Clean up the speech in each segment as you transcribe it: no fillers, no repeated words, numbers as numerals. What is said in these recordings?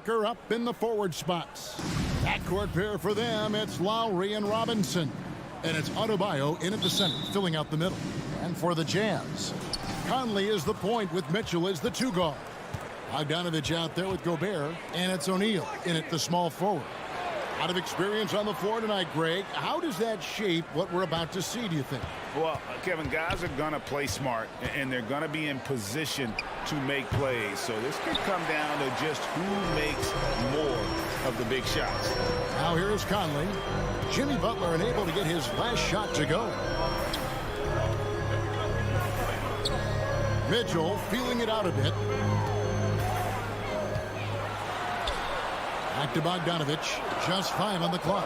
Tucker up in the forward spots. Backcourt pair for them, it's Lowry and Robinson. And it's Adebayo in at the center, filling out the middle. And for the Jazz, Conley is the point with Mitchell as the two guard. Bogdanovich out there with Gobert, and it's O'Neal in at the small forward. Out of experience on the floor tonight, Greg. How does that shape what we're about to see, do you think? Well, Kevin, guys are going to play smart, and they're going to be in position to make plays. So this could come down to just who makes more of the big shots. Now here is Conley. Jimmy Butler unable to get his last shot to go. Mitchell feeling it out a bit. Back to Bogdanovich. Just 5 on the clock.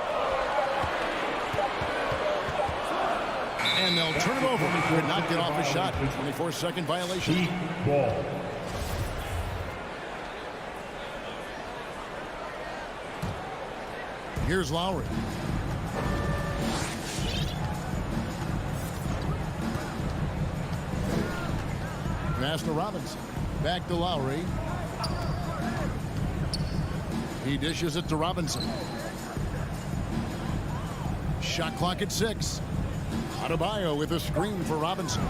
And they'll turn it over. Could not get off a shot. 24-second violation. Ball. Here's Lowry. Pass to Robinson. Back to Lowry. He dishes it to Robinson. Shot clock at 6. Adebayo with a screen for Robinson.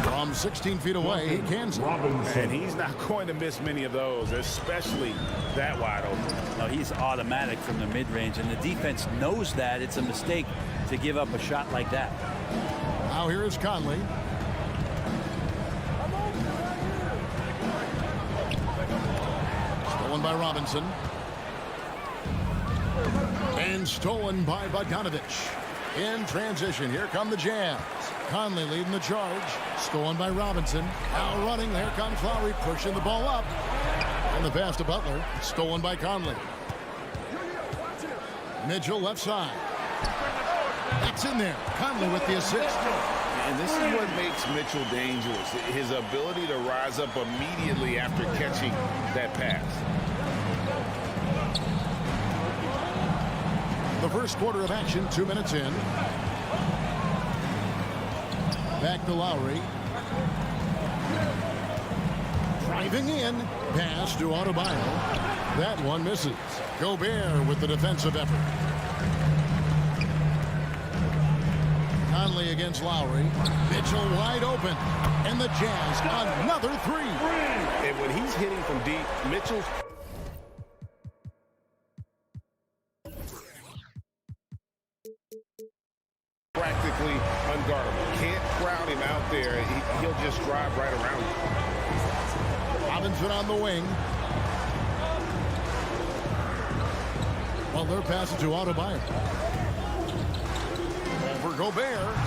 From 16 feet away, he cans it. And he's not going to miss many of those, especially that wide open. No, he's automatic from the mid-range, and the defense knows that. It's a mistake to give up a shot like that. Now here is Conley. Stolen by Robinson. And stolen by Bogdanovich. In transition, here come the Jazz. Conley leading the charge. Stolen by Robinson. Now running, here comes Lowry pushing the ball up. And the pass to Butler. Stolen by Conley. Mitchell left side. It's in there. Conley with the assist. And this is what makes Mitchell dangerous. His ability to rise up immediately after catching that pass. The first quarter of action, 2 minutes in. Back to Lowry. Driving in. Pass to Adebayo. That one misses. Gobert with the defensive effort. Conley against Lowry. Mitchell wide open. And the Jazz another three. And when he's hitting from deep, Mitchell's practically unguardable. Can't crowd him out there. He'll just drive right around him. Robinson on the wing. Well, they're passing to Adebayo. For Gobert.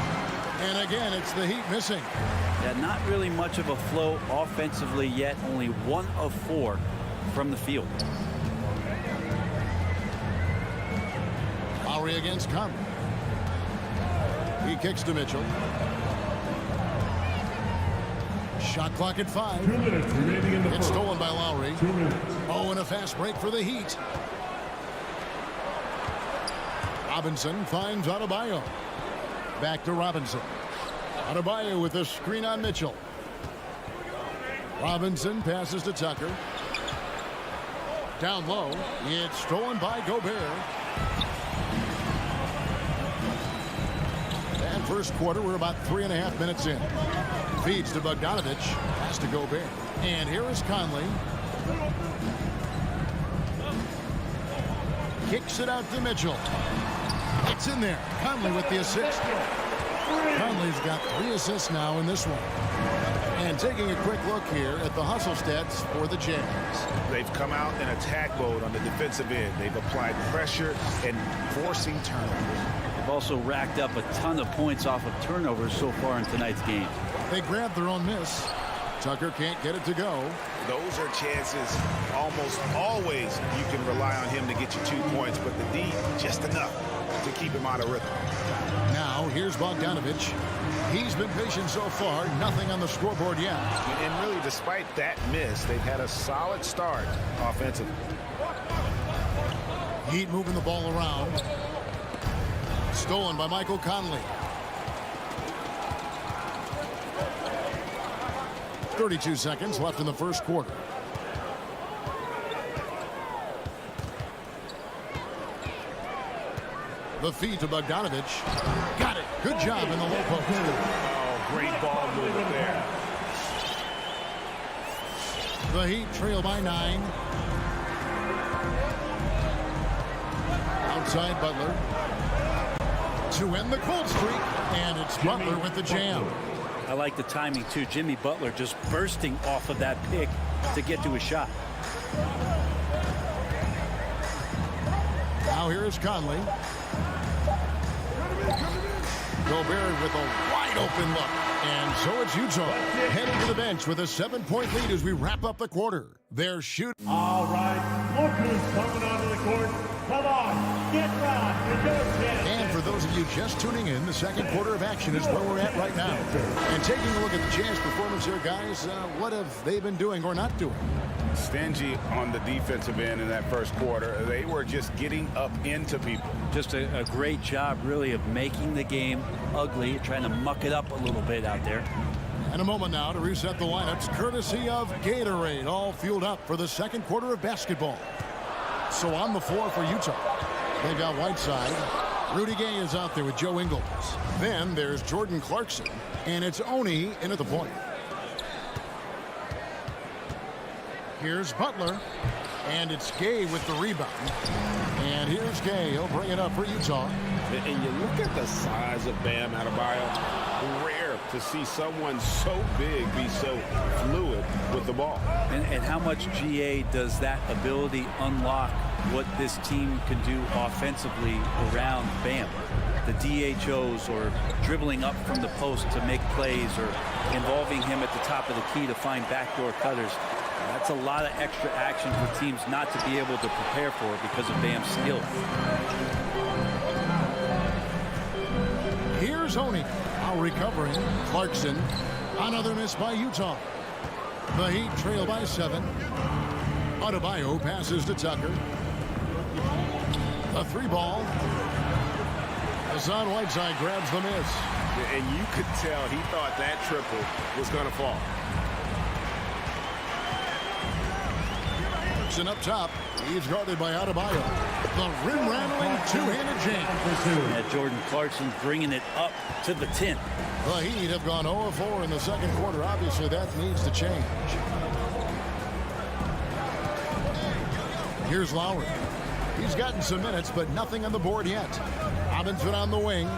And again, it's the Heat missing. Yeah, not really much of a flow offensively yet. Only 1 of 4 from the field. Lowry against Conley. He kicks to Mitchell. Shot clock at 5. 2 minutes remaining in the It's first. stolen by Lowry. 2 minutes. Oh, and a fast break for the Heat. Robinson finds Adebayo. Back to Robinson. Adebayo with a screen on Mitchell. Robinson passes to Tucker. Down low. It's stolen by Gobert. And first quarter, we're about 3.5 minutes in. Feeds to Bogdanovich. Pass to Gobert. And here is Conley. Kicks it out to Mitchell. It's in there. Conley with the assist. Conley's got 3 assists now in this one. And taking a quick look here at the hustle stats for the Jazz. They've come out in attack mode on the defensive end. They've applied pressure and forcing turnovers. They've also racked up a ton of points off of turnovers so far in tonight's game. They grabbed their own miss. Tucker can't get it to go. Those are chances almost always you can rely on him to get you 2 points, but the D, just enough to keep him out of rhythm. Now, here's Bogdanovich. He's been patient so far. Nothing on the scoreboard yet. And really, despite that miss, they've had a solid start offensively. Heat moving the ball around. Stolen by Michael Conley. 32 seconds left in the first quarter. The feed to Bogdanovich. Got it. Good job in the low post. Oh, great ball movement there. The Heat trail by 9. Outside Butler. To end the cold streak. And it's Butler with the jam. I like the timing, too. Jimmy Butler just bursting off of that pick to get to a shot. Now here's Conley. Gobert with a wide open look. And so it's Utah heading to the bench with a 7-point lead as we wrap up the quarter. They're shooting. All right, look who's coming onto the court. Come on, get right. And for those of you just tuning in, the second quarter of action is where we're at right now. And taking a look at the Jazz performance here, guys, what have they been doing or not doing? Stingy on the defensive end in that first quarter. They were just getting up into people. Just a great job, really, of making the game ugly, trying to muck it up a little bit out there. And a moment now to reset the lineups, courtesy of Gatorade, all fueled up for the second quarter of basketball. So on the floor for Utah, they've got Whiteside. Rudy Gay is out there with Joe Ingles. Then there's Jordan Clarkson, and it's Oni in at the point. Here's Butler, and it's Gay with the rebound. And here's Gay. He'll bring it up for Utah. And you look at the size of Bam Adebayo. Rare to see someone so big be so fluid with the ball. And how much GA does that ability unlock what this team can do offensively around Bam? The DHOs or dribbling up from the post to make plays or involving him at the top of the key to find backdoor cutters. That's a lot of extra action for teams not to be able to prepare for because of Bam's skill. Here's Oni. Now recovering. Clarkson. Another miss by Utah. The Heat trail by 7. Adebayo passes to Tucker. A 3-ball. Hassan Whiteside grabs the miss. And you could tell he thought that triple was going to fall. And up top, he's guarded by Adebayo. The rim-rattling two-handed jam. Yeah, Jordan Clarkson bringing it up to the 10th. The Heat have gone 0-4 in the second quarter. Obviously, that needs to change. Here's Lowry. He's gotten some minutes, but nothing on the board yet. Robinson on the wing.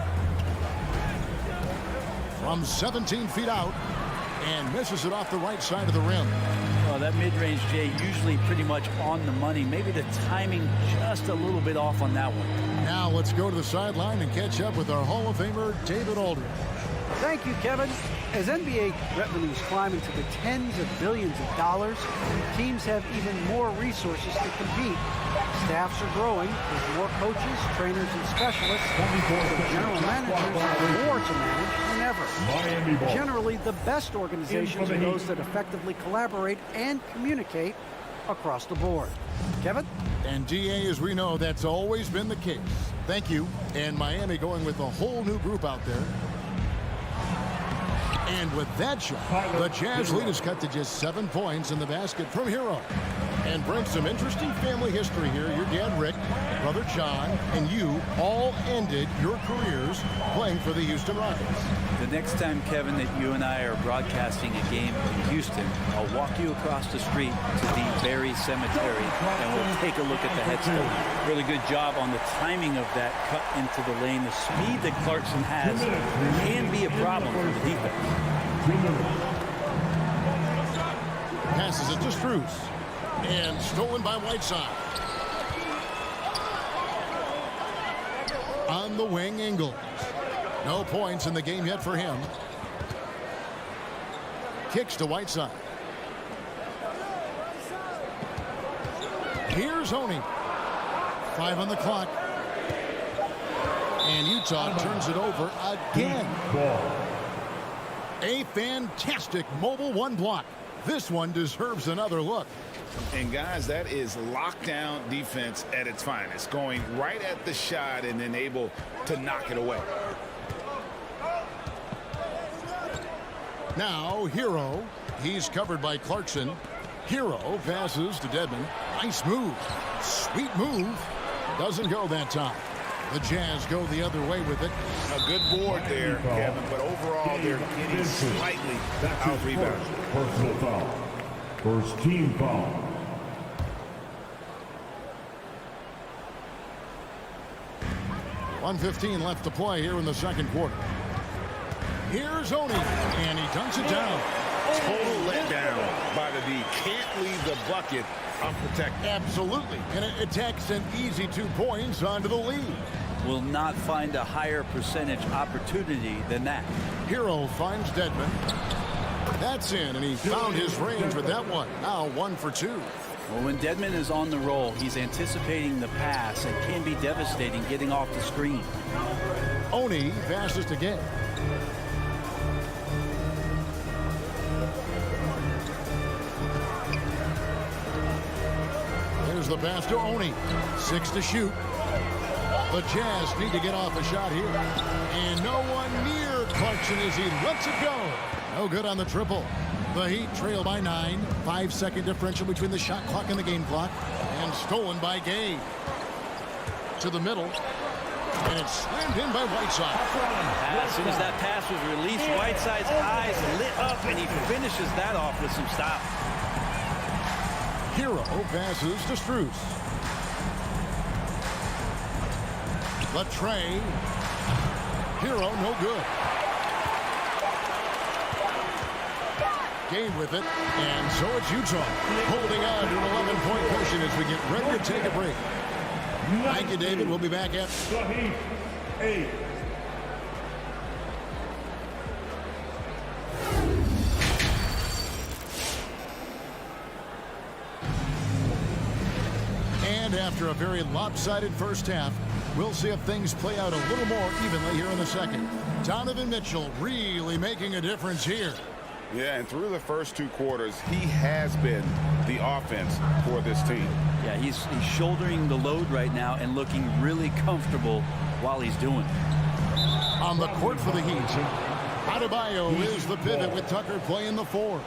From 17 feet out. And misses it off the right side of the rim. Well, that mid-range, Jay, usually pretty much on the money. Maybe the timing just a little bit off on that one. Now let's go to the sideline and catch up with our Hall of Famer, David Aldridge. Thank you, Kevin. As NBA revenues climb into the tens of billions of dollars, teams have even more resources to compete. Staffs are growing with more coaches, trainers, and specialists. General managers have more to manage than ever. Generally, the best organizations are those that effectively collaborate and communicate across the board. Kevin? And DA, as we know, that's always been the case. Thank you. And Miami going with a whole new group out there. And with that shot, the Jazz lead is cut to just 7 points in the basket from Hero. And brings some interesting family history here. Your dad, Rick, brother John, and you all ended your careers playing for the Houston Rockets. The next time, Kevin, that you and I are broadcasting a game in Houston, I'll walk you across the street to the Berry Cemetery, and we'll take a look at the headstone. Really good job on the timing of that cut into the lane. The speed that Clarkson has can be a problem for the defense. Passes it to Strus. And stolen by Whiteside. On the wing, Ingles. No points in the game yet for him. Kicks to Whiteside. Here's Oni. 5 on the clock. And Utah turns it over again. A fantastic mobile one block. This one deserves another look. And guys, that is lockdown defense at its finest, going right at the shot and then able to knock it away. Now Hero, he's covered by Clarkson. Hero passes to Dedmon. Nice move, sweet move. Doesn't go that time. The Jazz go the other way with it. A good board there, Kevin, but overall they're getting slightly out-rebounded. Personal foul. First team foul. .115 left to play here in the second quarter. Here's Oni, and he dunks it down. Total letdown by the D. Can't leave the bucket unprotected. Absolutely, and it takes an easy 2 points onto the lead. Will not find a higher percentage opportunity than that. Hero finds Dedmon. That's in, and he found his range with that one. Now 1 for 2. Well, when Dedmon is on the roll, he's anticipating the pass and can be devastating getting off the screen. Oni passes to Gay. Here's the pass to Oni. 6 to shoot. The Jazz need to get off a shot here. And no one near Clarkson as he lets it go. No good on the triple. The Heat trail by 9. 5-second differential between the shot clock and the game clock. And stolen by Gay. To the middle. And it's slammed in by Whiteside. As soon as that pass was released, Whiteside's eyes lit up, and he finishes that off with some style. Hero passes to Strus. Latre. Hero, no good. Game with it, and so it's Utah holding on to an 11-point cushion as we get ready to take a break. Thank you, David. We'll be back at The Heat, 8. And after a very lopsided first half, we'll see if things play out a little more evenly here in the second. Donovan Mitchell really making a difference here. Yeah, and through the first 2 quarters, he has been the offense for this team. Yeah, he's shouldering the load right now and looking really comfortable while he's doing it. On the court for the Heat, Adebayo is the pivot with Tucker playing the 4.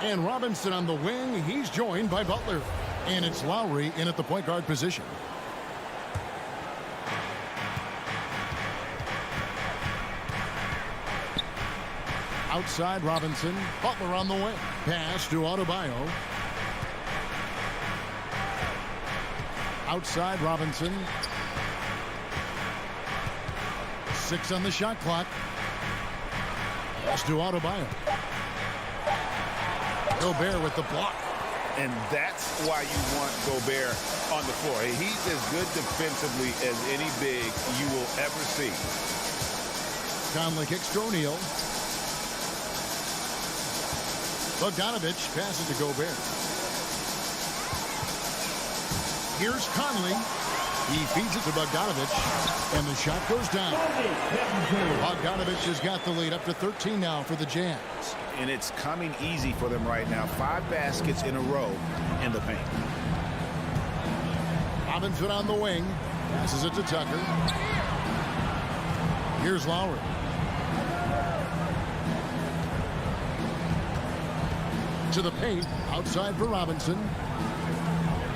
And Robinson on the wing, he's joined by Butler. And it's Lowry in at the point guard position. Outside Robinson, Butler on the wing. Pass to Adebayo. Outside Robinson. 6 on the shot clock. Pass to Adebayo. Gobert with the block. And that's why you want Gobert on the floor. He's as good defensively as any big you will ever see. Conley kicks to O'Neal. Bogdanovich passes to Gobert. Here's Conley. He feeds it to Bogdanovich, and the shot goes down. Bogdanovich has got the lead up to 13 now for the Jazz. And it's coming easy for them right now. 5 baskets in a row in the paint. Robinson on the wing. Passes it to Tucker. Here's Lowry. To the paint, outside for Robinson.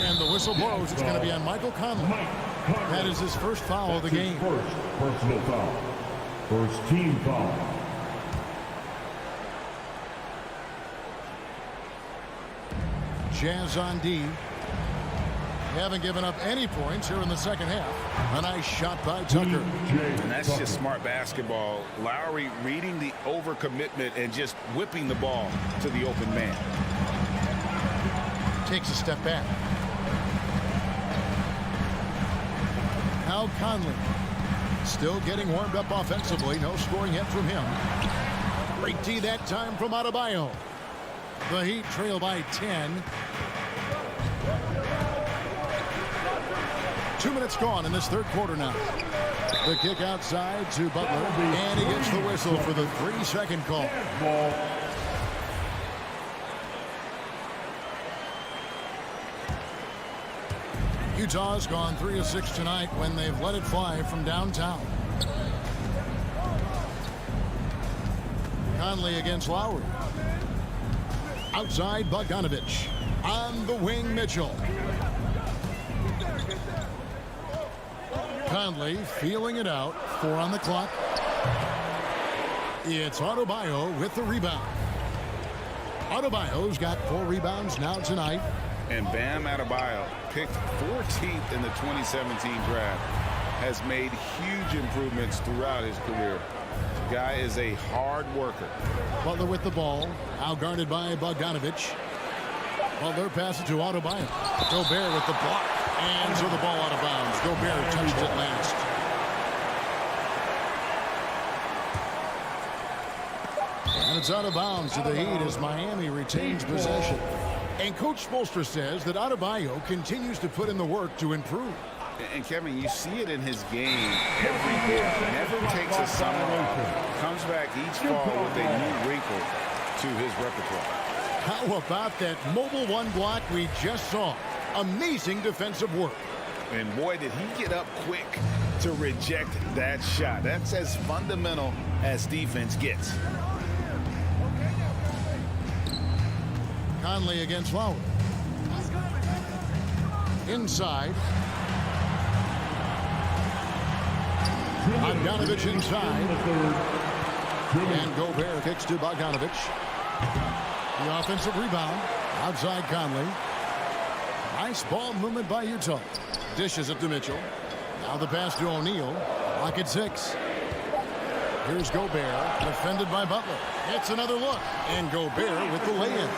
And the whistle blows. It's going to be on Michael Conley. That is his first foul of the game. First personal foul. First team foul. Jazz on D. They haven't given up any points here in the second half. A nice shot by Tucker. And that's just smart basketball. Lowry reading the overcommitment and just whipping the ball to the open man. Takes a step back. Now Conley. Still getting warmed up offensively. No scoring yet from him. Great D that time from Adebayo. The Heat trail by 10. 2 minutes gone in this third quarter now. The kick outside to Butler, and he gets the whistle for the 3-second call. Utah's gone 3 of 6 tonight when they've let it fly from downtown. Conley against Lowry. Outside Bogdanovich. On the wing, Mitchell. Conley feeling it out. 4 on the clock. It's Adebayo with the rebound. Adebayo's got 4 rebounds now tonight. And Bam Adebayo, picked 14th in the 2017 draft, has made huge improvements throughout his career. The guy is a hard worker. Butler with the ball. Now guarded by Bogdanovich. Butler passes to Adebayo. Gobert with the block. And so the ball out of bounds. Gobert touched it last. And it's out of bounds to the Heat as Miami retains possession. And Coach Spoelstra says that Adebayo continues to put in the work to improve. And Kevin, you see it in his game every year. Never takes a summer off. Comes back each fall with a new wrinkle to his repertoire. How about that mobile 1 block we just saw? Amazing defensive work. And boy, did he get up quick to reject that shot. That's as fundamental as defense gets. Conley against Lowry. Inside. Bogdanovich inside. And Gobert kicks to Bogdanovich. The offensive rebound. Outside Conley. Nice ball movement by Utah. Dishes it to Mitchell. Now the pass to O'Neal. Lock at 6. Here's Gobert. Defended by Butler. It's another look. And Gobert with the lay-in.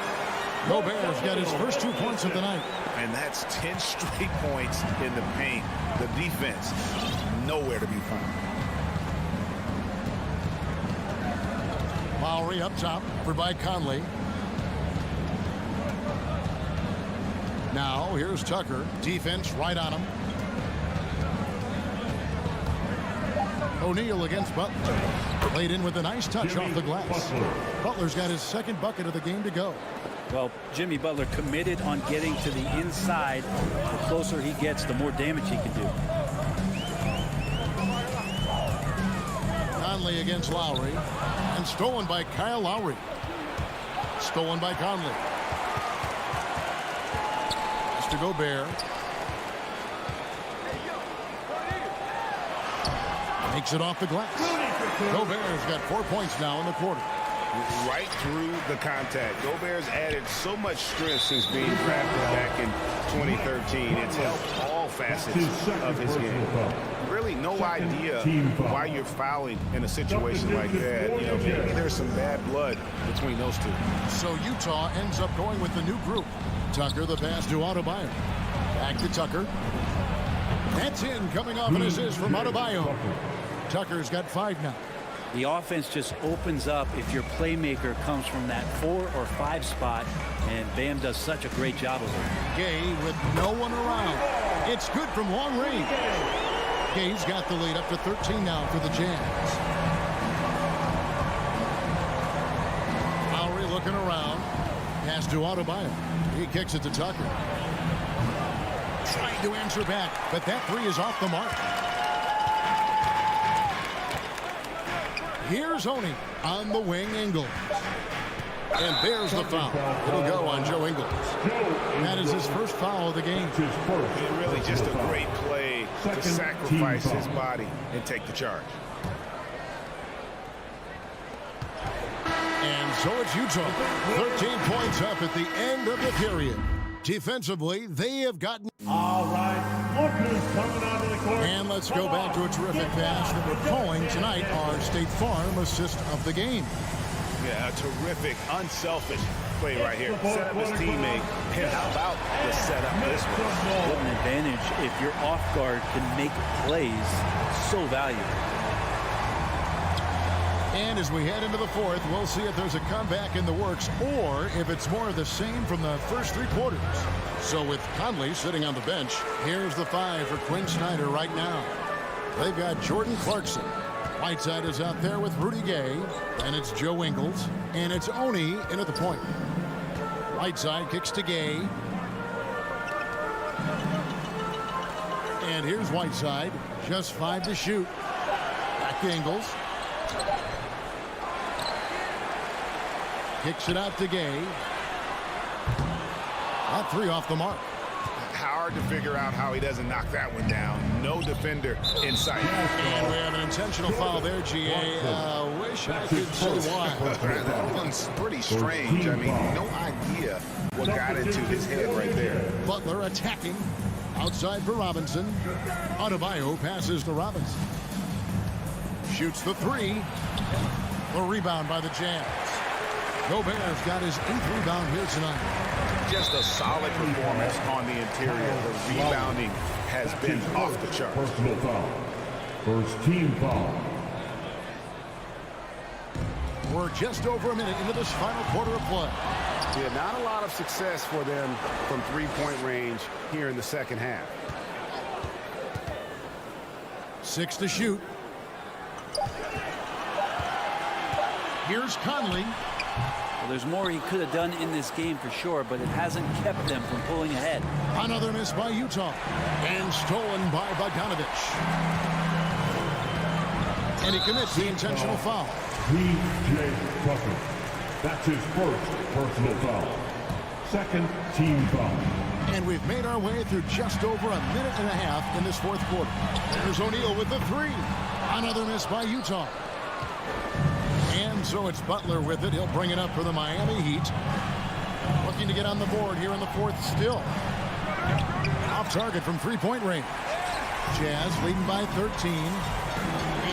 Gobert's got his first 2 points of the night. And that's 10 straight points in the paint. The defense, nowhere to be found. Lowry up top, covered by Conley. Now, here's Tucker. Defense right on him. O'Neal against Butler. Played in with a nice touch off the glass. Butler's got his 2nd bucket of the game to go. Well, Jimmy Butler committed on getting to the inside. The closer he gets, the more damage he can do. Conley against Lowry. And stolen by Kyle Lowry. Stolen by Conley. It's to Gobert. Makes it off the glass. Gobert's got 4 points now in the quarter. Right through the contact. Gobert's added so much strength since being drafted back in 2013. It's helped all facets of his game. Really no idea why you're fouling in a situation like that. You know, maybe there's some bad blood between those two. So Utah ends up going with the new group. Tucker the pass to Adebayo. Back to Tucker. That's in, coming off an assist from Adebayo. Tucker's got 5 now. The offense just opens up if your playmaker comes from that 4 or 5 spot, and Bam does such a great job of it. Gay with no one around. It's good from long range. Gay's got the lead up to 13 now for the Jazz. Lowry looking around. Pass to Adebayo. He kicks it to Tucker. Trying to answer back, but that 3 is off the mark. Here's Oni on the wing, Ingles. And there's the foul. It'll go on Joe Ingles. That is his first foul of the game. And really just a great play to sacrifice his body and take the charge. And so it's Utah. 13 points up at the end of the period. Defensively, they have gotten... All right, look who's coming onto the court. And let's go back to a terrific pass that we're calling tonight our State Farm assist of the game. Yeah, a terrific, unselfish play right here. Set up his teammate. And how about the setup this one? What an advantage if your off guard can make plays so valuable. And as we head into the 4th, we'll see if there's a comeback in the works or if it's more of the same from the first 3 quarters. So with Conley sitting on the bench, here's the 5 for Quinn Snyder right now. They've got Jordan Clarkson. Whiteside is out there with Rudy Gay. And it's Joe Ingles. And it's Oni in at the point. Whiteside kicks to Gay. And here's Whiteside. Just 5 to shoot. Back to Ingles. Kicks it out to Gay. That 3 off the mark. hard to figure out how he doesn't knock that one down. No defender in sight. And we have an intentional foul there, GA. Wish I could say why. That one's pretty strange. I mean, no idea what got into his head right there. Butler attacking. Outside for Robinson. Adebayo passes to Robinson. Shoots the three. The rebound by the Jazz. Gobert's got his 8th rebound here tonight. Just a solid performance on the interior. The rebounding has been off the charts. Personal foul. First team foul. We're just over a minute into this final quarter of play. Yeah, not a lot of success for them from three-point range here in the second half. 6 to shoot. Here's Conley. Well, there's more he could have done in this game for sure, but it hasn't kept them from pulling ahead. Another miss by Utah. And stolen by Bogdanovich. And he commits the intentional foul. P.J. Tucker. That's his first personal foul. Second team foul. And we've made our way through just over a minute and a half in this fourth quarter. There's O'Neal with the three. Another miss by Utah. And so it's Butler with it. He'll bring it up for the Miami Heat. Looking to get on the board here in the fourth still. Off target from three-point range. Jazz leading by 13.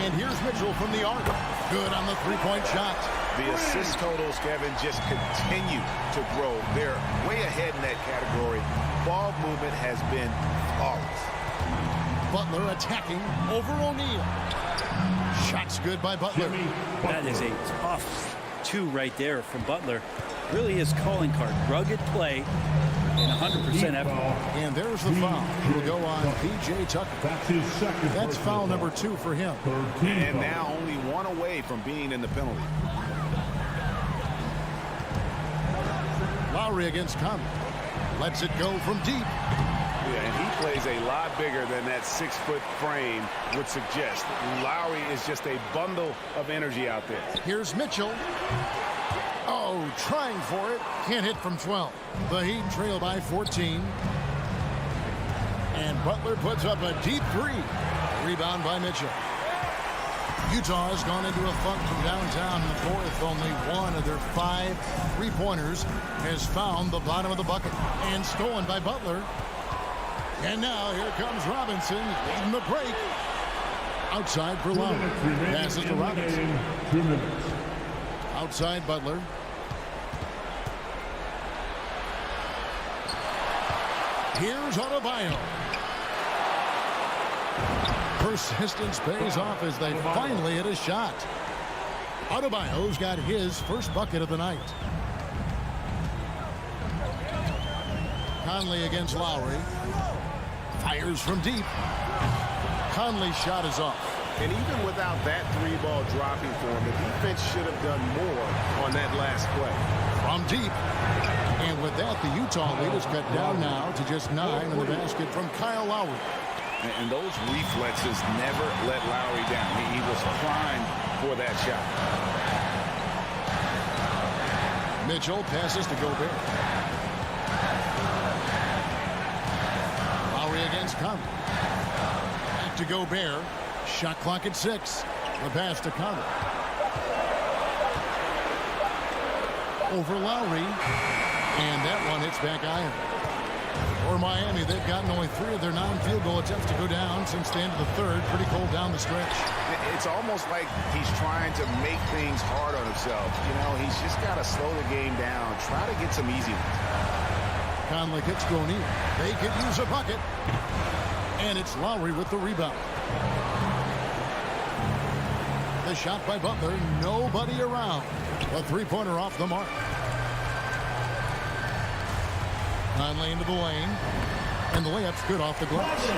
And here's Mitchell from the arc. Good on the three-point shot. The assist totals, Kevin, just continue to grow. They're way ahead in that category. Ball movement has been flawless. Butler attacking over O'Neal. Shots good by Butler. That is a tough 2 right there from Butler. Really his calling card. Rugged play and 100% effort. And there's the foul. It will go on P.J. Tucker. That's his second. That's foul number 2 for him. And now only 1 away from being in the penalty. Lowry against Conley. Lets it go from deep. Yeah, and he plays a lot bigger than that 6-foot frame would suggest. Lowry is just a bundle of energy out there. Here's Mitchell. Oh, trying for it. Can't hit from 12. The Heat trail by 14. And Butler puts up a deep 3. Rebound by Mitchell. Utah has gone into a funk from downtown in the fourth. Only one of their 5 three-pointers has found the bottom of the bucket. And stolen by Butler. And now here comes Robinson leading the break. Outside for Lowry. Passes to Robinson. 2 minutes. Outside Butler. Here's Adebayo. Persistence pays off as they finally hit a shot. Adebayo's got his first bucket of the night. Conley against Lowry. Fires from deep. Conley's shot is off. And even without that 3-ball dropping for him, the defense should have done more on that last play. From deep. And with that, the Utah lead is cut down now to just 9 in the basket from Kyle Lowry. And those reflexes never let Lowry down. He was primed for that shot. Mitchell passes to Gobert. Lowry against Conley. Back to Gobert. Shot clock at 6. The pass to Conley. Over Lowry. And that one hits back iron. For Miami, they've gotten only 3 of their 9 field goal attempts to go down since the end of the third. Pretty cold down the stretch. It's almost like he's trying to make things hard on himself. You know, he's just got to slow the game down. Try to get some easy ones. Conley kicks to O'Neal. They could use a bucket. And it's Lowry with the rebound. The shot by Butler. Nobody around. A 3-pointer off the mark. Conley into the lane. And the layup's good off the glass.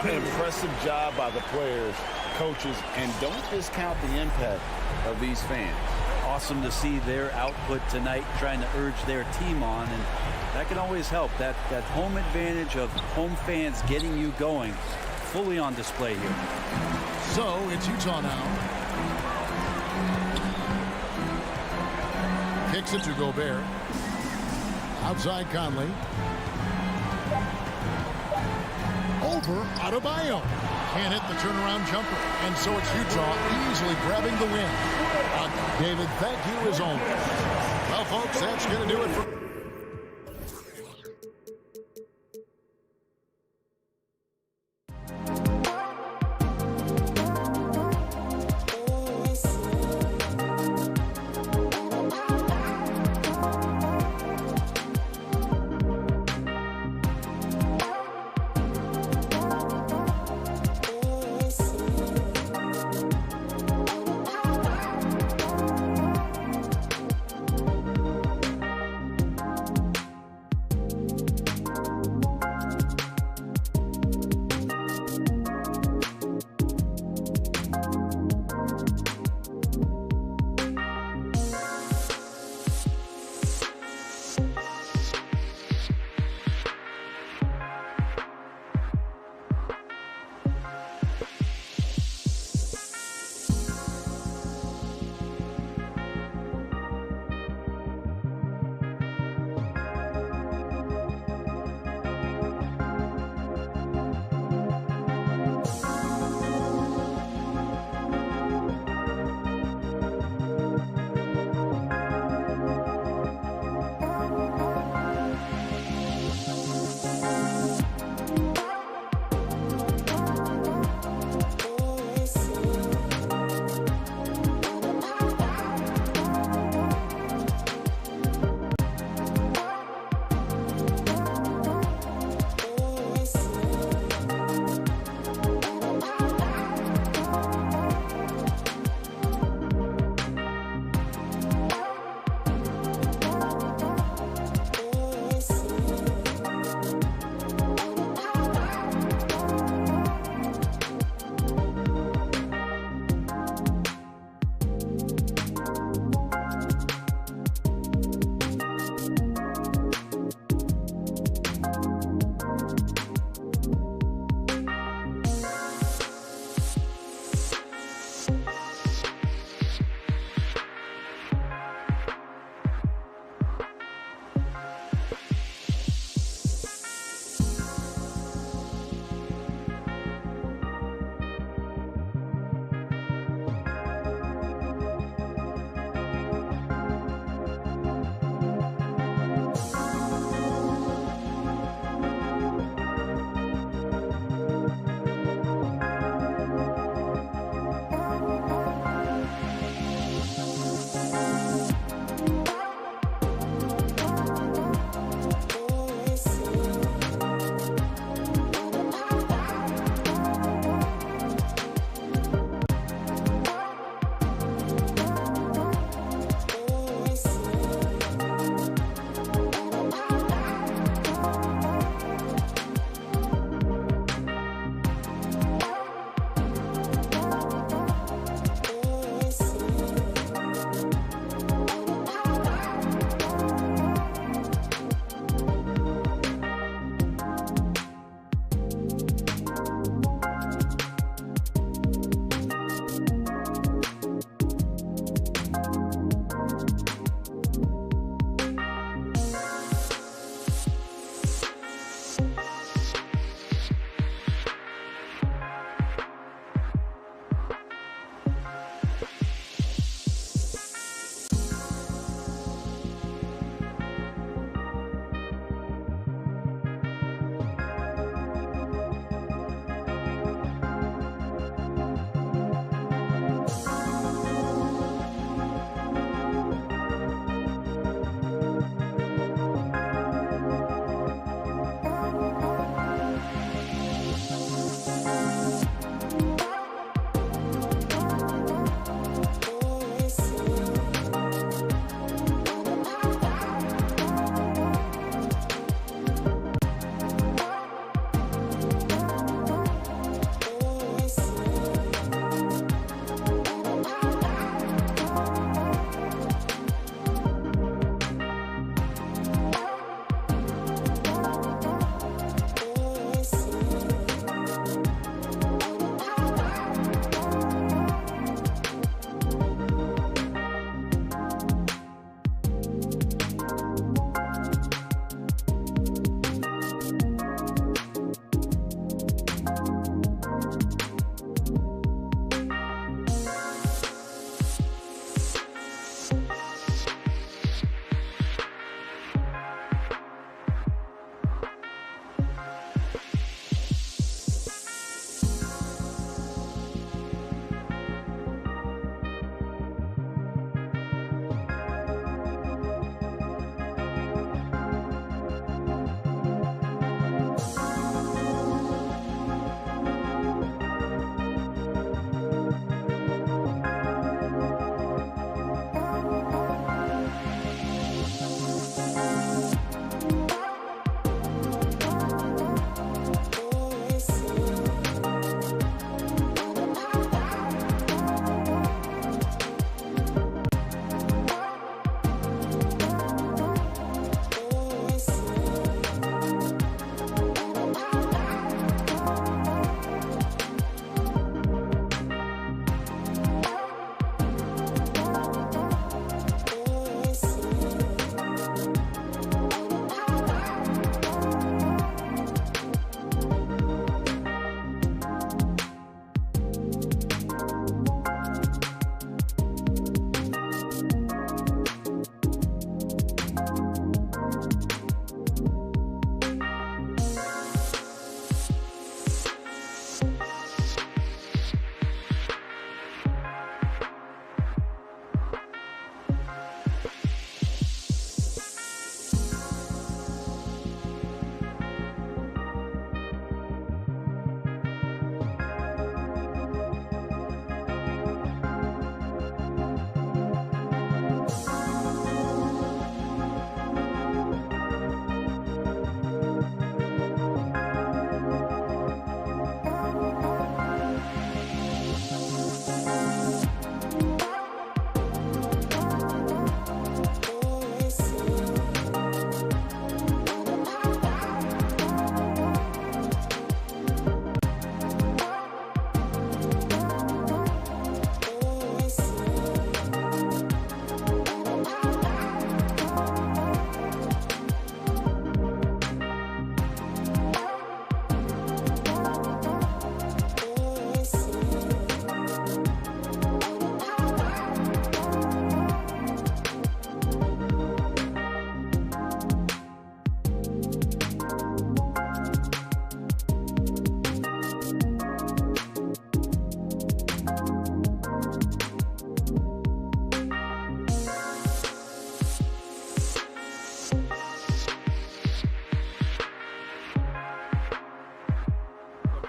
An impressive job by the players, coaches, and don't discount the impact of these fans. Awesome to see their output tonight, trying to urge their team on, and that can always help. That home advantage of home fans getting you going, fully on display here. So it's Utah now. Kicks it to Gobert. Outside Conley. over Adebayo. Can't hit the turnaround jumper. And so it's Utah easily grabbing the win. David, thank you as always. Well, folks, that's going to do it for...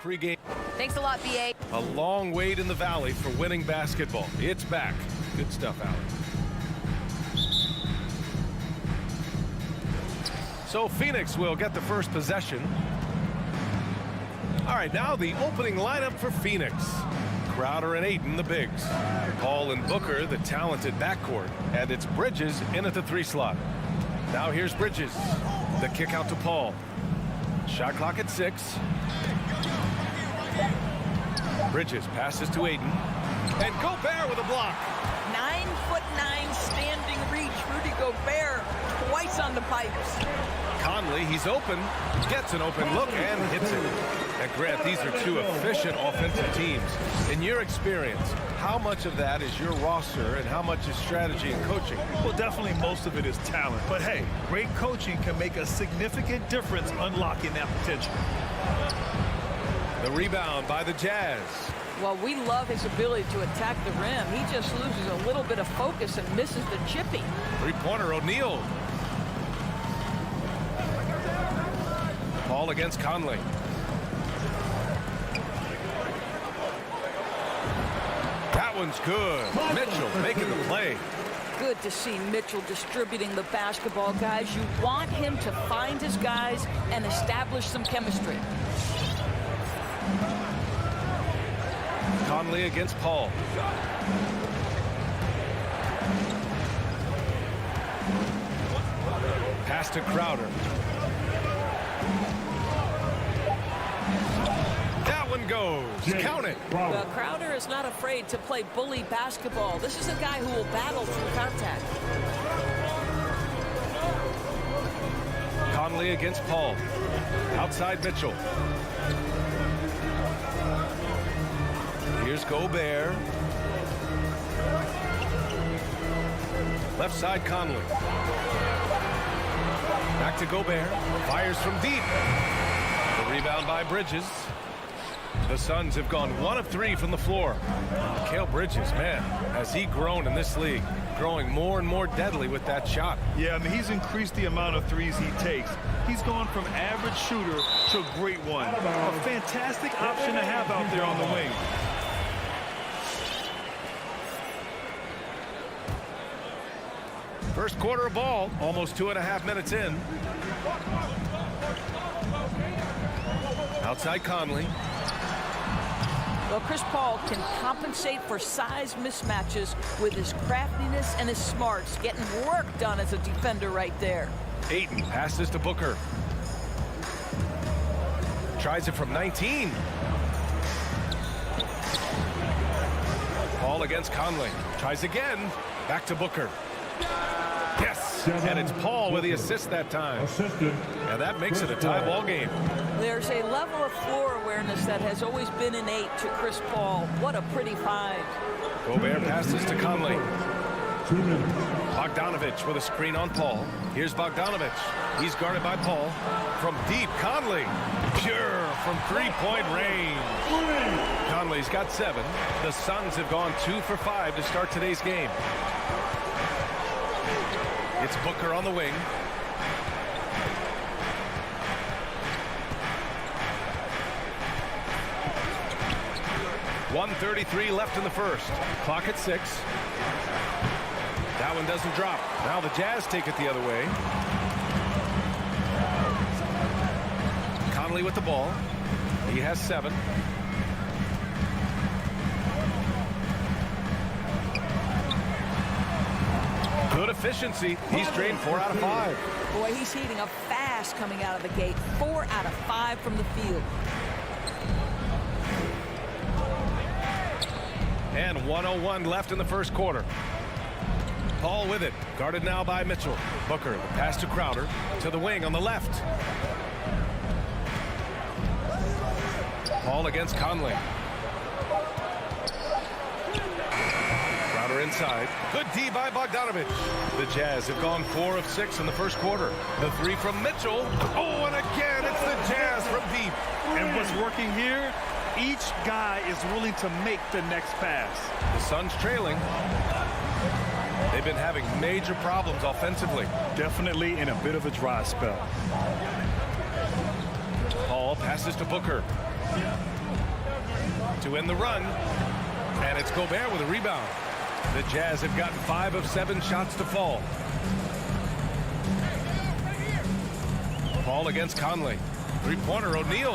pregame. Thanks a lot, BA. A long wait in the valley for winning basketball. It's back. Good stuff, Alex. So Phoenix will get the first possession. All right, now the opening lineup for Phoenix. Crowder and Ayton, the bigs. Paul and Booker, the talented backcourt. And it's Bridges in at the 3 slot. Now here's Bridges. The kick out to Paul. Shot clock at 6. Bridges passes to Ayton. And Gobert with a block. 9'9" standing reach. Rudy Gobert twice on the pipes. Conley, he's open, gets an open look and hits it. And Grant, these are two efficient offensive teams. In your experience, how much of that is your roster and how much is strategy and coaching? Well, definitely most of it is talent. But hey, great coaching can make a significant difference unlocking that potential. The rebound by the Jazz. Well, we love his ability to attack the rim. He just loses a little bit of focus and misses the chipping. Three-pointer, O'Neal. Paul against Conley. That one's good. Mitchell making the play. Good to see Mitchell distributing the basketball, guys. You want him to find his guys and establish some chemistry. Conley against Paul. Pass to Crowder. That one goes. Count it. Well, Crowder is not afraid to play bully basketball. This is a guy who will battle through contact. Conley against Paul. Outside Mitchell. Here's Gobert. Left side Conley. Back to Gobert. Fires from deep. The rebound by Bridges. The Suns have gone 1 of 3 from the floor. Mikal Bridges, man, has he grown in this league? Growing more and more deadly with that shot. Yeah, I mean, he's increased the amount of threes he takes. He's gone from average shooter to a great one. A fantastic option to have out there on the wing. First quarter of ball, almost 2.5 minutes in. Outside Conley. Well, Chris Paul can compensate for size mismatches with his craftiness and his smarts, getting work done as a defender right there. Ayton passes to Booker. Tries it from 19. Paul against Conley. Tries again. Back to Booker. Yes, and it's Paul with the assist that time. And that makes it a tie ball game. There's a level of floor awareness that has always been innate to Chris Paul. What a pretty find. Gobert passes to Conley. Bogdanovich with a screen on Paul. Here's Bogdanovich. He's guarded by Paul. From deep, Conley. Pure from three-point range. Conley's got 7. The Suns have gone 2 for 5 to start today's game. It's Booker on the wing. .133 left in the first. Clock at 6. That one doesn't drop. Now the Jazz take it the other way. Conley with the ball. He has 7. Good efficiency. He's drained 4 out of 5. Boy, he's heating up fast coming out of the gate. 4 out of 5 from the field. And 1:01 left in the first quarter. Paul with it. Guarded now by Mitchell. Booker, the pass to Crowder. To the wing on the left. Paul against Conley. Crowder inside. Good D by Bogdanovich. The Jazz have gone 4 of 6 in the first quarter. The 3 from Mitchell. Oh, and again, it's the Jazz from deep. And what's working here? Each guy is willing to make the next pass. The Suns trailing. They've been having major problems offensively. Definitely in a bit of a dry spell. Paul passes to Booker. To end the run. And it's Gobert with a rebound. The Jazz have gotten 5 of 7 shots to fall. Paul against Conley. Three-pointer, O'Neal.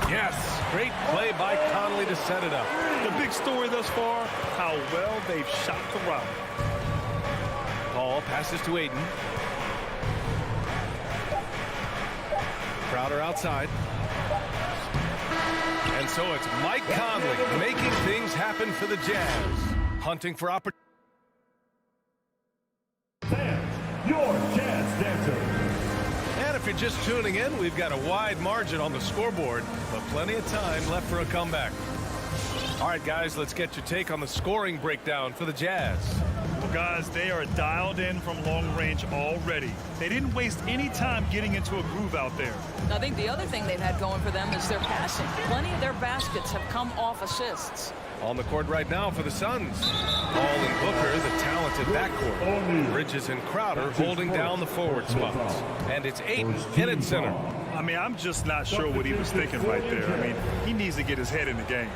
Yes, great play by Conley to set it up. The big story thus far, how well they've shot the rock. Paul passes to Aiden. Crowder outside. And so it's Mike Conley making things happen for the Jazz. Hunting for opportunity. Fans, your Jazz dancer. And if you're just tuning in, we've got a wide margin on the scoreboard, but plenty of time left for a comeback. All right, guys, let's get your take on the scoring breakdown for the Jazz. Well, guys, they are dialed in from long range already. They didn't waste any time getting into a groove out there. I think the other thing they've had going for them is their passing. Plenty of their baskets have come off assists. On the court right now for the Suns. Paul and Booker, the talented backcourt. Bridges and Crowder holding down the forward spots. And it's Aiden in at center. I mean, I'm just not sure what he was thinking right there. I mean, he needs to get his head in the game.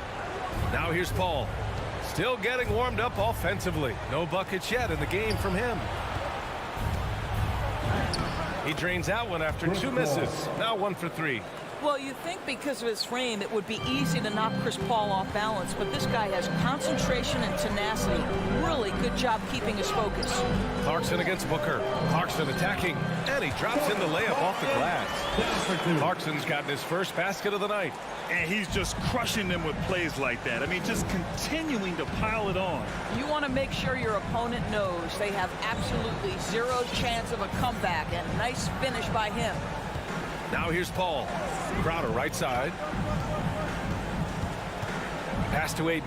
Now here's Paul. Still getting warmed up offensively. No buckets yet in the game from him. He drains out one after 2 misses. Now 1 for 3. Well, you think because of his frame, it would be easy to knock Chris Paul off balance, but this guy has concentration and tenacity. Really good job keeping his focus. Clarkson against Booker. Clarkson attacking, and he drops in the layup off the glass. Clarkson's gotten his first basket of the night. And he's just crushing them with plays like that. I mean, just continuing to pile it on. You want to make sure your opponent knows they have absolutely zero chance of a comeback, and nice finish by him. Now here's Paul. Crowder right side. Pass to Aiden.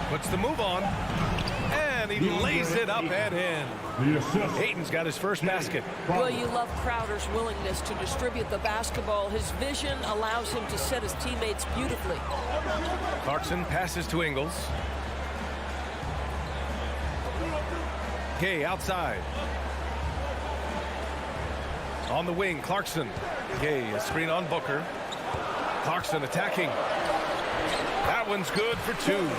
Puts the move on. And he lays it up and in. Aiden's got his first basket. Well, you love Crowder's willingness to distribute the basketball. His vision allows him to set his teammates beautifully. Clarkson passes to Ingles. Gay outside. On the wing, Clarkson. Gay, a screen on Booker. Clarkson attacking. That one's good for 2.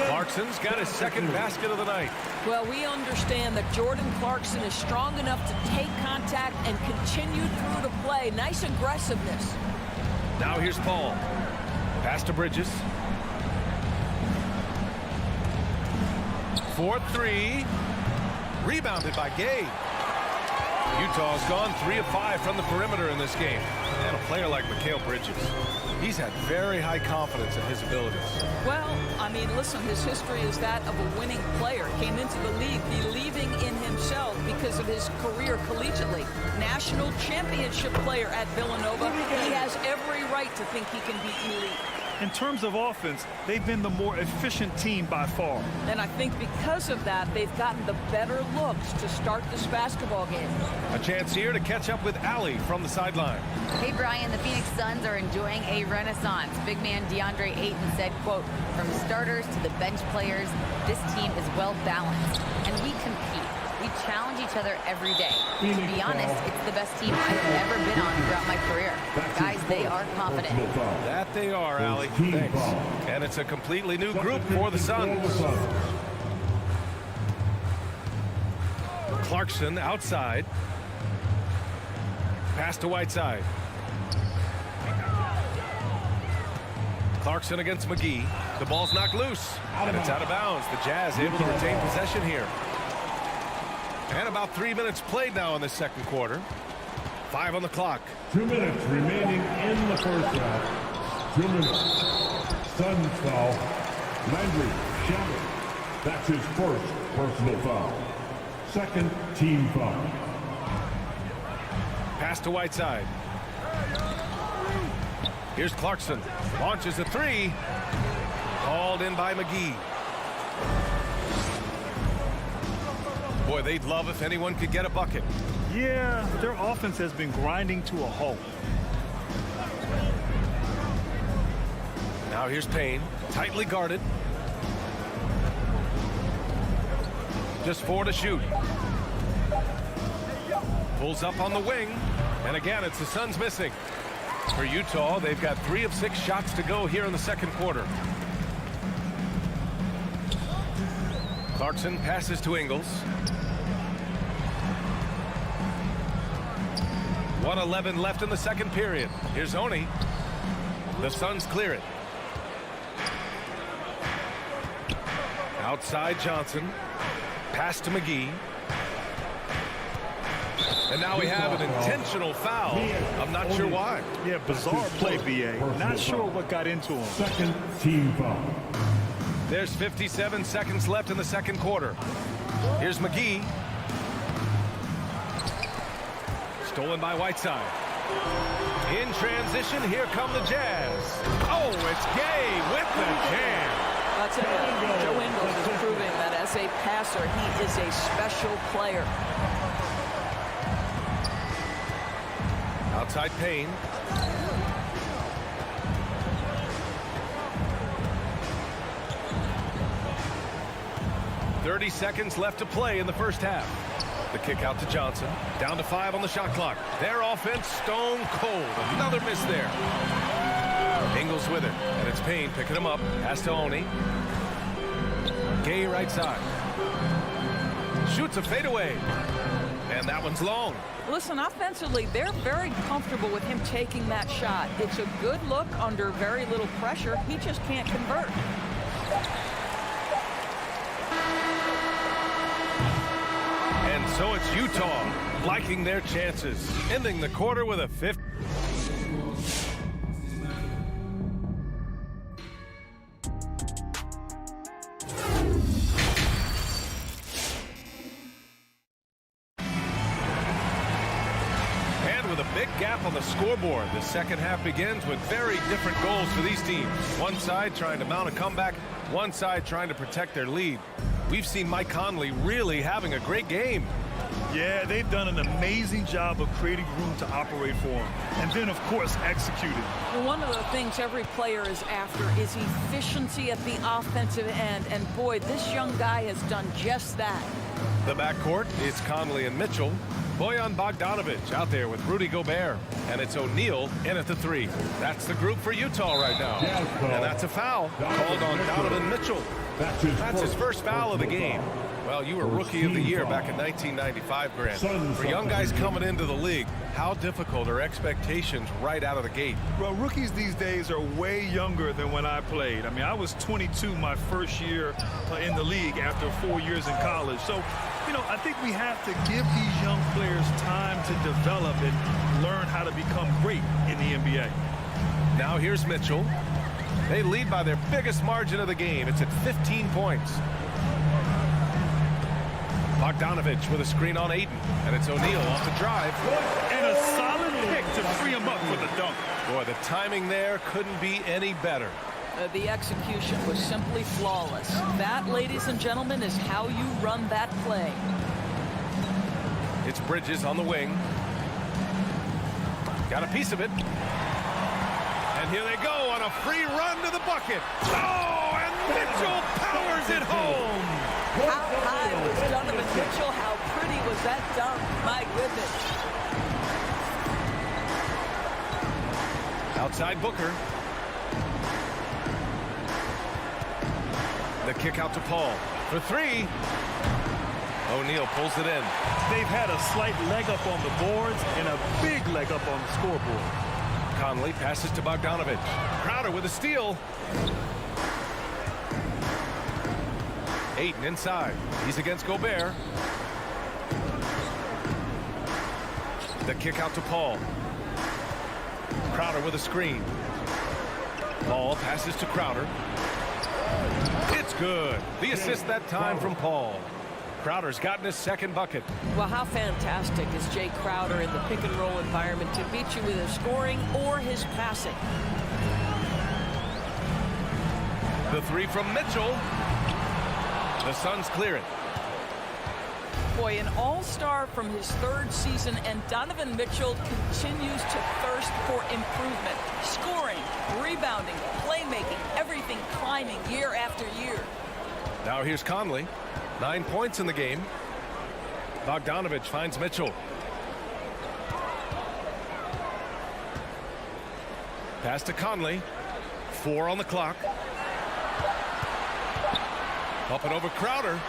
Clarkson's got his second basket of the night. Well, we understand that Jordan Clarkson is strong enough to take contact and continue through the play. Nice aggressiveness. Now here's Paul. Pass to Bridges. 4-3. Rebounded by Gay. Utah's gone 3 of 5 from the perimeter in this game. And a player like Mikal Bridges, he's had very high confidence in his abilities. Well, I mean, listen, his history is that of a winning player. Came into the league believing in himself because of his career collegiately. National championship player at Villanova. He has every right to think he can be elite. In terms of offense, they've been the more efficient team by far. And I think because of that, they've gotten the better looks to start this basketball game. A chance here to catch up with Allie from the sideline. Hey, Brian, the Phoenix Suns are enjoying a renaissance. Big man DeAndre Ayton said, quote, from starters to the bench players, this team is well balanced, and we compete. We challenge each other every day. To be honest, it's the best team I've ever been on throughout my career. Guys, they are confident. That they are, Allie. Thanks. And it's a completely new group for the Suns. Clarkson outside. Pass to Whiteside. Clarkson against McGee. The ball's knocked loose, and it's out of bounds. The Jazz able to retain possession here. And about 3 minutes played now in the second quarter. 5 on the clock. 2 minutes remaining in the first half. 2 minutes. Suns foul. Landry Shamet. That's his first personal foul. Second team foul. Pass to Whiteside. Here's Clarkson. Launches a 3. Called in by McGee. Boy, they'd love if anyone could get a bucket. Yeah, their offense has been grinding to a halt. Now here's Payne, tightly guarded. Just 4 to shoot. Pulls up on the wing, and again, it's the Suns missing. For Utah, they've got 3 of 6 shots to go here in the second quarter. Clarkson passes to Ingles. 1:11 left in the second period. Here's Oni. The Suns clear it. Outside Johnson. Pass to McGee. And now we have an intentional foul. I'm not sure why. Yeah, bizarre play, B.A. Not sure what got into him. Second team foul. There's 57 seconds left in the second quarter. Here's McGee. Stolen by Whiteside. In transition, here come the Jazz. Oh, it's Gay with the jam. I'll tell you, Joe Ingles is proving that as a passer, he is a special player. Outside Payne. .30 seconds left to play in the first half. The kick out to Johnson. Down to 5 on the shot clock. Their offense stone cold. Another miss there. Ingles with it. And it's Payne picking him up. Pass to Oni. Gay right side. Shoots a fadeaway. And that one's long. Listen, offensively, they're very comfortable with him taking that shot. It's a good look under very little pressure. He just can't convert. And so it's Utah liking their chances, ending the quarter with a 50. And with a big gap on the scoreboard, the second half begins with very different goals for these teams. One side trying to mount a comeback, one side trying to protect their lead. We've seen Mike Conley really having a great game. Yeah, they've done an amazing job of creating room to operate for him. And then, of course, executing. Well, one of the things every player is after is efficiency at the offensive end. And, boy, this young guy has done just that. The backcourt is Conley and Mitchell. Bojan Bogdanovic out there with Rudy Gobert. And it's O'Neal in at the 3. That's the group for Utah right now. And that's a foul called on Donovan Mitchell. That's his first foul of the game. Well, you were Rookie of the Year back in 1995, Grant. For young guys coming into the league, how difficult are expectations right out of the gate? Well, rookies these days are way younger than when I played. I mean, I was 22 my first year in the league after 4 years in college. So, you know, I think we have to give these young players time to develop and learn how to become great in the NBA. Now here's Mitchell. They lead by their biggest margin of the game. It's at 15 points. Bogdanovic with a screen on Ayton, and it's O'Neal off the drive. And a solid pick to free him up for the dunk. Boy, the timing there couldn't be any better. The execution was simply flawless. That, ladies and gentlemen, is how you run that play. It's Bridges on the wing. Got a piece of it. And here they go on a free run to the bucket. Oh, and Mitchell powers it home. How high was Donovan Mitchell? How pretty was that dunk? My goodness. Outside Booker. The kick out to Paul for 3. O'Neal pulls it in. They've had a slight leg up on the boards and a big leg up on the scoreboard. Conley passes to Bogdanovic. Crowder with a steal. Ayton inside. He's against Gobert. The kick out to Paul. Crowder with a screen. Paul passes to Crowder. It's good. The assist that time from Paul. Crowder's gotten his second bucket. Well, how fantastic is Jay Crowder in the pick and roll environment to beat you with his scoring or his passing. The 3 from Mitchell. The Suns clear it. Boy, an all-star from his 3rd season, and Donovan Mitchell continues to thirst for improvement. Scoring, rebounding, playmaking, everything climbing year after year. Now here's Conley. 9 points in the game. Bogdanovic finds Mitchell. Pass to Conley. 4 on the clock. Up and over Crowder.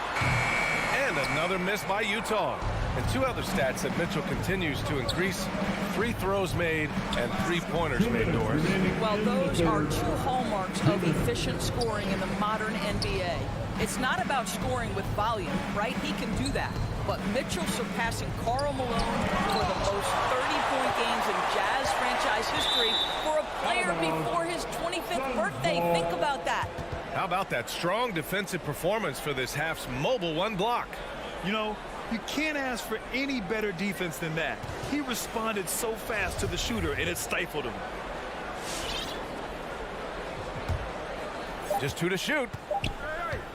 And another miss by Utah. And 2 other stats that Mitchell continues to increase: free throws made and 3-pointers made, Doris. Well, those are 2 hallmarks of efficient scoring in the modern NBA. It's not about scoring with volume, right? He can do that. But Mitchell surpassing Karl Malone for the most 30-point games in Jazz franchise history for a player before his 25th birthday. Think about that. How about that strong defensive performance for this half's mobile 1 block? You know, you can't ask for any better defense than that. He responded so fast to the shooter, and it stifled him. Just 2 to shoot.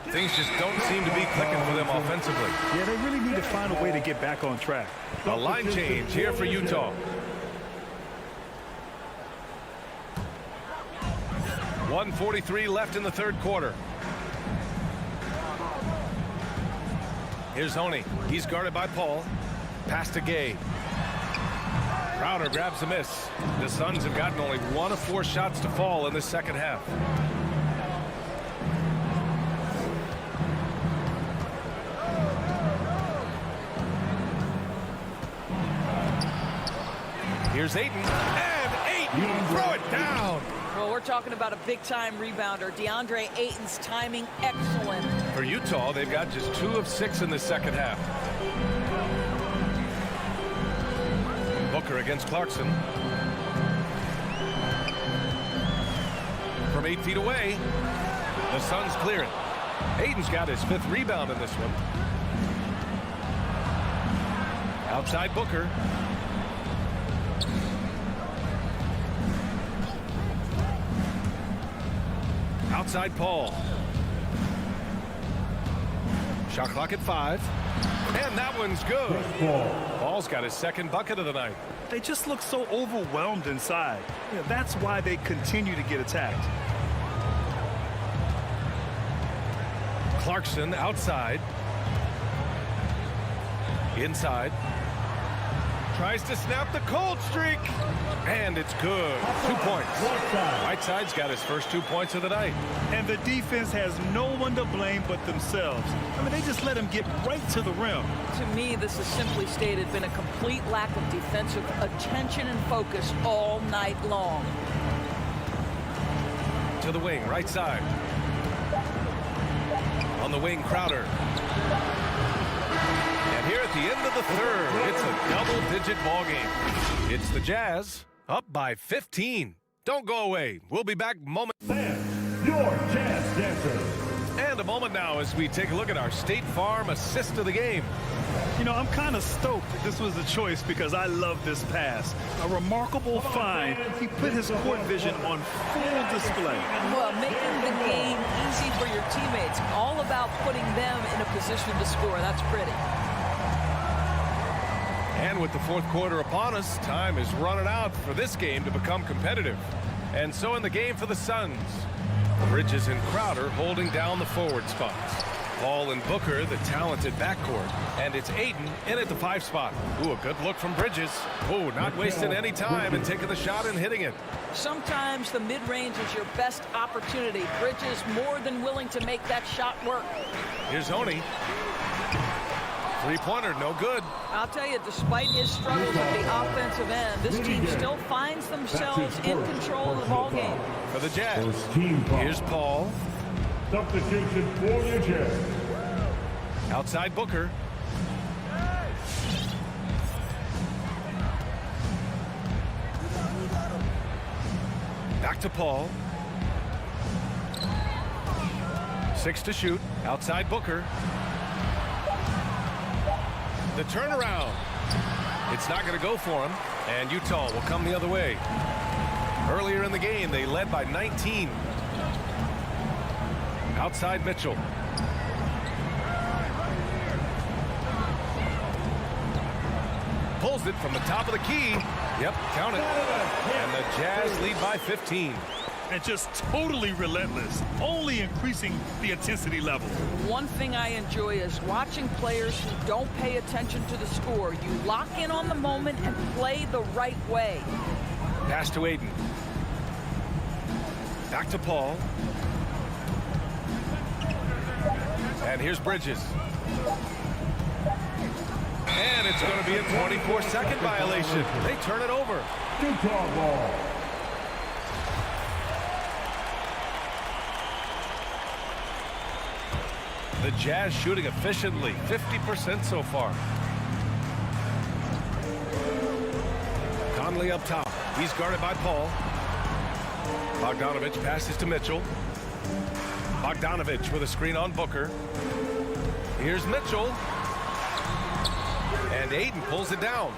Things just don't seem to be clicking for them offensively. Yeah, they really need to find a way to get back on track. A line change here for Utah. 1:43 left in the 3rd quarter. Here's Honey. He's guarded by Paul. Pass to Gay. Crowder grabs the miss. The Suns have gotten only 1 of 4 shots to fall in this second half. Here's Ayton. And Ayton throw it down. Well, we're talking about a big-time rebounder. DeAndre Ayton's timing excellent. For Utah, they've got just 2 of 6 in the second half. Booker against Clarkson. From 8 feet away, the Suns clear it. Ayton's got his 5th rebound in this one. Outside Booker. Outside Paul. Shot clock at 5. And that one's good. Paul's got his 2nd bucket of the night. They just look so overwhelmed inside. Yeah, that's why they continue to get attacked. Clarkson outside. Inside. Tries to snap the cold streak. And it's good. 2 points. Whiteside's got his first 2 points of the night. And the defense has no one to blame but themselves. I mean, they just let him get right to the rim. To me, this has simply stated been a complete lack of defensive attention and focus all night long. To the wing, right side. On the wing, Crowder. And here at the end of the 3rd, it's a double-digit ball game. It's the Jazz up by 15. Don't go away. We'll be back moment. Your Jazz Dancers. And a moment now as we take a look at our State Farm assist of the game. You know, I'm kind of stoked that this was a choice because I love this pass. A remarkable find. He put his court vision on full display. Well, making the game easy for your teammates. All about putting them in a position to score. That's pretty. And with the 4th quarter upon us, time is running out for this game to become competitive. And so in the game for the Suns, Bridges and Crowder holding down the forward spots. Paul and Booker, the talented backcourt. And it's Ayton in at the 5 spot. Ooh, a good look from Bridges. Ooh, not wasting any time and taking the shot and hitting it. Sometimes the mid-range is your best opportunity. Bridges more than willing to make that shot work. Here's Honey. 3-pointer, no good. I'll tell you, despite his struggles at the offensive end, this team still finds themselves in control of the ball game. For the Jazz, here's Paul. Substitution for the Jazz. Outside Booker. Back to Paul. 6 to shoot. Outside Booker. The turnaround. It's not going to go for him, and Utah will come the other way. Earlier in the game, they led by 19. Outside Mitchell. Pulls it from the top of the key. Yep, count it. And the Jazz lead by 15. And just totally relentless, only increasing the intensity level. One thing I enjoy is watching players who don't pay attention to the score. You lock in on the moment and play the right way. Pass to Ayton. Back to Paul. And here's Bridges. And it's going to be a 24-second violation. They turn it over. Utah ball. The Jazz shooting efficiently, 50% so far. Conley up top. He's guarded by Paul. Bogdanovich passes to Mitchell. Bogdanovich with a screen on Booker. Here's Mitchell. And Ayton pulls it down.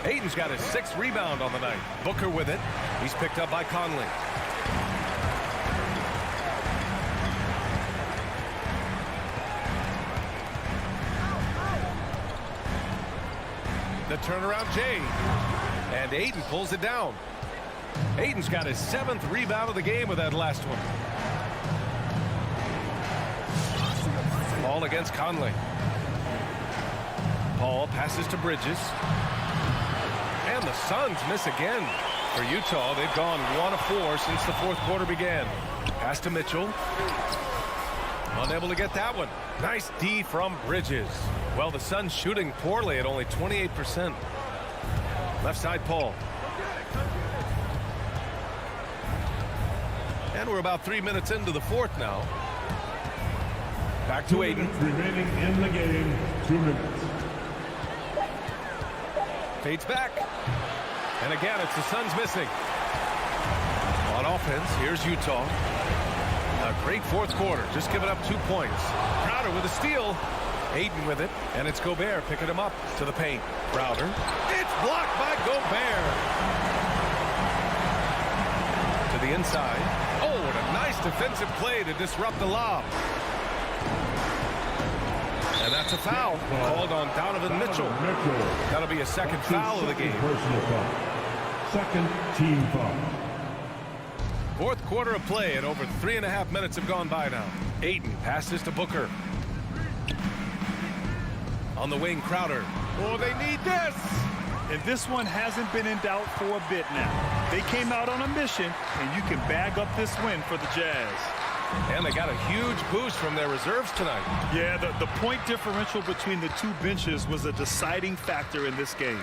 Ayton's got his 6th rebound on the night. Booker with it. He's picked up by Conley. The turnaround Jay. And Ayton pulls it down. Ayton's got his 7th rebound of the game with that last one. Ball against Conley. Paul passes to Bridges. And the Suns miss again. For Utah, they've gone 1 of 4 since the 4th quarter began. Pass to Mitchell. Unable to get that one. Nice D from Bridges. Well, the Suns shooting poorly at only 28%. Left side, Paul. And we're about 3 minutes into the 4th now. Back to Ayton. Remaining in the game, 2 minutes. Fades back. And again, it's the Suns missing. On offense, here's Utah. A great 4th quarter. Just giving up 2 points. Crowder with a steal. Ayton with it. And it's Gobert picking him up to the paint. Crowder. It's blocked by Gobert. To the inside. Oh, what a nice defensive play to disrupt the lob. And that's a foul called on Donovan Mitchell. That'll be a 2nd foul of the game. Personal foul. 2nd team foul. 4th quarter of play and over 3.5 minutes have gone by now. Ayton passes to Booker. On the wing, Crowder. Oh, they need this. And this one hasn't been in doubt for a bit now. They came out on a mission, and you can bag up this win for the Jazz. And they got a huge boost from their reserves tonight. Yeah, the point differential between the 2 benches was a deciding factor in this game.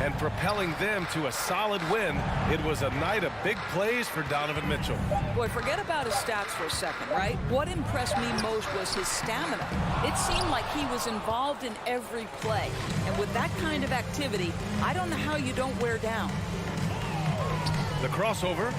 And propelling them to a solid win, it was a night of big plays for Donovan Mitchell. Boy, forget about his stats for a second, right? What impressed me most was his stamina. It seemed like he was involved in every play. And with that kind of activity, I don't know how you don't wear down. The crossover.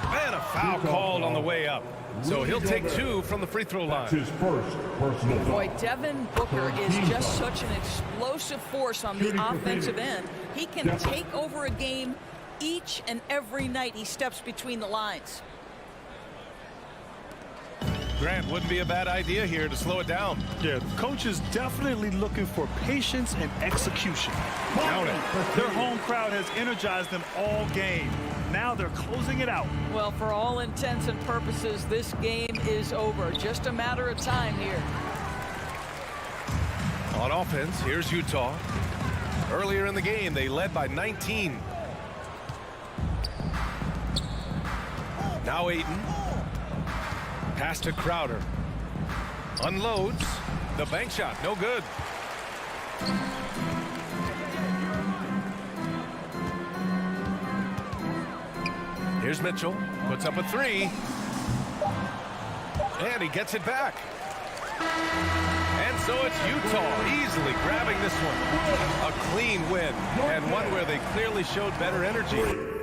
And a foul called on the way up. So he'll take 2 from the free throw line. That's his 1st personal foul. Boy, Devin Booker is just such an explosive force on the offensive end. He can take over a game each and every night he steps between the lines. Grant, wouldn't be a bad idea here to slow it down. Yeah, the coach is definitely looking for patience and execution. Count it. Their home crowd has energized them all game. Now they're closing it out. Well, for all intents and purposes, this game is over. Just a matter of time here. On offense, here's Utah. Earlier in the game, they led by 19. Now Ayton. Pass to Crowder. Unloads. The bank shot, no good. Here's Mitchell. Puts up a 3. And he gets it back. And so it's Utah easily grabbing this one. A clean win. And one where they clearly showed better energy.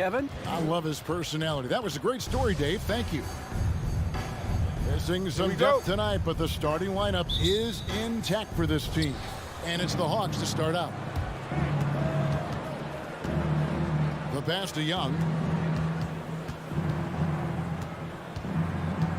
Kevin. I love his personality. That was a great story, Dave. Thank you. Missing some depth tonight, but the starting lineup is intact for this team. And it's the Hawks to start out. The pass to Young.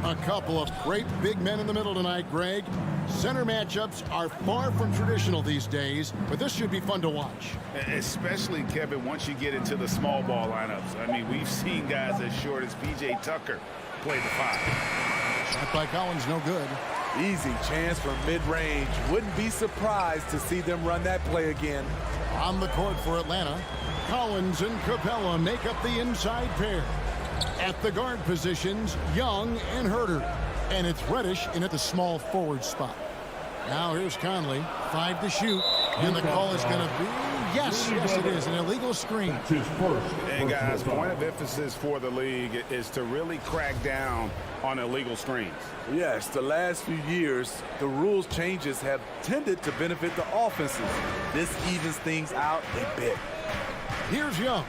A couple of great big men in the middle tonight, Greg. Center matchups are far from traditional these days, but this should be fun to watch. Especially, Kevin, once you get into the small ball lineups. I mean, we've seen guys as short as P.J. Tucker play the 5. Shot by Collins, no good. Easy chance from mid-range. Wouldn't be surprised to see them run that play again. On the court for Atlanta, Collins and Capella make up the inside pair. At the guard positions, Young and Herter. And it's Reddish in at the small forward spot. Now here's Conley, 5 to shoot. And the call is going to be, yes, it is, an illegal screen. And guys, point of emphasis for the league is to really crack down on illegal screens. Yes, the last few years, the rules changes have tended to benefit the offenses. This evens things out a bit. Here's Young.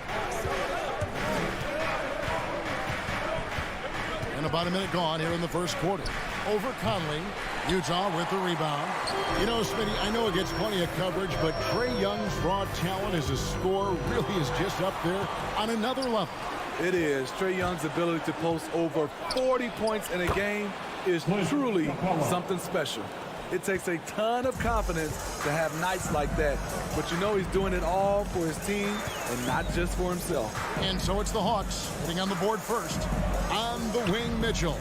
And about a minute gone here in the first quarter. Over Conley. Utah with the rebound. You know, Smitty, I know it gets plenty of coverage, but Trae Young's raw talent as a scorer really is just up there on another level. It is. Trae Young's ability to post over 40 points in a game is truly something special. It takes a ton of confidence to have nights like that. But you know he's doing it all for his team and not just for himself. And so it's the Hawks hitting on the board first. On the wing, Mitchell.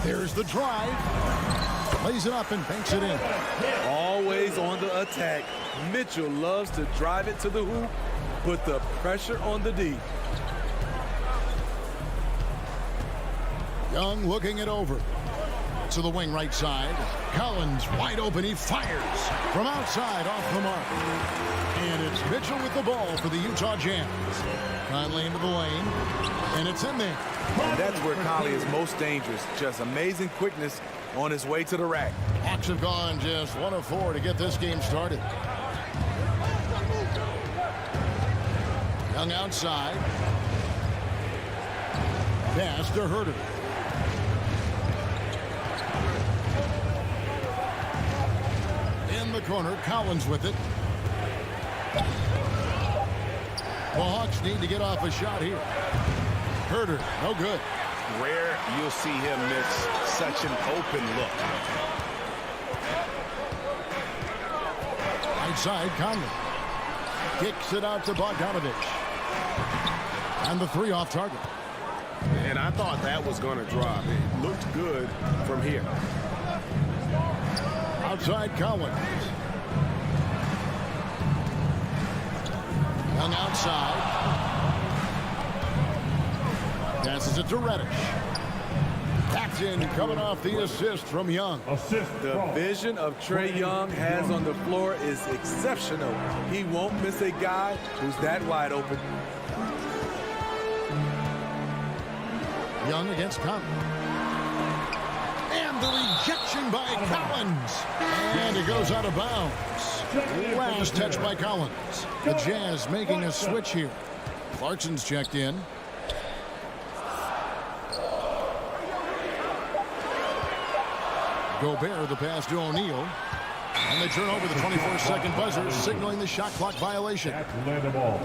There's the drive. Lays it up and banks it in. Always on the attack. Mitchell loves to drive it to the hoop, put the pressure on the D. Young looking it over. To the wing right side. Collins wide open. He fires from outside off the mark. And it's Mitchell with the ball for the Utah Jazz. Conley into the lane. And it's in there. And that's where Conley is most dangerous. Just amazing quickness on his way to the rack. Hawks have gone just 1 of 4 to get this game started. Young outside. Pass to Herter. In the corner, Collins with it. The Hawks need to get off a shot here. Herter, no good. Rare you'll see him miss such an open look. Outside, Conley. Kicks it out to Bogdanovich. And the 3 off target. And I thought that was going to drop. It looked good from here. Outside, Collins. Young outside. Passes it to Reddish. That's in, coming off the assist from Young. The vision of Trae Young has on the floor is exceptional. He won't miss a guy who's that wide open. Young against Conley. And the rejection by Collins. And it goes out of bounds. Last touch by Collins. The Jazz making a switch here. Clarkson's checked in. Gobert, the pass to O'Neal. And they turn over the 24-second buzzer, signaling the shot clock violation. Atlanta ball.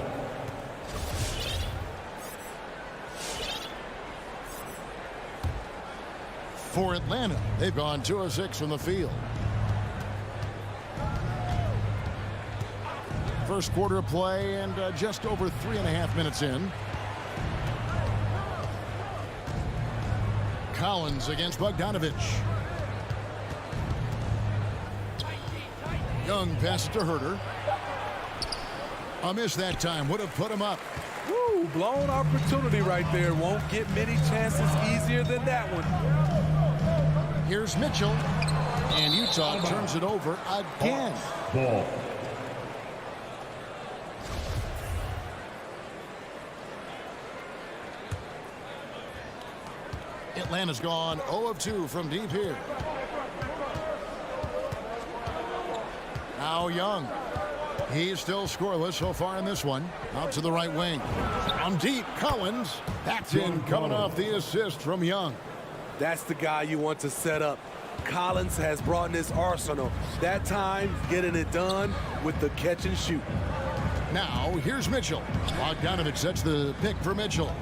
For Atlanta, they've gone 2 of 6 from the field. First quarter of play and just over 3.5 minutes in. Collins against Bogdanovich. Young pass to Herter. A miss that time. Would have put him up. Woo, blown opportunity right there. Won't get many chances easier than that one. Here's Mitchell. And Utah turns it over again. Ball. Atlanta's gone 0 of 2 from deep here. Now Young. He's still scoreless so far in this one. Out to the right wing. From deep, Collins. That's in, coming off the assist from Young. That's the guy you want to set up. Collins has brought in his arsenal. That time, getting it done with the catch and shoot. Now, here's Mitchell. Bogdanovich sets the pick for Mitchell.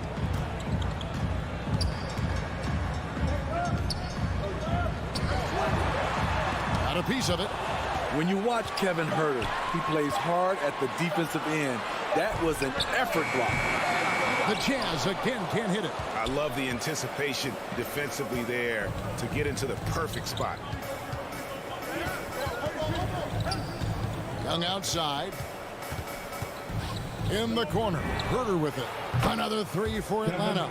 Got a piece of it. When you watch Kevin Huerter, he plays hard at the defensive end. That was an effort block. The Jazz again can't hit it. I love the anticipation defensively there to get into the perfect spot. Young outside. In the corner. Huerter with it. Another three for Atlanta.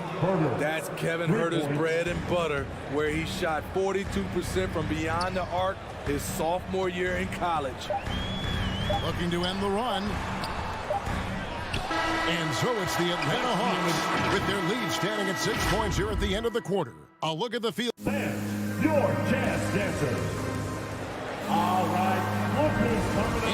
That's Kevin Huerter's bread and butter, where he shot 42% from beyond the arc his sophomore year in college. Looking to end the run. And so it's the Atlanta Hawks with their lead standing at 6 points here at the end of the quarter. A look at the field. Fans, your Jazz dancers. All right.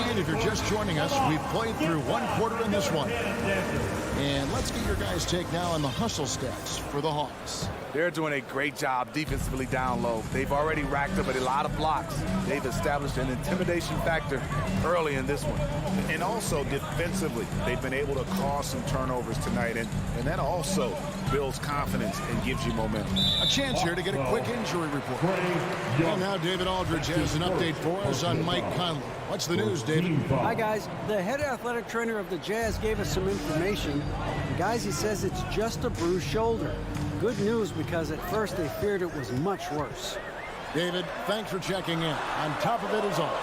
And if you're just joining us, we've played through one quarter in this one. And let's get your guys' take now on the hustle stats for the Hawks. They're doing a great job defensively down low. They've already racked up a lot of blocks. They've established an intimidation factor early in this one. And also defensively, they've been able to cause some turnovers tonight. And that also builds confidence and gives you momentum. A chance here to get a quick injury report. Well, now David Aldridge has an update for us on Mike Conley. What's the news, David? Hi, guys. The head athletic trainer of the Jazz gave us some information. Guys, he says it's just a bruised shoulder. Good news, because at first they feared it was much worse. David, thanks for checking in. On top of it as always.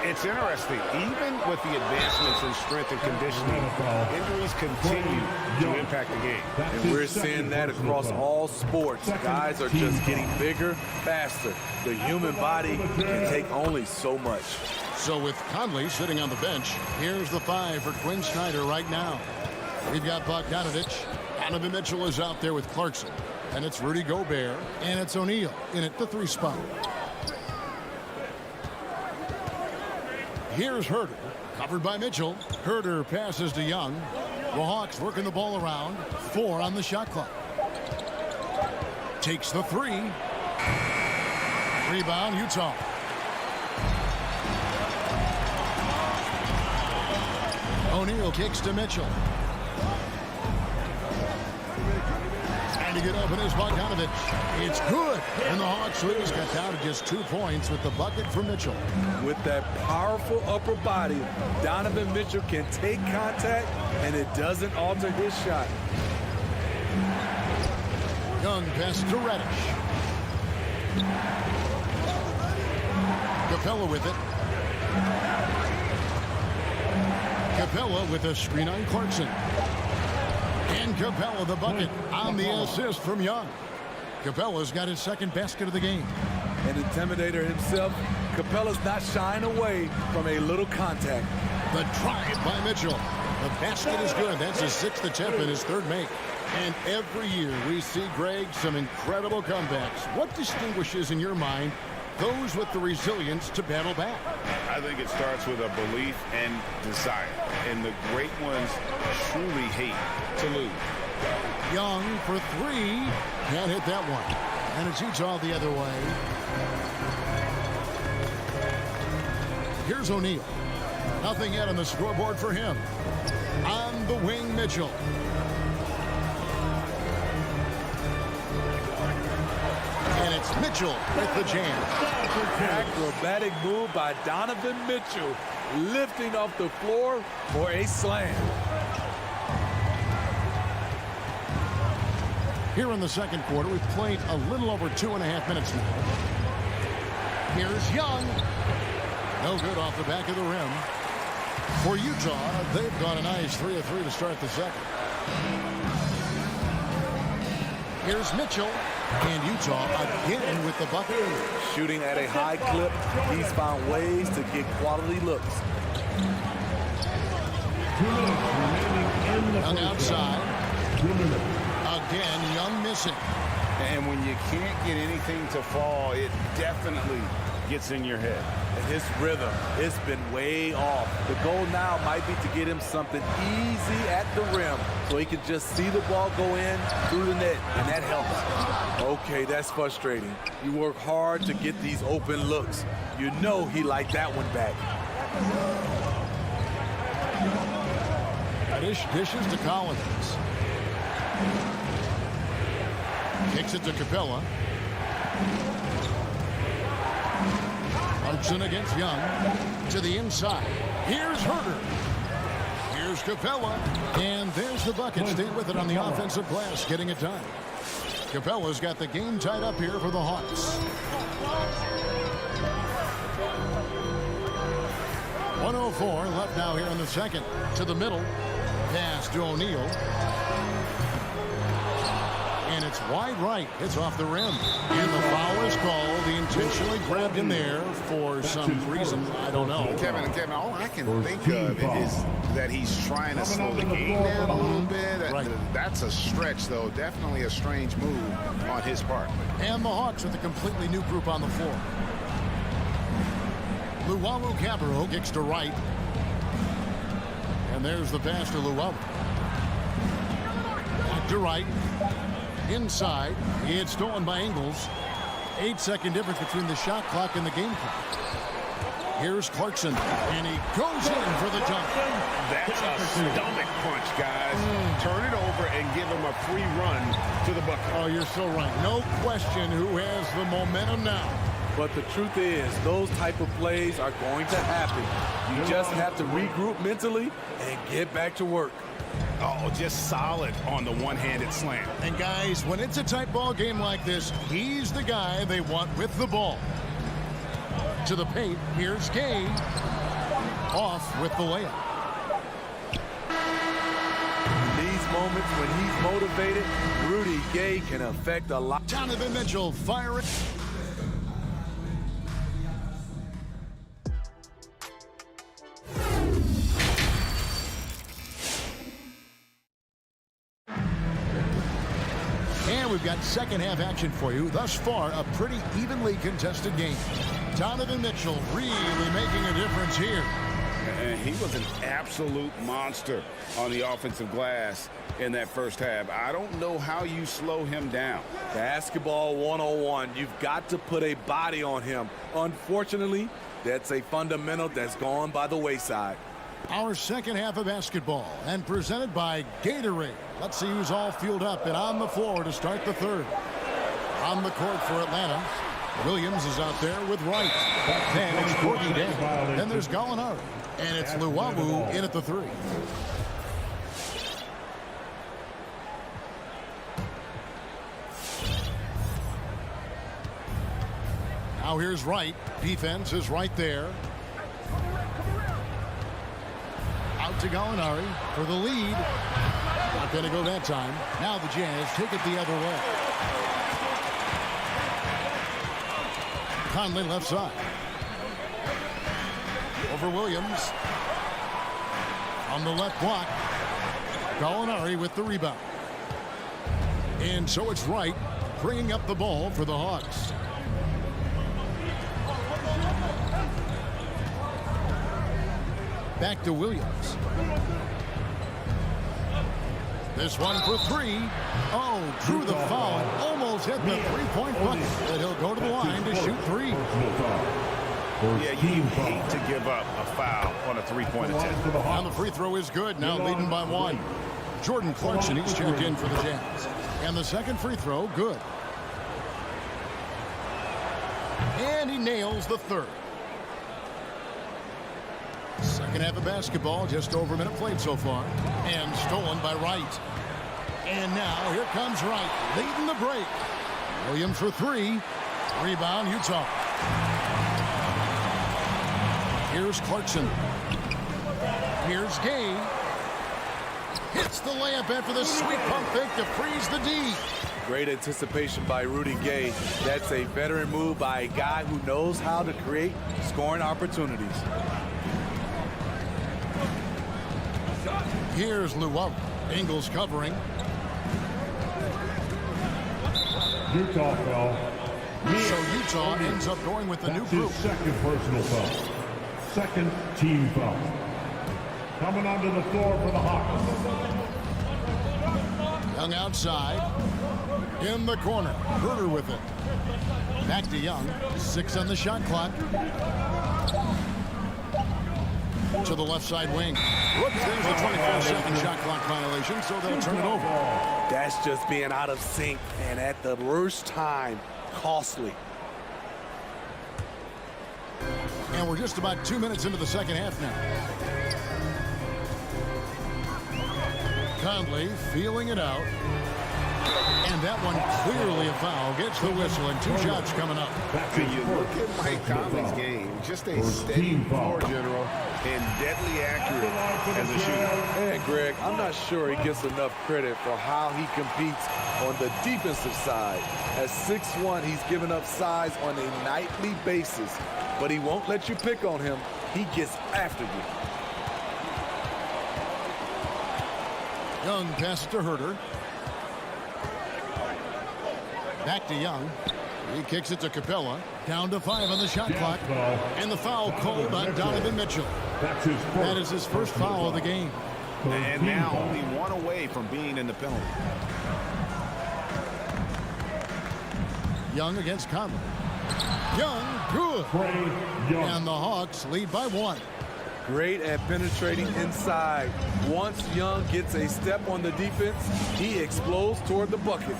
It's interesting. Even with the advancements in strength and conditioning, injuries continue to impact the game. And we're seeing that across all sports. Guys are just getting bigger, faster. The human body can take only so much. So with Conley sitting on the bench, here's the 5 for Quinn Snyder right now. We've got Bogdanovich. Donovan Mitchell is out there with Clarkson. And it's Rudy Gobert. And it's O'Neal in at the 3 spot. Here's Huerter. Covered by Mitchell. Huerter passes to Young. The Hawks working the ball around. 4 on the shot clock. Takes the 3. Rebound, Utah. O'Neal kicks to Mitchell. Trying to get open is Bogdanovich. It's good. And the Hawks lead got down to just 2 points with the bucket from Mitchell. With that powerful upper body, Donovan Mitchell can take contact, and it doesn't alter his shot. Young pass to Reddish. Capella with it. Capella with a screen on Clarkson. And Capella the bucket on the assist from Young. Capella's got his second basket of the game. An intimidator himself, Capella's not shying away from a little contact. The drive by Mitchell. The basket is good. That's his 6th attempt and his 3rd make. And every year we see, Greg, some incredible comebacks. What distinguishes, in your mind, those with the resilience to battle back? I think it starts with a belief and desire. And the great ones truly hate to lose. Young for 3. Can't hit that one. And it's Utah the other way. Here's O'Neal. Nothing yet on the scoreboard for him. On the wing, Mitchell. And it's Mitchell with the jam. Acrobatic move by Donovan Mitchell, lifting off the floor for a slam. Here in the second quarter, we've played a little over 2.5 minutes now. Here's Young. No good off the back of the rim. For Utah, they've got a nice 3 of 3 to start the second. Here's Mitchell. And Utah again with the bucket. Shooting at a high clip, he's found ways to get quality looks. Young outside. Again, Young missing. And when you can't get anything to fall, it definitely gets in your head. And his rhythm, it's been way off. The goal now might be to get him something easy at the rim so he can just see the ball go in through the net, and that helps. Okay, that's frustrating. You work hard to get these open looks. You know he liked that one back. Dishes to Collins. Kicks it to Capella. Clarkson against Young. To the inside. Here's Herter. Here's Capella. And there's the bucket. Stay with it on the offensive glass, getting it done. Capella's got the game tied up here for the Hawks. 1:04 left now here in the second. To the middle. Pass to O'Neal. And it's wide right. It's off the rim. And the foul is called. He intentionally grabbed him there for some reason. I don't know. Kevin, all I can think of is that he's trying to slow the game down a little bit. That's a stretch, though. Definitely a strange move on his part. And the Hawks with a completely new group on the floor. Luwawu-Cabarrot kicks to right. And there's the pass to Luwawu. Back to right. Inside. It's stolen by Ingles. 8-second difference between the shot clock and the game clock. Here's Clarkson. And he goes in for the dunk. That's a stomach punch, guys. Turn it over and give him a free run to the bucket. Oh, you're so right. No question who has the momentum now. But the truth is, those type of plays are going to happen. You just have to regroup mentally and get back to work. Oh, just solid on the one-handed slam. And guys, when it's a tight ball game like this, he's the guy they want with the ball. To the paint, here's Gay. Off with the layup. In these moments when he's motivated, Rudy Gay can affect a lot. Donovan Mitchell firing. And we've got second half action for you. Thus far, a pretty evenly contested game. Donovan Mitchell really making a difference here. And he was an absolute monster on the offensive glass in that first half. I don't know how you slow him down. Basketball 101. You've got to put a body on him. Unfortunately, that's a fundamental that's gone by the wayside. Our second half of basketball and presented by Gatorade. Let's see who's all fueled up and on the floor to start the third. On the court for Atlanta, Williams is out there with Wright. Then it's Courtney Day. Then there's Gallinari. And it's Luwawu in at the three. Now here's Wright. Defense is right there. Out to Gallinari for the lead. Not going to go that time. Now the Jazz take it the other way. Conley left side. Over Williams. On the left block. Gallinari with the rebound. And so it's Wright bringing up the ball for the Hawks. Back to Williams. This one for three. Oh, drew the foul. Almost hit the three-point bucket. And he'll go to the line to shoot three. Yeah, you hate to give up a foul on a three-point attempt. And the free throw is good. Now leading by one. Jordan Clarkson, he's checked in for the Jazz. And the second free throw, good. And he nails the third. Second half of basketball, just over a minute played so far. And stolen by Wright. And now here comes Wright, leading the break. Williams for three. Rebound, Utah. Here's Clarkson. Here's Gay. Hits the layup after the sweet pump fake to freeze the D. Great anticipation by Rudy Gay. That's a veteran move by a guy who knows how to create scoring opportunities. Here's Luwawu. Ingles covering. Utah foul. So Utah ends up going with the new That's group. his second personal foul. Second team foul. Coming onto the floor for the Hawks. Young outside. In the corner. Herter with it. Back to Young. 6 on the shot clock. To the left side wing. Whoops, there's a 24-second shot clock violation, so they'll turn it over. That's just being out of sync and at the worst time. Costly. And we're just about 2 minutes into the second half now. Conley feeling it out. And that one clearly a foul. Gets the whistle and 2 shots coming up. When you look at Mike Conley's game, just a steady floor general and deadly accurate as a shooter. And Greg, I'm not sure he gets enough credit for how he competes on the defensive side. At 6'1", he's given up size on a nightly basis, but he won't let you pick on him. He gets after you. Young passes to Herter. Back to Young. He kicks it to Capella. Down to 5 on the shot clock. And the foul called on Donovan Mitchell. That is his first foul of the game. And now only 1 away from being in the penalty. Young against Conley. Young, good. And the Hawks lead by 1. Great at penetrating inside. Once Young gets a step on the defense, he explodes toward the bucket.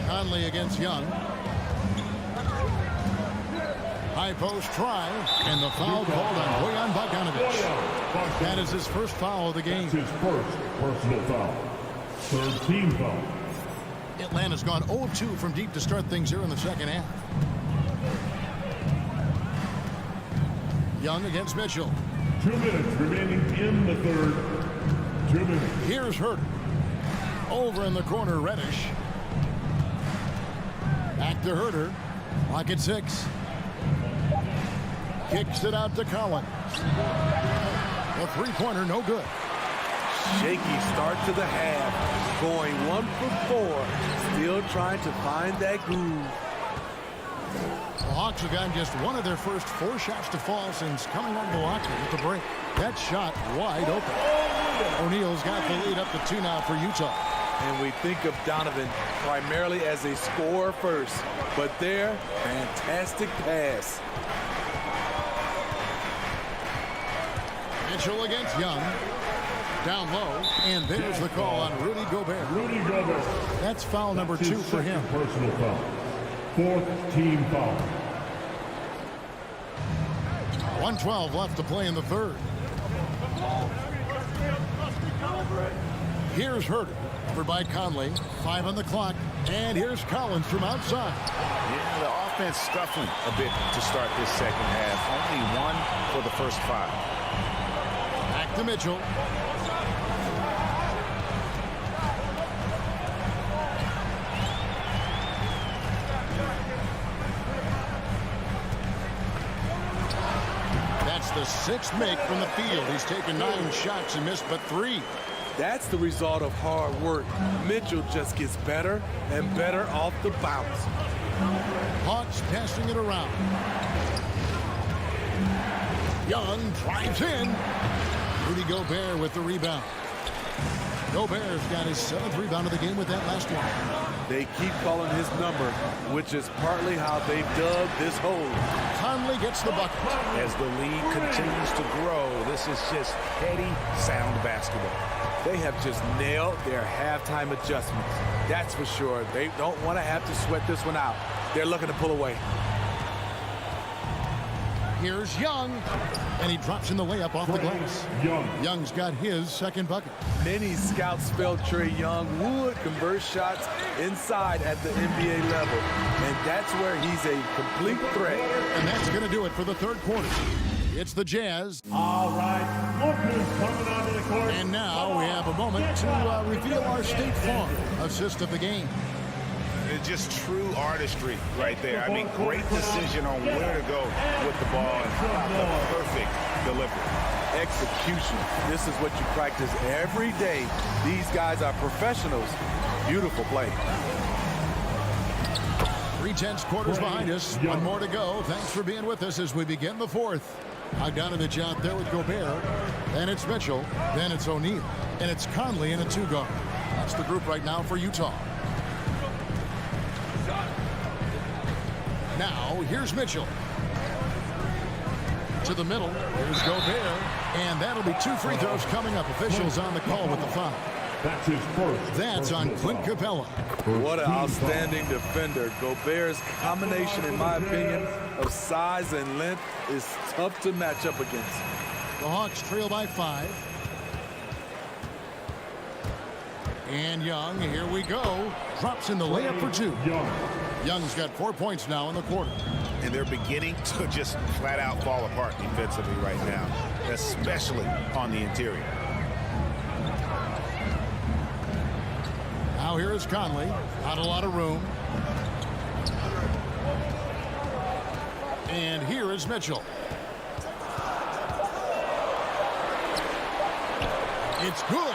Conley against Young. High post try, and the foul called on Bojan Bogdanovic. That is his first foul of the game. That's his first personal foul. Third team foul. Atlanta's gone 0-2 from deep to start things here in the second half. Young against Mitchell. 2 minutes remaining in the third. 2 minutes. Here's Herter. Over in the corner, Reddish. Back to Herter. Lock at 6. Kicks it out to Collins. The three-pointer, no good. Shaky start to the half. Going 1 for 4. Still trying to find that groove. The Hawks have gotten just one of their first 4 shots to fall since coming on the locker with the break. That shot wide open. O'Neal's got the lead up to 2 now for Utah. And we think of Donovan primarily as a scorer first. But there, fantastic pass. Mitchell against Young. Down low. And there's the call on Rudy Gobert. Rudy Gobert. That's foul number 2 for him. Personal foul. Fourth team foul. 1:12 left to play in the third. Here's Herter. Covered by Conley. 5 on the clock. And here's Collins from outside. Yeah, the offense scuffling a bit to start this second half. Only 1 for the first 5. Back to Mitchell. That's the 6th make from the field. He's taken 9 shots and missed but 3. That's the result of hard work. Mitchell just gets better and better off the bounce. Hawks passing it around. Young drives in. Rudy Gobert with the rebound. Gobert's got his 7th rebound of the game with that last one. They keep calling his number, which is partly how they've dug this hole. Conley gets the bucket. As the lead continues to grow, this is just heady, sound basketball. They have just nailed their halftime adjustments. That's for sure. They don't want to have to sweat this one out. They're looking to pull away. Here's Young, and he drops in the layup off the glass. Young's got his 2nd bucket. Many scouts felt Trae Young would convert shots inside at the NBA level, and that's where he's a complete threat. And that's going to do it for the third quarter. It's the Jazz. All right, Booker's coming onto the court. And now we have a moment to reveal our State Farm assist of the game. It's just true artistry right there. I mean, great decision on where to go with the ball and how about the perfect delivery. execution. This is what you practice every day. These guys are professionals. Beautiful play. 3/10 quarters behind us. One more to go. Thanks for being with us as we begin the fourth. Bogdanovich out there with Gobert. Then it's Mitchell. Then it's O'Neal. And it's Conley in a two-guard. That's the group right now for Utah. Now, here's Mitchell. To the middle. Here's Gobert. And that'll be 2 free throws coming up. Officials on the call with the foul. That's his first. That's on Clint Capella. What an outstanding defender. Gobert's combination, in my opinion, of size and length is tough to match up against. The Hawks trail by 5. And Young, here we go. Drops in the layup for 2. Young's got 4 points now in the quarter. And they're beginning to just flat out fall apart defensively right now, especially on the interior. Now here is Conley. Not a lot of room. And here is Mitchell. It's good.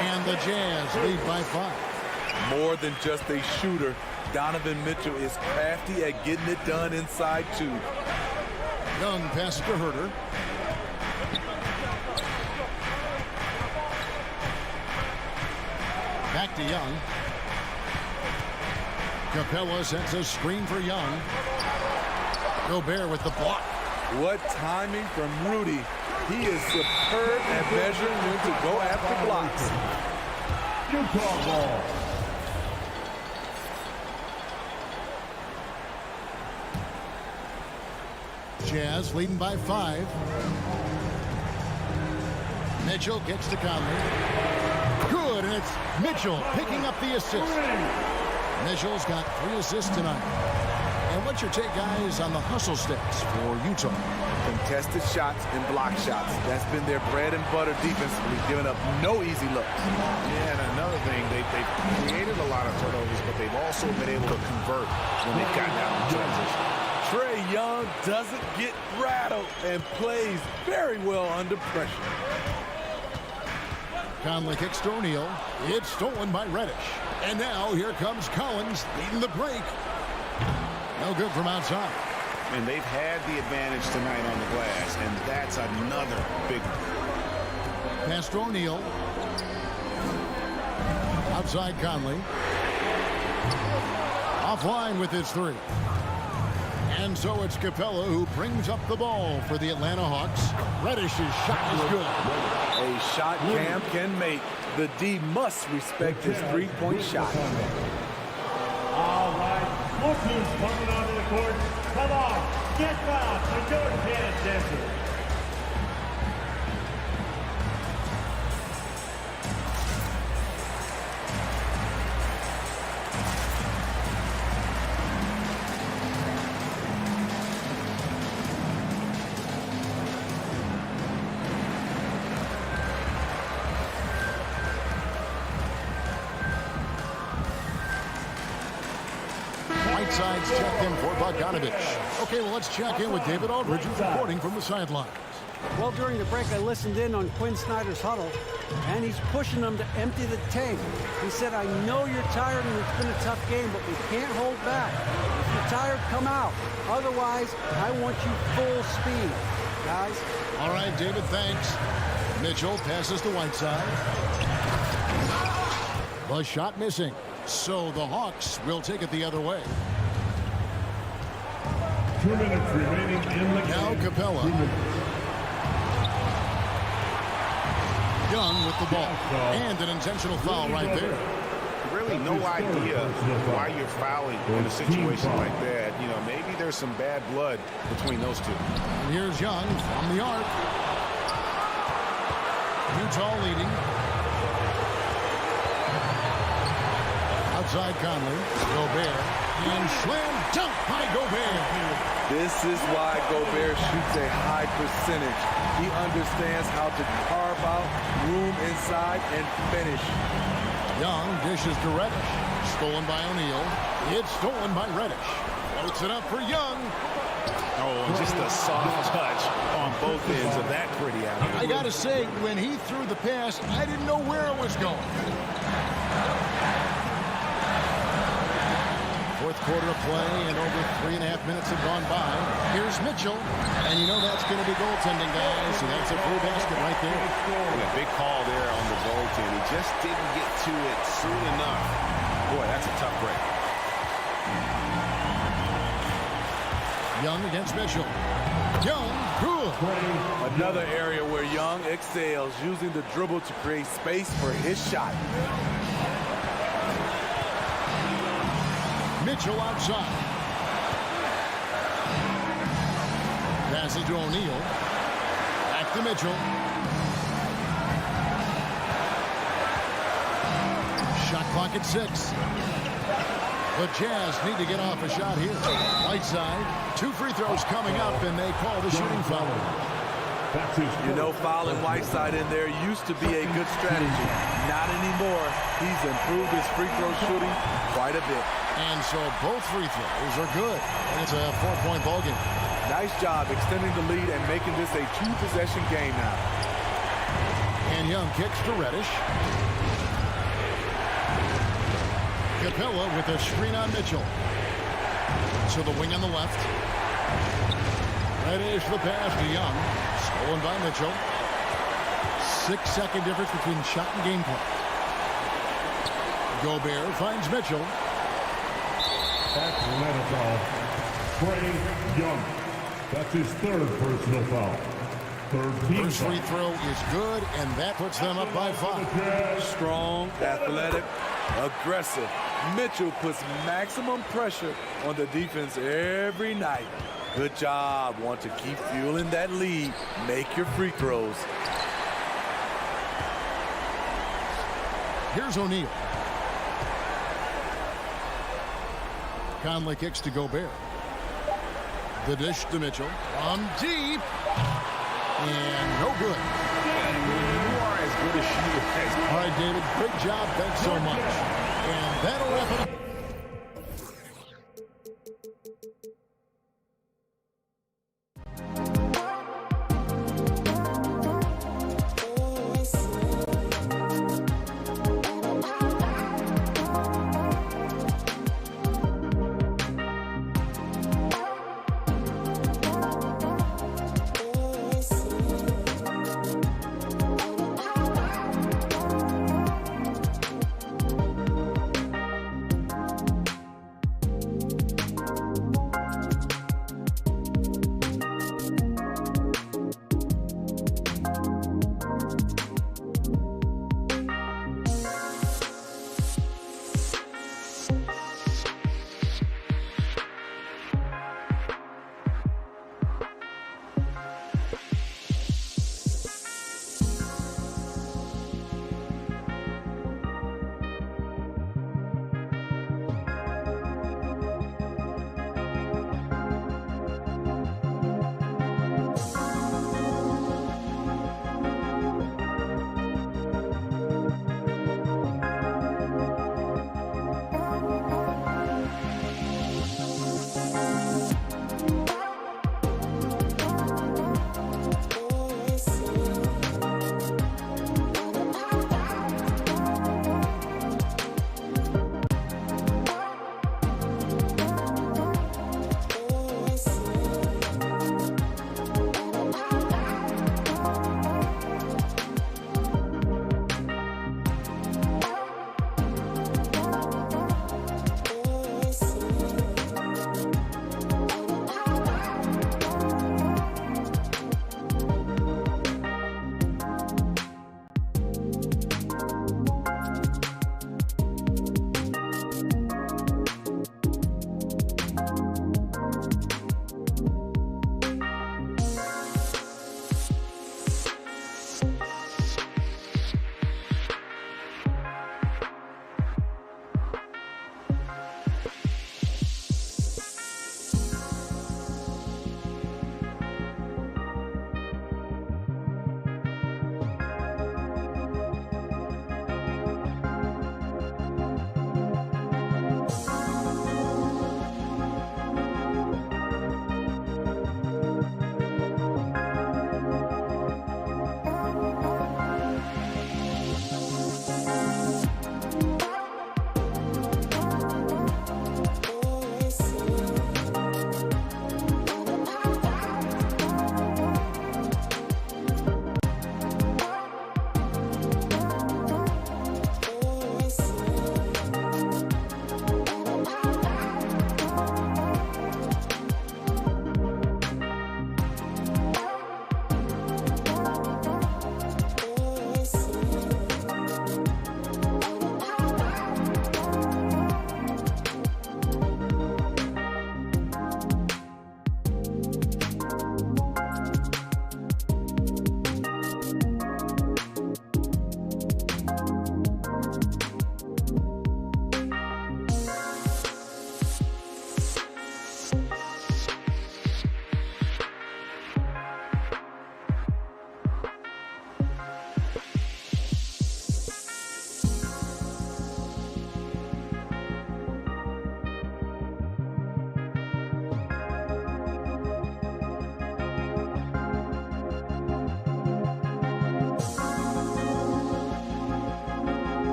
And the Jazz lead by 5. More than just a shooter, Donovan Mitchell is crafty at getting it done inside too. Young passes to Herter. Back to Young. Capella sets a screen for Young. Gobert with the block. What timing from Rudy. He is superb at measuring when to go after blocks. Utah ball. Jazz leading by 5. Mitchell gets to Conley. Good, and it's Mitchell picking up the assist. Mitchell's got 3 assists tonight. And what's your take, guys, on the hustle stats for Utah? Contested shots and block shots. That's been their bread and butter defensively, giving up no easy looks. Yeah, and another thing, they've created a lot of turnovers, but they've also been able to convert when they've gotten out in transition. Trae Young doesn't get rattled and plays very well under pressure. Conley kicks to O'Neal. It's stolen by Reddish. And now here comes Collins leading the break. No good from outside. And they've had the advantage tonight on the glass, and that's another big one. Pass to O'Neal. Outside Conley. Offline with his 3. And so it's Capella who brings up the ball for the Atlanta Hawks. Reddish's shot is good. A shot Cam can make. The D must respect his three-point shot. All right. Look who's coming onto the court. Come on. Get fouled. So don't pay attention. Sides checked in for Bogdanovich. Okay, well, let's check in with David Aldridge, who's reporting from the sidelines. Well, during the break, I listened in on Quinn Snyder's huddle, and he's pushing them to empty the tank. He said, I know you're tired and it's been a tough game, but we can't hold back. If you're tired, come out. Otherwise, I want you full speed, guys. All right, David, thanks. Mitchell passes to Whiteside. The shot missing. So the Hawks will take it the other way. 2 minutes remaining in the game. Now Capella. Young with the ball. And an intentional foul right there. Really no idea why you're fouling in a situation like that. You know, maybe there's some bad blood between those two. And here's Young from the arc. Utah leading. Outside Conley. Gobert. And slam dunk by Gobert. This is why Gobert shoots a high percentage. He understands how to carve out room inside and finish. Young dishes to Reddish. Stolen by O'Neal. It's stolen by Reddish. Floats it up for Young. Oh, and just a soft touch on both ends of that pretty alley. I got to say, when he threw the pass, I didn't know where it was going. Fourth quarter of play, and over 3.5 minutes have gone by. Here's Mitchell, and you know that's going to be goaltending, guys, so that's a free basket right there. And a big call there on the goaltend. He just didn't get to it soon enough. Boy, that's a tough break. Young against Mitchell. Young, good. Another area where Young excels, using the dribble to create space for his shot. Mitchell outside. Passes to O'Neal. Back to Mitchell. Shot clock at 6. The Jazz need to get off a shot here. Right side. 2 free throws coming up, and they call the shooting foul. You know, fouling Whiteside in there used to be a good strategy. Not anymore. He's improved his free throw shooting quite a bit. And so both free throws are good. And it's a 4-point ball game. Nice job extending the lead and making this a 2-possession game now. And Young kicks to Reddish. Capella with a screen on Mitchell. So the wing on the left. Reddish the pass to Young. Stolen by Mitchell. 6-second difference between shot and gameplay. Gobert finds Mitchell. Atlanta foul. Trey Young. That's his 3rd personal foul. First free throw is good, and that puts them up by 5. Strong, athletic, aggressive. Mitchell puts maximum pressure on the defense every night. Good job. Want to keep fueling that lead. Make your free throws. Here's O'Neal. Conley kicks to Gobert. The dish to Mitchell. From deep. And no good. You are as good as you are. All right, David. Great job. Thanks so much. And that'll wrap it up.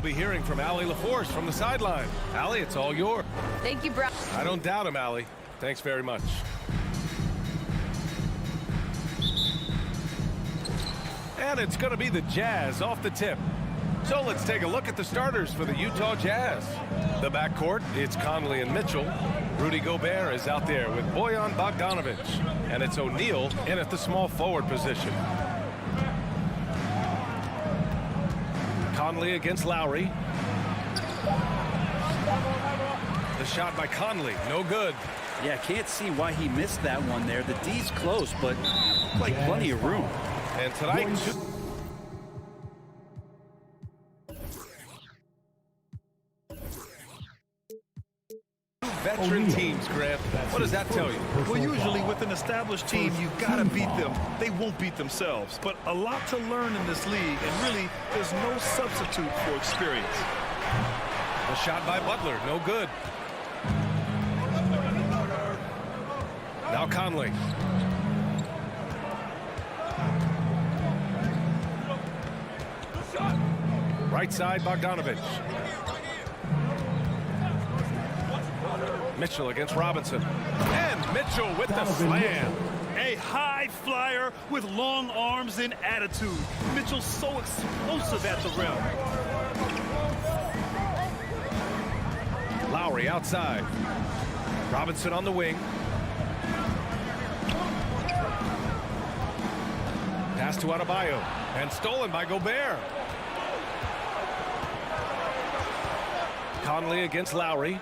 we'll be hearing from Allie LaForce from the sideline. Allie, it's all yours. Thank you, Brown. I don't doubt him, Allie. Thanks very much. And it's going to be the Jazz off the tip. So let's take a look at the starters for the Utah Jazz. The backcourt, it's Conley and Mitchell. Rudy Gobert is out there with Bojan Bogdanovic. And it's O'Neal in at the small forward position. Conley against Lowry. The shot by Conley, no good. Yeah, can't see why he missed that one there. The D's close, but like plenty of room. And tonight, veteran teams, Grant. What does that tell you? Well, usually with an established team, you've got to beat them. They won't beat themselves. But a lot to learn in this league, and really, there's no substitute for experience. The shot by Butler, no good. Now Conley. Right side, Bogdanovic. Mitchell against Robinson. And Mitchell with the slam. A high flyer with long arms and attitude. Mitchell's so explosive at the rim. Lowry outside. Robinson on the wing. Pass to Adebayo. And stolen by Gobert. Conley against Lowry.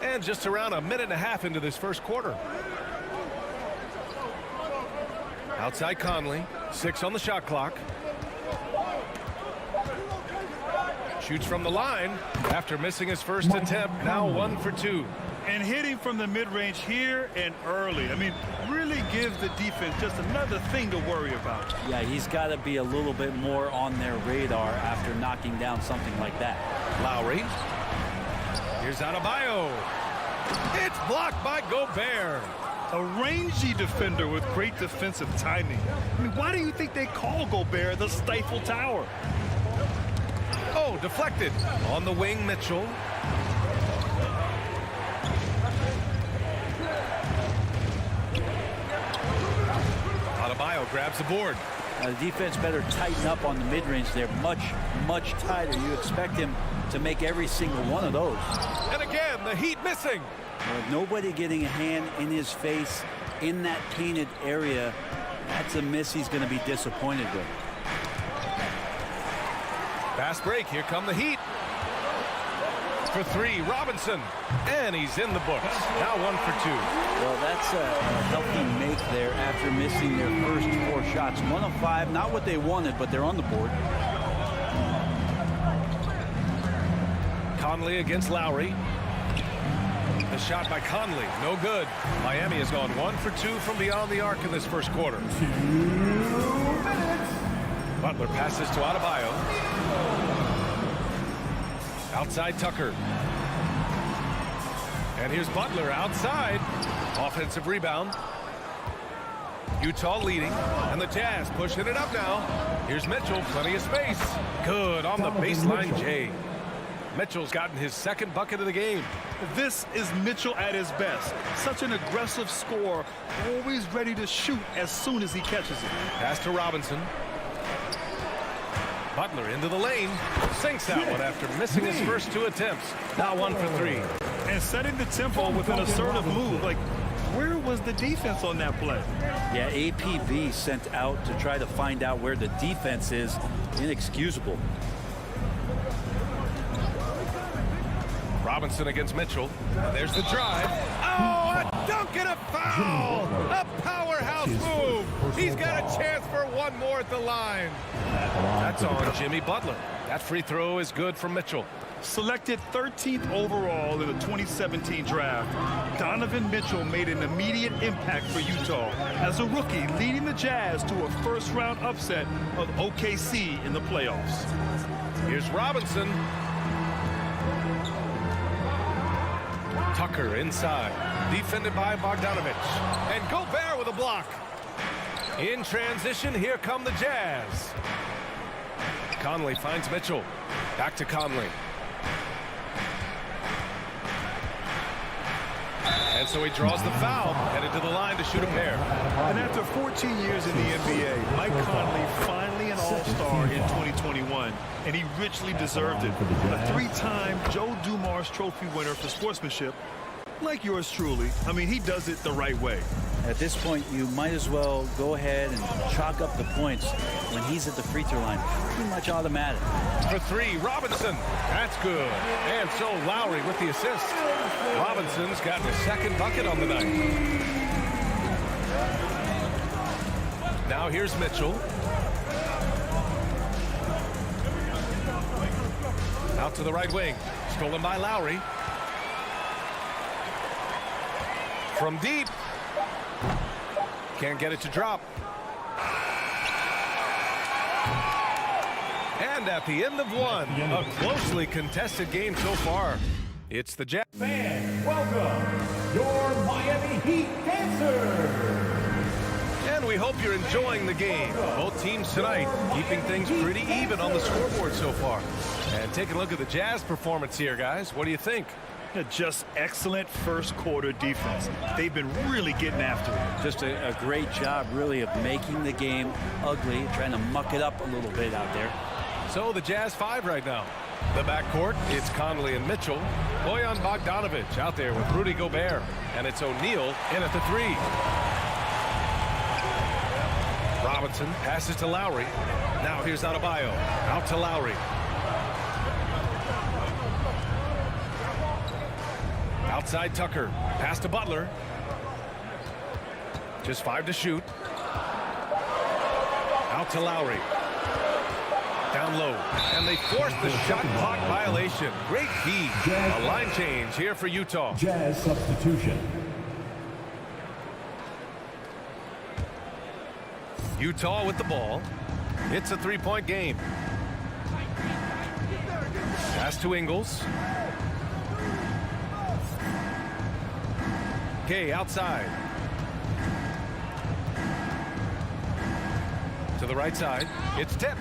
And just around a minute and a half into this first quarter. Outside Conley. 6 on the shot clock. Shoots from the line after missing his first attempt. Now 1 for 2. And hitting from the mid-range here and early. I mean, really gives the defense just another thing to worry about. Yeah, he's got to be a little bit more on their radar after knocking down something like that. Lowry. Here's Adebayo. It's blocked by Gobert. A rangy defender with great defensive timing. I mean, why do you think they call Gobert the Stifle Tower? Oh, deflected. On the wing, Mitchell. Adebayo grabs the board. The defense better tighten up on the mid-range there. Much, much tighter. You expect him to make every single one of those. And again, the Heat missing. With nobody getting a hand in his face in that painted area, that's a miss he's going to be disappointed with. Fast break. Here come the Heat. For 3, Robinson. And he's in the books. Now 1 for 2. Well, that's a healthy make there after missing their first 4 shots. 1 of 5, not what they wanted, but they're on the board. Conley against Lowry. The shot by Conley, no good. Miami has gone 1 for 2 from beyond the arc in this first quarter. 2 minutes. Butler passes to Adebayo. Outside Tucker. And here's Butler outside. Offensive rebound. Utah leading. And the Jazz pushing it up now. Here's Mitchell, plenty of space. Good on the baseline, Jay. Mitchell's gotten his 2nd bucket of the game. This is Mitchell at his best. Such an aggressive scorer, always ready to shoot as soon as he catches it. Pass to Robinson. Butler into the lane. Sinks that one after missing his first 2 attempts. Now 1 for 3. And setting the tempo with an assertive move. Like, where was the defense on that play? Yeah, APB sent out to try to find out where the defense is. Inexcusable. Robinson against Mitchell. And there's the drive. Oh, a dunk and a foul! A powerhouse move! He's got a chance for 1 more at the line. That's on Jimmy Butler. That free throw is good for Mitchell. Selected 13th overall in the 2017 draft, Donovan Mitchell made an immediate impact for Utah as a rookie, leading the Jazz to a first-round upset of OKC in the playoffs. Here's Robinson. Tucker inside, defended by Bogdanovic. And Gobert with a block. In transition, here come the Jazz. Conley finds Mitchell. Back to Conley. And so he draws the foul, headed to the line to shoot a pair. And after 14 years in the NBA, Mike Conley finally an all-star in 2021, and he richly deserved it. A three-time Joe Dumars Trophy winner for sportsmanship, like yours truly. I mean, he does it the right way. At this point, you might as well go ahead and chalk up the points when he's at the free throw line. Pretty much automatic. For three, Robinson. That's good. And so Lowry with the assist. Robinson's got his second bucket on the night. Now here's Mitchell. Out to the right wing. Stolen by Lowry. From deep. Can't get it to drop. And at the end of one, a closely contested game so far. It's the Jazz. Fans, welcome your Miami Heat dancers. And we hope you're enjoying the game. Both teams tonight keeping things pretty even on the scoreboard so far. And take a look at the Jazz performance here, guys. What do you think? Just excellent first quarter defense. They've been really getting after it. Just a great job, really, of making the game ugly, trying to muck it up a little bit out there. So the Jazz 5 right now. The backcourt, it's Conley and Mitchell. Bojan Bogdanovic out there with Rudy Gobert. And it's O'Neal in at the three. Robinson passes to Lowry. Now here's Adebayo. Out to Lowry. Outside Tucker. Pass to Butler. Just 5 to shoot. Out to Lowry. Down low. And they force the shot clock violation. Great feed. A line change here for Utah. Jazz substitution. Utah with the ball. It's a three-point game. Pass to Ingles. Okay, outside. To the right side. It's tipped.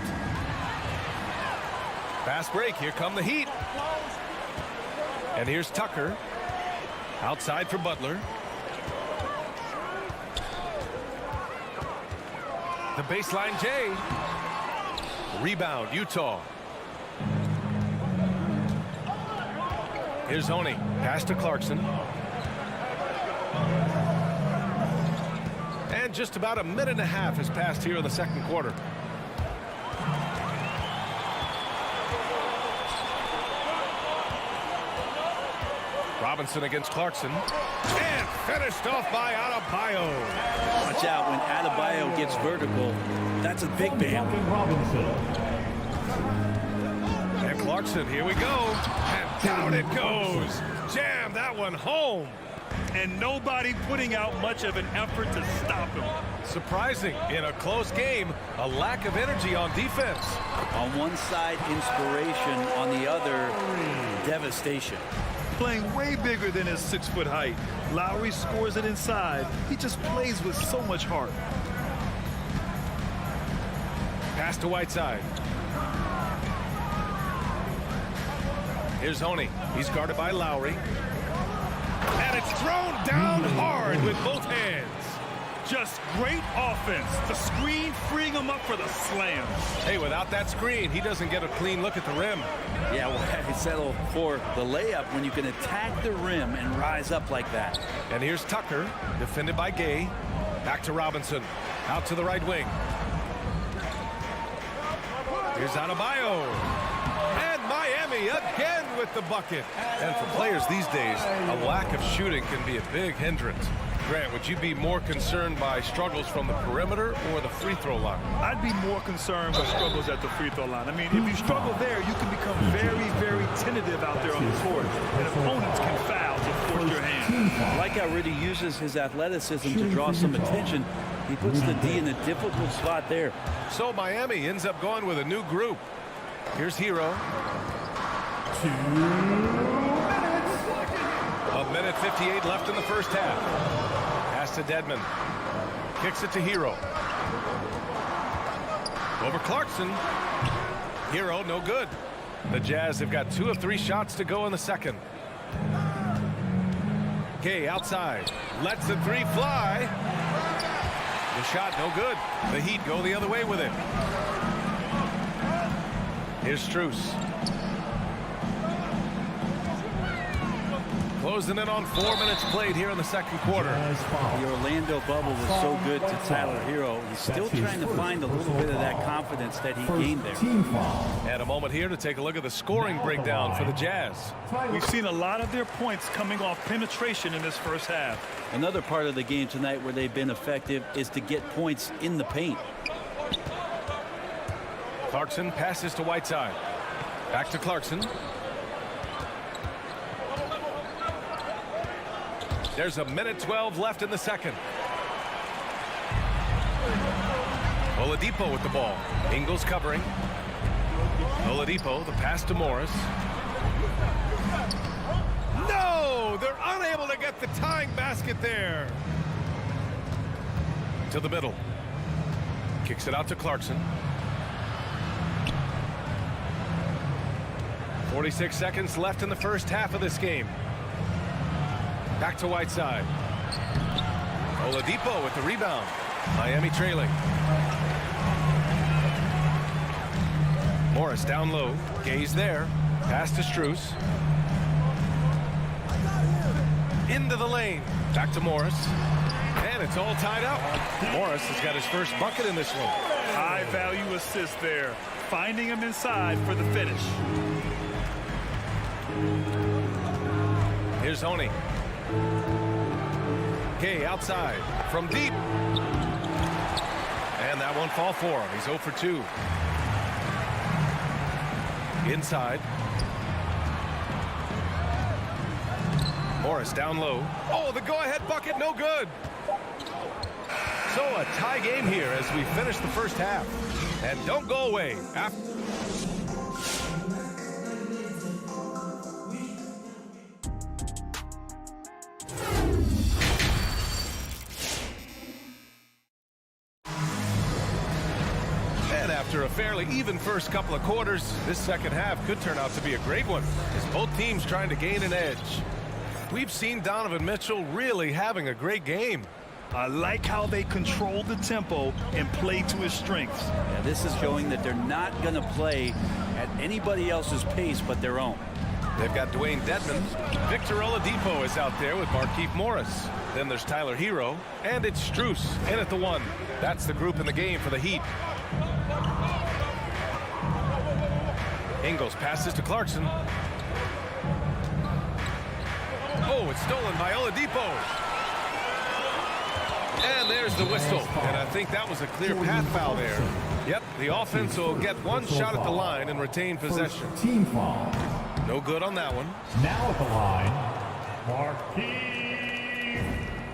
Fast break. Here come the Heat. And here's Tucker. Outside for Butler. The baseline J. Rebound, Utah. Here's Honey. Pass to Clarkson. And just about a minute and a half has passed here in the second quarter. Robinson against Clarkson. And finished off by Adebayo. Watch out when Adebayo gets vertical. That's a big bam. And Clarkson, here we go. And down it goes. Jam that one home. And nobody putting out much of an effort to stop him. Surprising in a close game, a lack of energy on defense. On one side, inspiration. On the other, devastation. Playing way bigger than his 6-foot height. Lowry scores it inside. He just plays with so much heart. Pass to Whiteside. Here's Honey. He's guarded by Lowry. And it's thrown down hard with both hands. Just great offense. The screen freeing him up for the slam. Hey, without that screen, he doesn't get a clean look at the rim. Yeah, well, settle for the layup when you can attack the rim and rise up like that. And here's Tucker, defended by Gay. Back to Robinson. Out to the right wing. Here's Adebayo. And Miami again with the bucket. And for players these days, a lack of shooting can be a big hindrance. Grant, would you be more concerned by struggles from the perimeter or the free throw line? I'd be more concerned with struggles at the free throw line. I mean, if you struggle there, you can become very, very tentative out there on the court. And opponents can foul to force your hand. I like how Rudy uses his athleticism to draw some attention. He puts the D in a difficult spot there. So Miami ends up going with a new group. Here's Hero. 2 minutes. A minute 58 left in the first half. Pass to Dedmon. Kicks it to Hero. Over Clarkson. Hero, no good. The Jazz have got 2 of 3 shots to go in the second. Kay outside. Lets the 3 fly. The shot, no good. The Heat go the other way with it. Here's Strus. Closing in on 4 minutes played here in the second quarter. The Orlando bubble was so good to Tyler Hero. He's still trying to find a little bit of that confidence that he gained there. And a moment here to take a look at the scoring breakdown for the Jazz. We've seen a lot of their points coming off penetration in this first half. Another part of the game tonight where they've been effective is to get points in the paint. Clarkson passes to Whiteside. Back to Clarkson. There's a minute 12 left in the second. Oladipo with the ball. Ingles covering. Oladipo, the pass to Morris. No! They're unable to get the tying basket there. To the middle. Kicks it out to Clarkson. 46 seconds left in the first half of this game. Back to Whiteside. Oladipo with the rebound. Miami trailing. Morris down low. Gay's there. Pass to Strus. Into the lane. Back to Morris. And it's all tied up. Morris has got his first bucket in this one. High value assist there. Finding him inside for the finish. Here's Honey. Kay outside from deep. And that won't fall for him. He's 0 for 2. Inside. Morris down low. Oh, the go-ahead bucket, no good. So a tie game here as we finish the first half. And don't go away. After a fairly even first couple of quarters, this second half could turn out to be a great one as both teams trying to gain an edge. We've seen Donovan Mitchell really having a great game. I like how they control the tempo and play to his strengths. Yeah, this is showing that they're not going to play at anybody else's pace but their own. They've got Dwayne Dedmon. Victor Oladipo is out there with Markieff Morris. Then there's Tyler Hero, and it's Strus in at the 1. That's the group in the game for the Heat. Ingles passes to Clarkson. Oh, it's stolen by Oladipo. And there's the whistle. And I think that was a clear path foul there. Yep, the offense will get one shot at the line and retain possession. Team foul. No good on that one. Now at the line, Markieff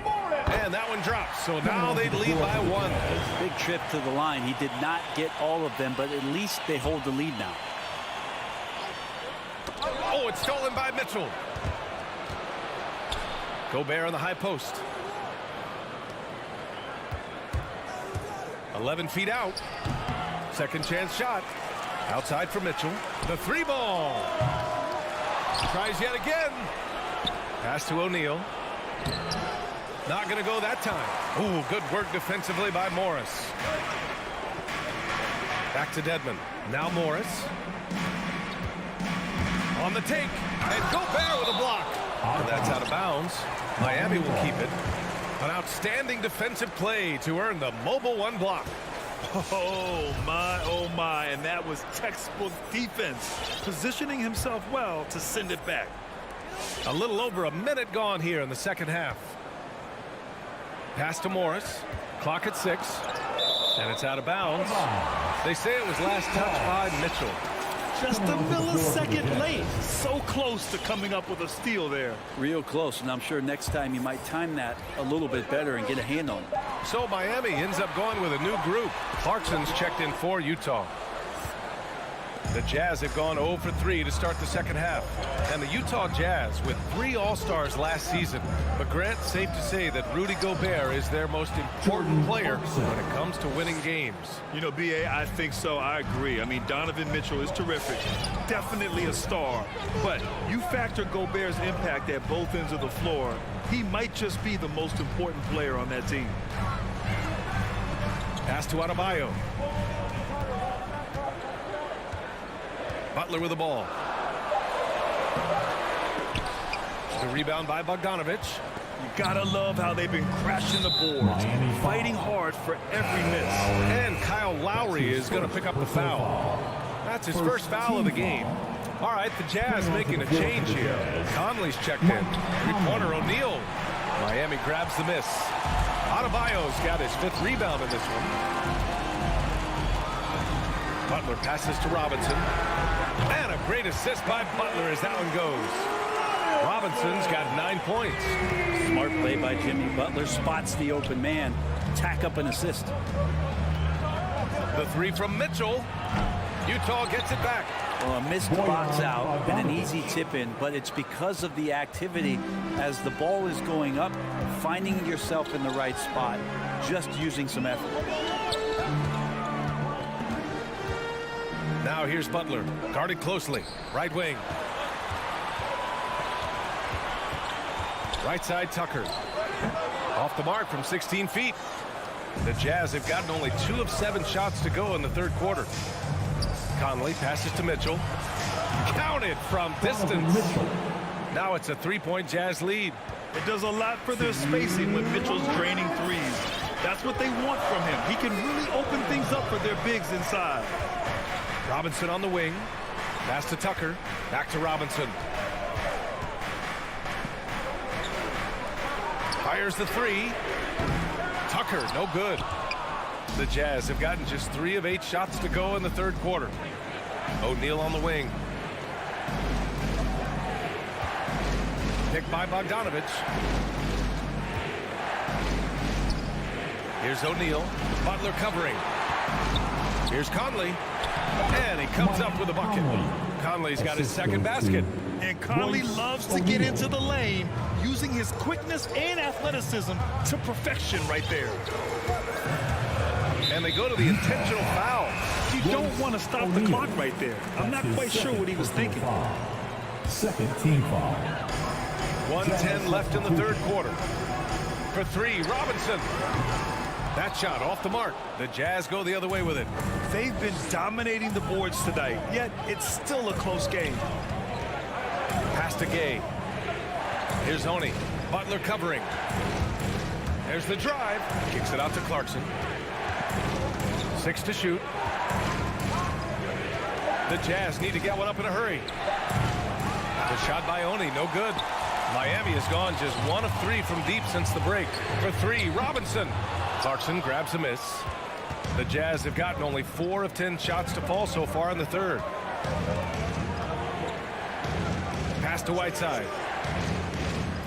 Morris. And that one drops. So now they lead by 1. Big trip to the line. He did not get all of them, but at least they hold the lead now. Oh, it's stolen by Mitchell. Gobert on the high post. 11 feet out. Second chance shot. Outside for Mitchell. The 3 ball. Tries yet again. Pass to O'Neal. Not going to go that time. Ooh, good work defensively by Morris. Back to Dedmon. Now Morris. On the take. And Gobert with a block. And that's out of bounds. Miami will keep it. An outstanding defensive play to earn the mobile 1 block. Oh my, and that was textbook defense, positioning himself well to send it back. A little over a minute gone here in the second half. Pass to Morris. Clock at 6. And it's out of bounds. They say it was last touched by Mitchell. Just a millisecond late. So close to coming up with a steal there. Real close, and I'm sure next time you might time that a little bit better and get a hand on it. So Miami ends up going with a new group. Clarkson's checked in for Utah. The Jazz have gone 0 for 3 to start the second half. And the Utah Jazz with 3 All-Stars last season. But Grant, safe to say that Rudy Gobert is their most important player when it comes to winning games. You know, B.A., I think so. I agree. I mean, Donovan Mitchell is terrific. Definitely a star. But you factor Gobert's impact at both ends of the floor, he might just be the most important player on that team. Pass to Adebayo. Butler with the ball. The rebound by Bogdanovic. You gotta love how they've been crashing the boards, fighting hard for every miss. And Kyle Lowry is going to pick up the foul. That's his first foul of the game. All right, the Jazz making a change here. Conley's checked in. Three-pointer O'Neal. Miami grabs the miss. Adebayo's got his 5th rebound in this one. Butler passes to Robinson. And a great assist by Butler as that one goes. Robinson's got 9 points. Smart play by Jimmy. Butler spots the open man. Tack up an assist. The 3 from Mitchell. Utah gets it back. Well, a missed box out and an easy tip in, but it's because of the activity as the ball is going up, finding yourself in the right spot, just using some effort. Now here's Butler, guarded closely, right wing. Right side Tucker. Off the mark from 16 feet. The Jazz have gotten only 2 of 7 shots to go in the third quarter. Conley passes to Mitchell. Counted from distance. Now it's a 3-point Jazz lead. It does a lot for their spacing when Mitchell's draining threes. That's what they want from him. He can really open things up for their bigs inside. Robinson on the wing. Pass to Tucker. Back to Robinson. Fires the 3. Tucker, no good. The Jazz have gotten just 3 of 8 shots to go in the third quarter. O'Neal on the wing. Picked by Bogdanovic. Here's O'Neal. Butler covering. Here's Conley. And he comes up with a bucket. Conley's got his 2nd basket. And Conley loves to get into the lane, using his quickness and athleticism to perfection right there. And they go to the intentional foul. You don't want to stop the clock right there. I'm not quite sure what he was thinking. 2nd team foul. 1:10 left in the third quarter. For 3, Robinson. That shot off the mark. The Jazz go the other way with it. They've been dominating the boards tonight, yet it's still a close game. Pass to Gay. Here's Oni. Butler covering. There's the drive. Kicks it out to Clarkson. 6 to shoot. The Jazz need to get one up in a hurry. The shot by Oni, no good. Miami has gone just 1 of 3 from deep since the break. For 3, Robinson. Clarkson grabs a miss. The Jazz have gotten only 4 of 10 shots to fall so far in the third. Pass to Whiteside.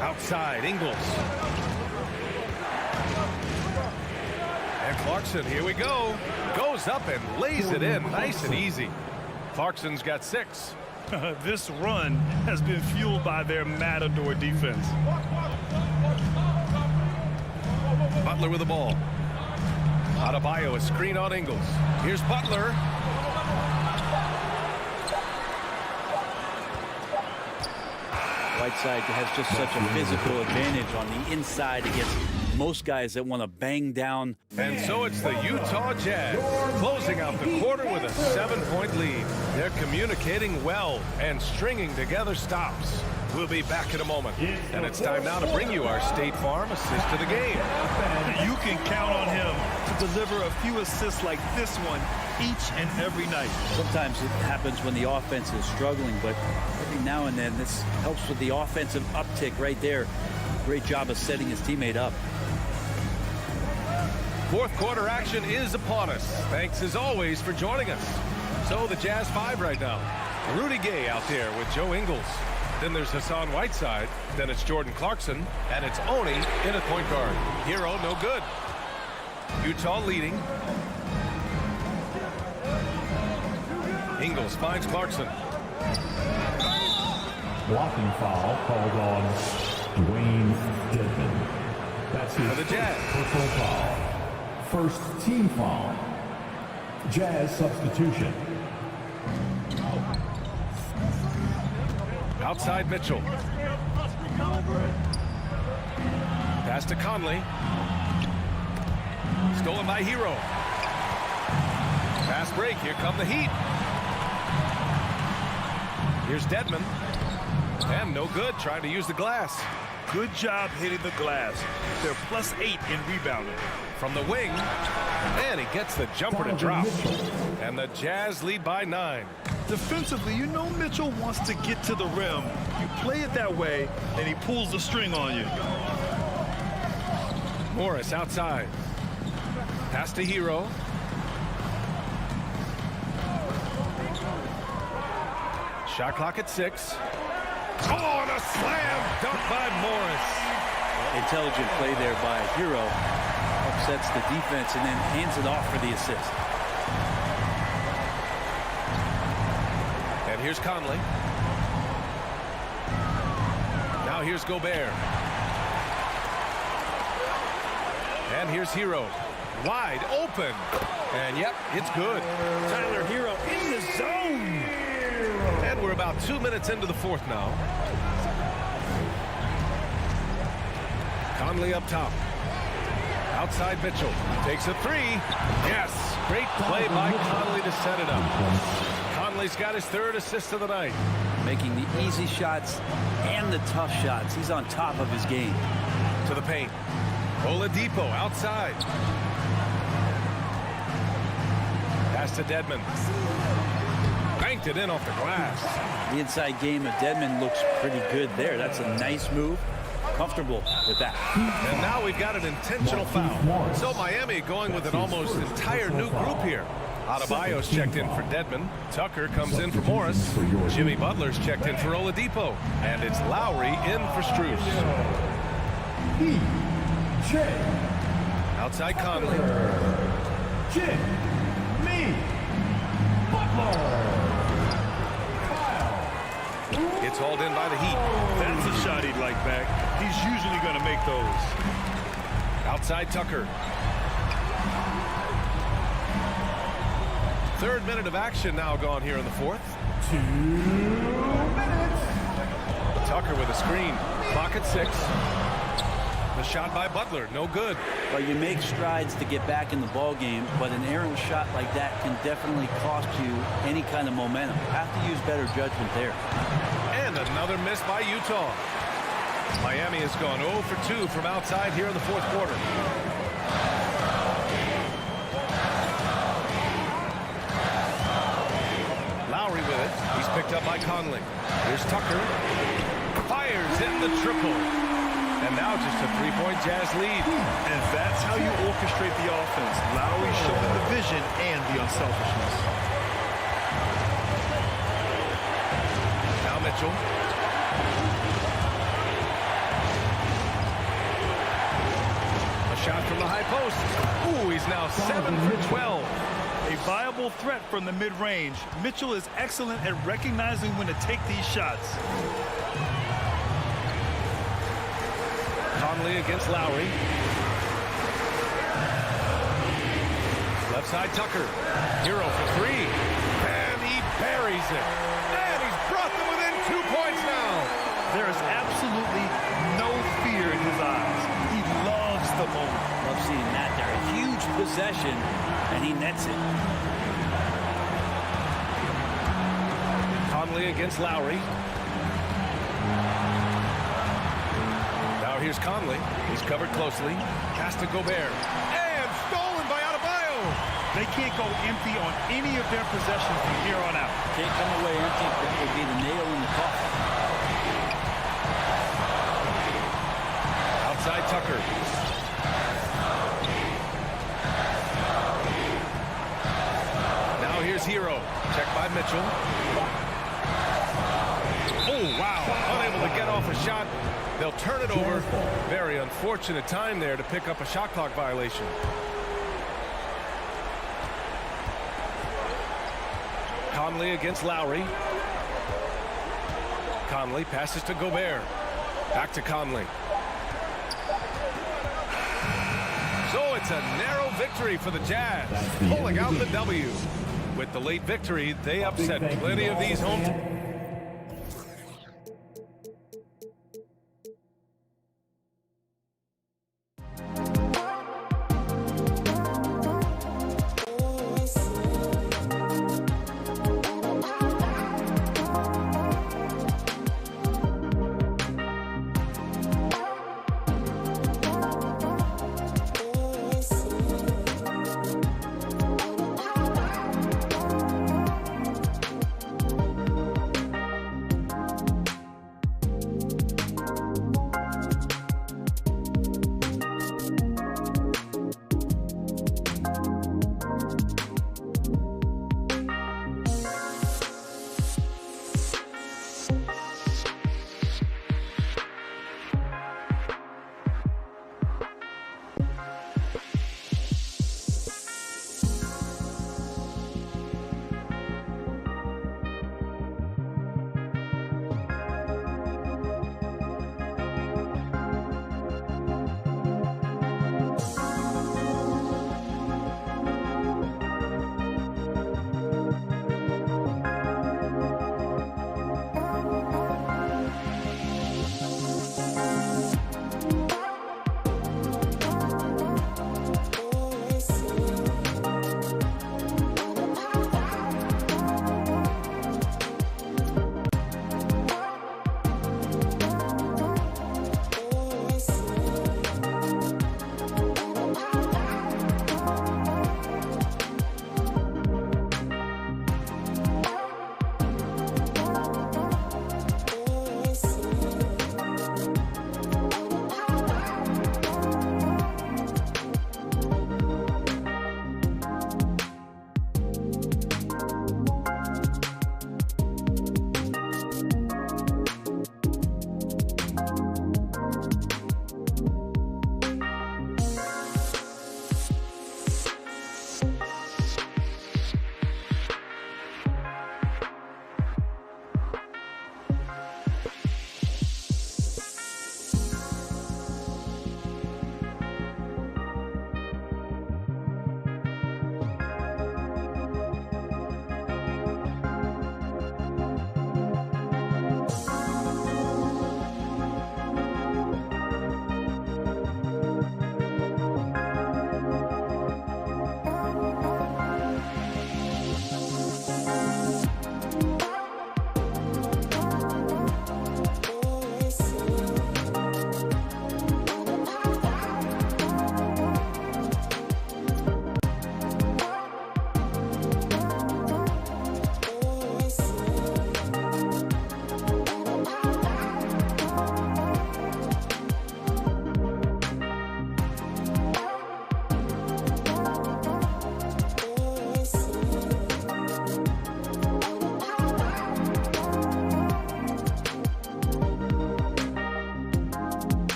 Outside, Ingles. And Clarkson, here we go. Goes up and lays it in, nice and easy. Clarkson's got 6. This run has been fueled by their Matador defense. Butler with the ball. Adebayo, a screen on Ingles. Here's Butler. Whiteside has just such a physical advantage on the inside against most guys that want to bang down. And so it's the Utah Jazz closing out the quarter with a 7-point lead. They're communicating well and stringing together stops. We'll be back in a moment. And it's time now to bring you our State Farm assist of the game. You can count on him to deliver a few assists like this one each and every night. Sometimes it happens when the offense is struggling, but every now and then this helps with the offensive uptick right there. Great job of setting his teammate up. Fourth quarter action is upon us. Thanks as always for joining us. So the Jazz 5 right now. Rudy Gay out there with Joe Ingles. Then there's Hassan Whiteside. Then it's Jordan Clarkson. And it's Oni in at point guard. Hero, no good. Utah leading. Ingles finds Clarkson. Blocking foul called on Dwayne Dedmon. That's his For the Jazz. personal foul. First team foul. Jazz substitution. Outside Mitchell. Pass to Conley. Stolen by Hero. Fast break. Here come the Heat. Here's Dedmon. And no good. Trying to use the glass. Good job hitting the glass. They're +8 in rebounding. From the wing. And he gets the jumper to drop. And the Jazz lead by 9. Defensively, you know Mitchell wants to get to the rim. You play it that way, and he pulls the string on you. Morris outside. Pass to Hero. Shot clock at 6. Oh, and a slam dunk by Morris. Intelligent play there by Hero. Upsets the defense and then hands it off for the assist. And here's Conley. Now here's Gobert. And here's Hero. Wide open. And yep, it's good. Tyler Hero in the zone. And we're about 2 minutes into the fourth now. Conley up top. Outside Mitchell. Takes a 3. Yes. Great play by Conley to set it up. Conley's got his 3rd assist of the night. Making the easy shots and the tough shots. He's on top of his game. To the paint. Oladipo outside. Pass to Dedmon. Banked it in off the glass. The inside game of Dedmon looks pretty good there. That's a nice move. Comfortable with that. And now we've got an intentional foul. So Miami going with an almost entire new group here. Adebayo's checked in for Dedmon. Tucker comes in for Morris. Jimmy Butler's checked in for Oladipo. And it's Lowry in for Strus. Outside Conley. Jimmy Butler. It's hauled in by the Heat. That's a shot he'd like back. He's usually going to make those. Outside Tucker. 3rd minute of action now gone here in the 4th. 2 minutes. Tucker with a screen. Clock at 6. The shot by Butler, no good. Well, you make strides to get back in the ball game, but an errant shot like that can definitely cost you any kind of momentum. You have to use better judgment there. And another miss by Utah. Miami has gone 0 for 2 from outside here in the 4th quarter. Lowry with it. He's picked up by Conley. Here's Tucker. Fires in the triple. And now just a 3-point Jazz lead. And that's how you orchestrate the offense. Lowry showing the vision and the unselfishness. Now Mitchell. A shot from the high post. Ooh, he's now 7 for 12. A viable threat from the mid-range. Mitchell is excellent at recognizing when to take these shots. Conley against Lowry. Left side Tucker. Hero for 3. And he buries it. And he's brought them within 2 points now. There is absolutely no fear in his eyes. He loves the moment. Love seeing that there. A huge possession, and he nets it. Conley against Lowry. Now here's Conley. He's covered closely. Pass to Gobert. And stolen by Adebayo. They can't go empty on any of their possessions from here on out. Can't come away empty. That would be the nail in the coffin. Outside Tucker. Now here's Hero. Checked by Mitchell. Oh, wow. Unable to get off a shot. They'll turn it over. Very unfortunate time there to pick up a shot clock violation. Conley against Lowry. Conley passes to Gobert. Back to Conley. So it's a narrow victory for the Jazz, pulling out the W. With the late victory, they upset plenty of these home teams.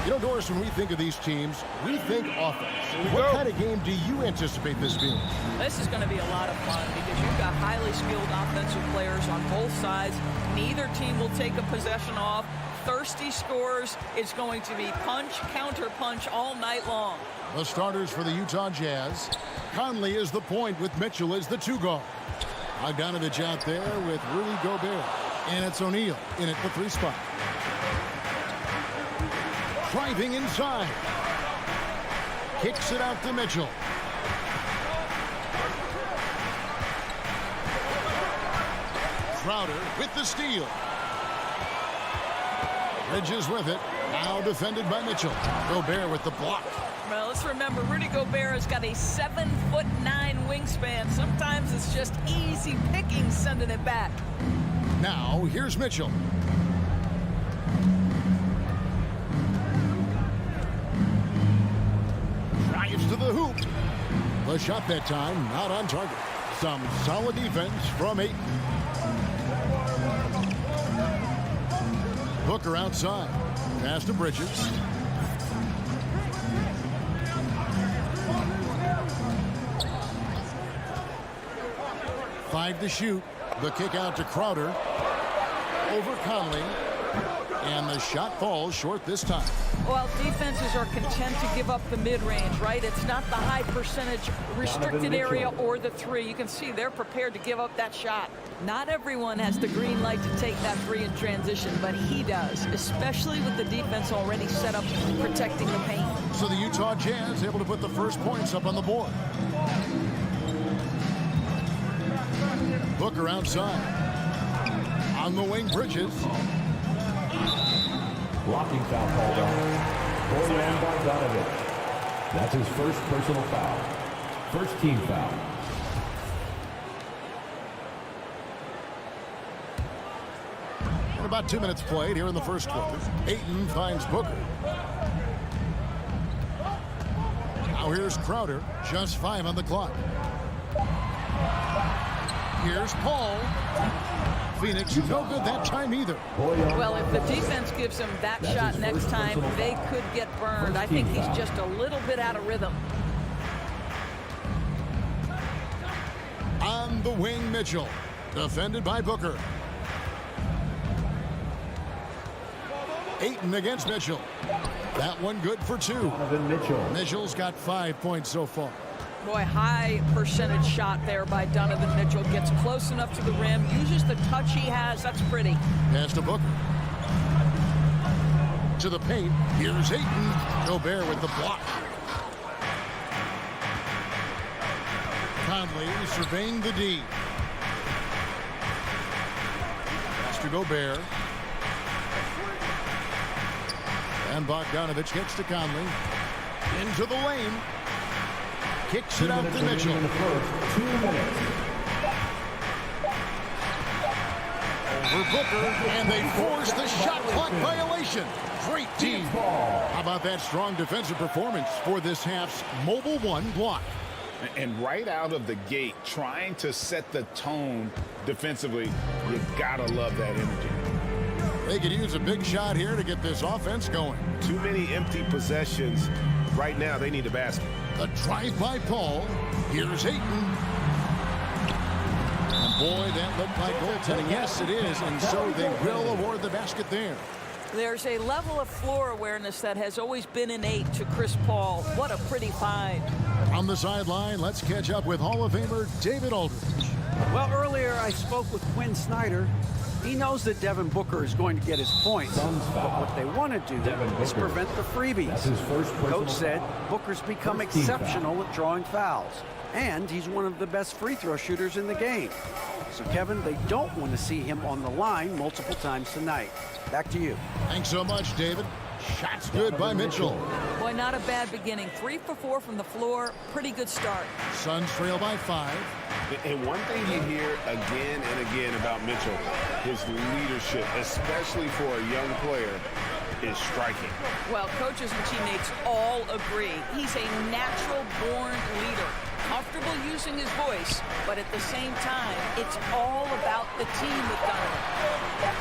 You know, Doris, when we think of these teams, we think offense. What kind of game do you anticipate this being? This is going to be a lot of fun because you've got highly skilled offensive players on both sides. Neither team will take a possession off. Thirsty scores. It's going to be punch, counter punch all night long. The starters for the Utah Jazz. Conley is the point with Mitchell as the 2 guard. Bogdanovich out there with Rudy Gobert. And it's O'Neal in at the 3 spot. Driving inside. Kicks it out to Mitchell. Crowder with the steal. Bridges with it. Now defended by Mitchell. Gobert with the block. Well, let's remember, Rudy Gobert has got a 7'9" wingspan. Sometimes it's just easy picking sending it back. Now, here's Mitchell. Drives to the hoop. The shot that time, not on target. Some solid defense from Ayton. Booker outside. Pass to Bridges. Five to shoot. The kick out to Crowder. Over Conley. And the shot falls short this time. Well, defenses are content to give up the mid-range, right? It's not the high percentage restricted area or the 3. You can see they're prepared to give up that shot. Not everyone has the green light to take that 3 in transition, but he does, especially with the defense already set up protecting the paint. So the Utah Jazz able to put the first points up on the board. Booker outside. On the wing, Bridges. Blocking foul called on Boyan Bogdanovich. That's his first personal foul. First team foul. And about 2 minutes played here in the first quarter. Ayton finds Booker. Now here's Crowder. Just 5 on the clock. Here's Paul. Phoenix no good that time either. Well, if the defense gives him that shot next time, they could get burned. I think he's just a little bit out of rhythm. On the wing, Mitchell. Defended by Booker. Ayton against Mitchell. That one good for 2. Mitchell's got 5 points so far. Boy, high percentage shot there by Donovan Mitchell. Gets close enough to the rim, uses the touch he has. That's pretty. Pass to Booker. To the paint. Here's Ayton. Gobert with the block. Conley surveying the D. Pass to Gobert. And Bogdanovich gets to Conley. Into the lane. Kicks it out to Mitchell. 2 minutes. Over Booker, and they force the shot clock violation. Great team. How about that strong defensive performance for this half's Mobile 1 block? And right out of the gate, trying to set the tone defensively, you gotta love that energy. They could use a big shot here to get this offense going. Too many empty possessions. Right now, they need a basket. The drive by Paul. Here's Ayton. And boy, that looked like goaltending. Yes, it is. And so they will award the basket there. There's a level of floor awareness that has always been innate to Chris Paul. What a pretty find. On the sideline, let's catch up with Hall of Famer David Aldridge. Well, earlier I spoke with Quinn Snyder. He knows that Devin Booker is going to get his points, but what they want to do is prevent the freebies. Coach said Booker's become exceptional at drawing fouls, and he's one of the best free throw shooters in the game. So, Kevin, they don't want to see him on the line multiple times tonight. Back to you. Thanks so much, David. Shots good by Mitchell. Boy, not a bad beginning. 3 for 4 from the floor. Pretty good start. Suns trail by 5. And one thing you hear again and again about Mitchell, his leadership, especially for a young player, is striking. Well, coaches and teammates all agree. He's a natural-born leader, comfortable using his voice, but at the same time, it's all about the team with Donovan.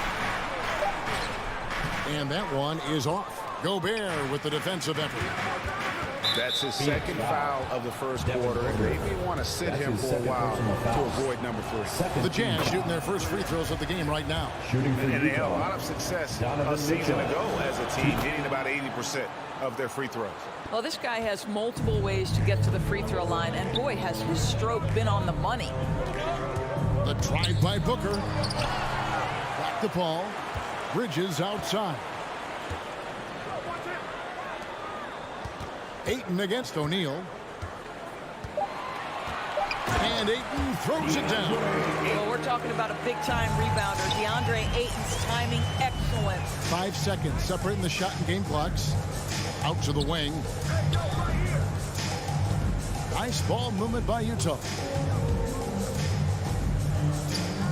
And that one is off. Gobert with the defensive effort. That's his second foul of the first quarter. They may want to sit him for a while to avoid number 3. The Jazz shooting their first free throws of the game right now. And they had a lot of success a season ago as a team, hitting about 80% of their free throws. Well, this guy has multiple ways to get to the free throw line, and boy, has his stroke been on the money. The drive by Booker. Back to Paul. Bridges outside. Ayton against O'Neal. And Ayton throws it down. Well, we're talking about a big-time rebounder. DeAndre Ayton's timing excellent. 5 seconds separating the shot and game clocks. Out to the wing. Nice ball movement by Utah.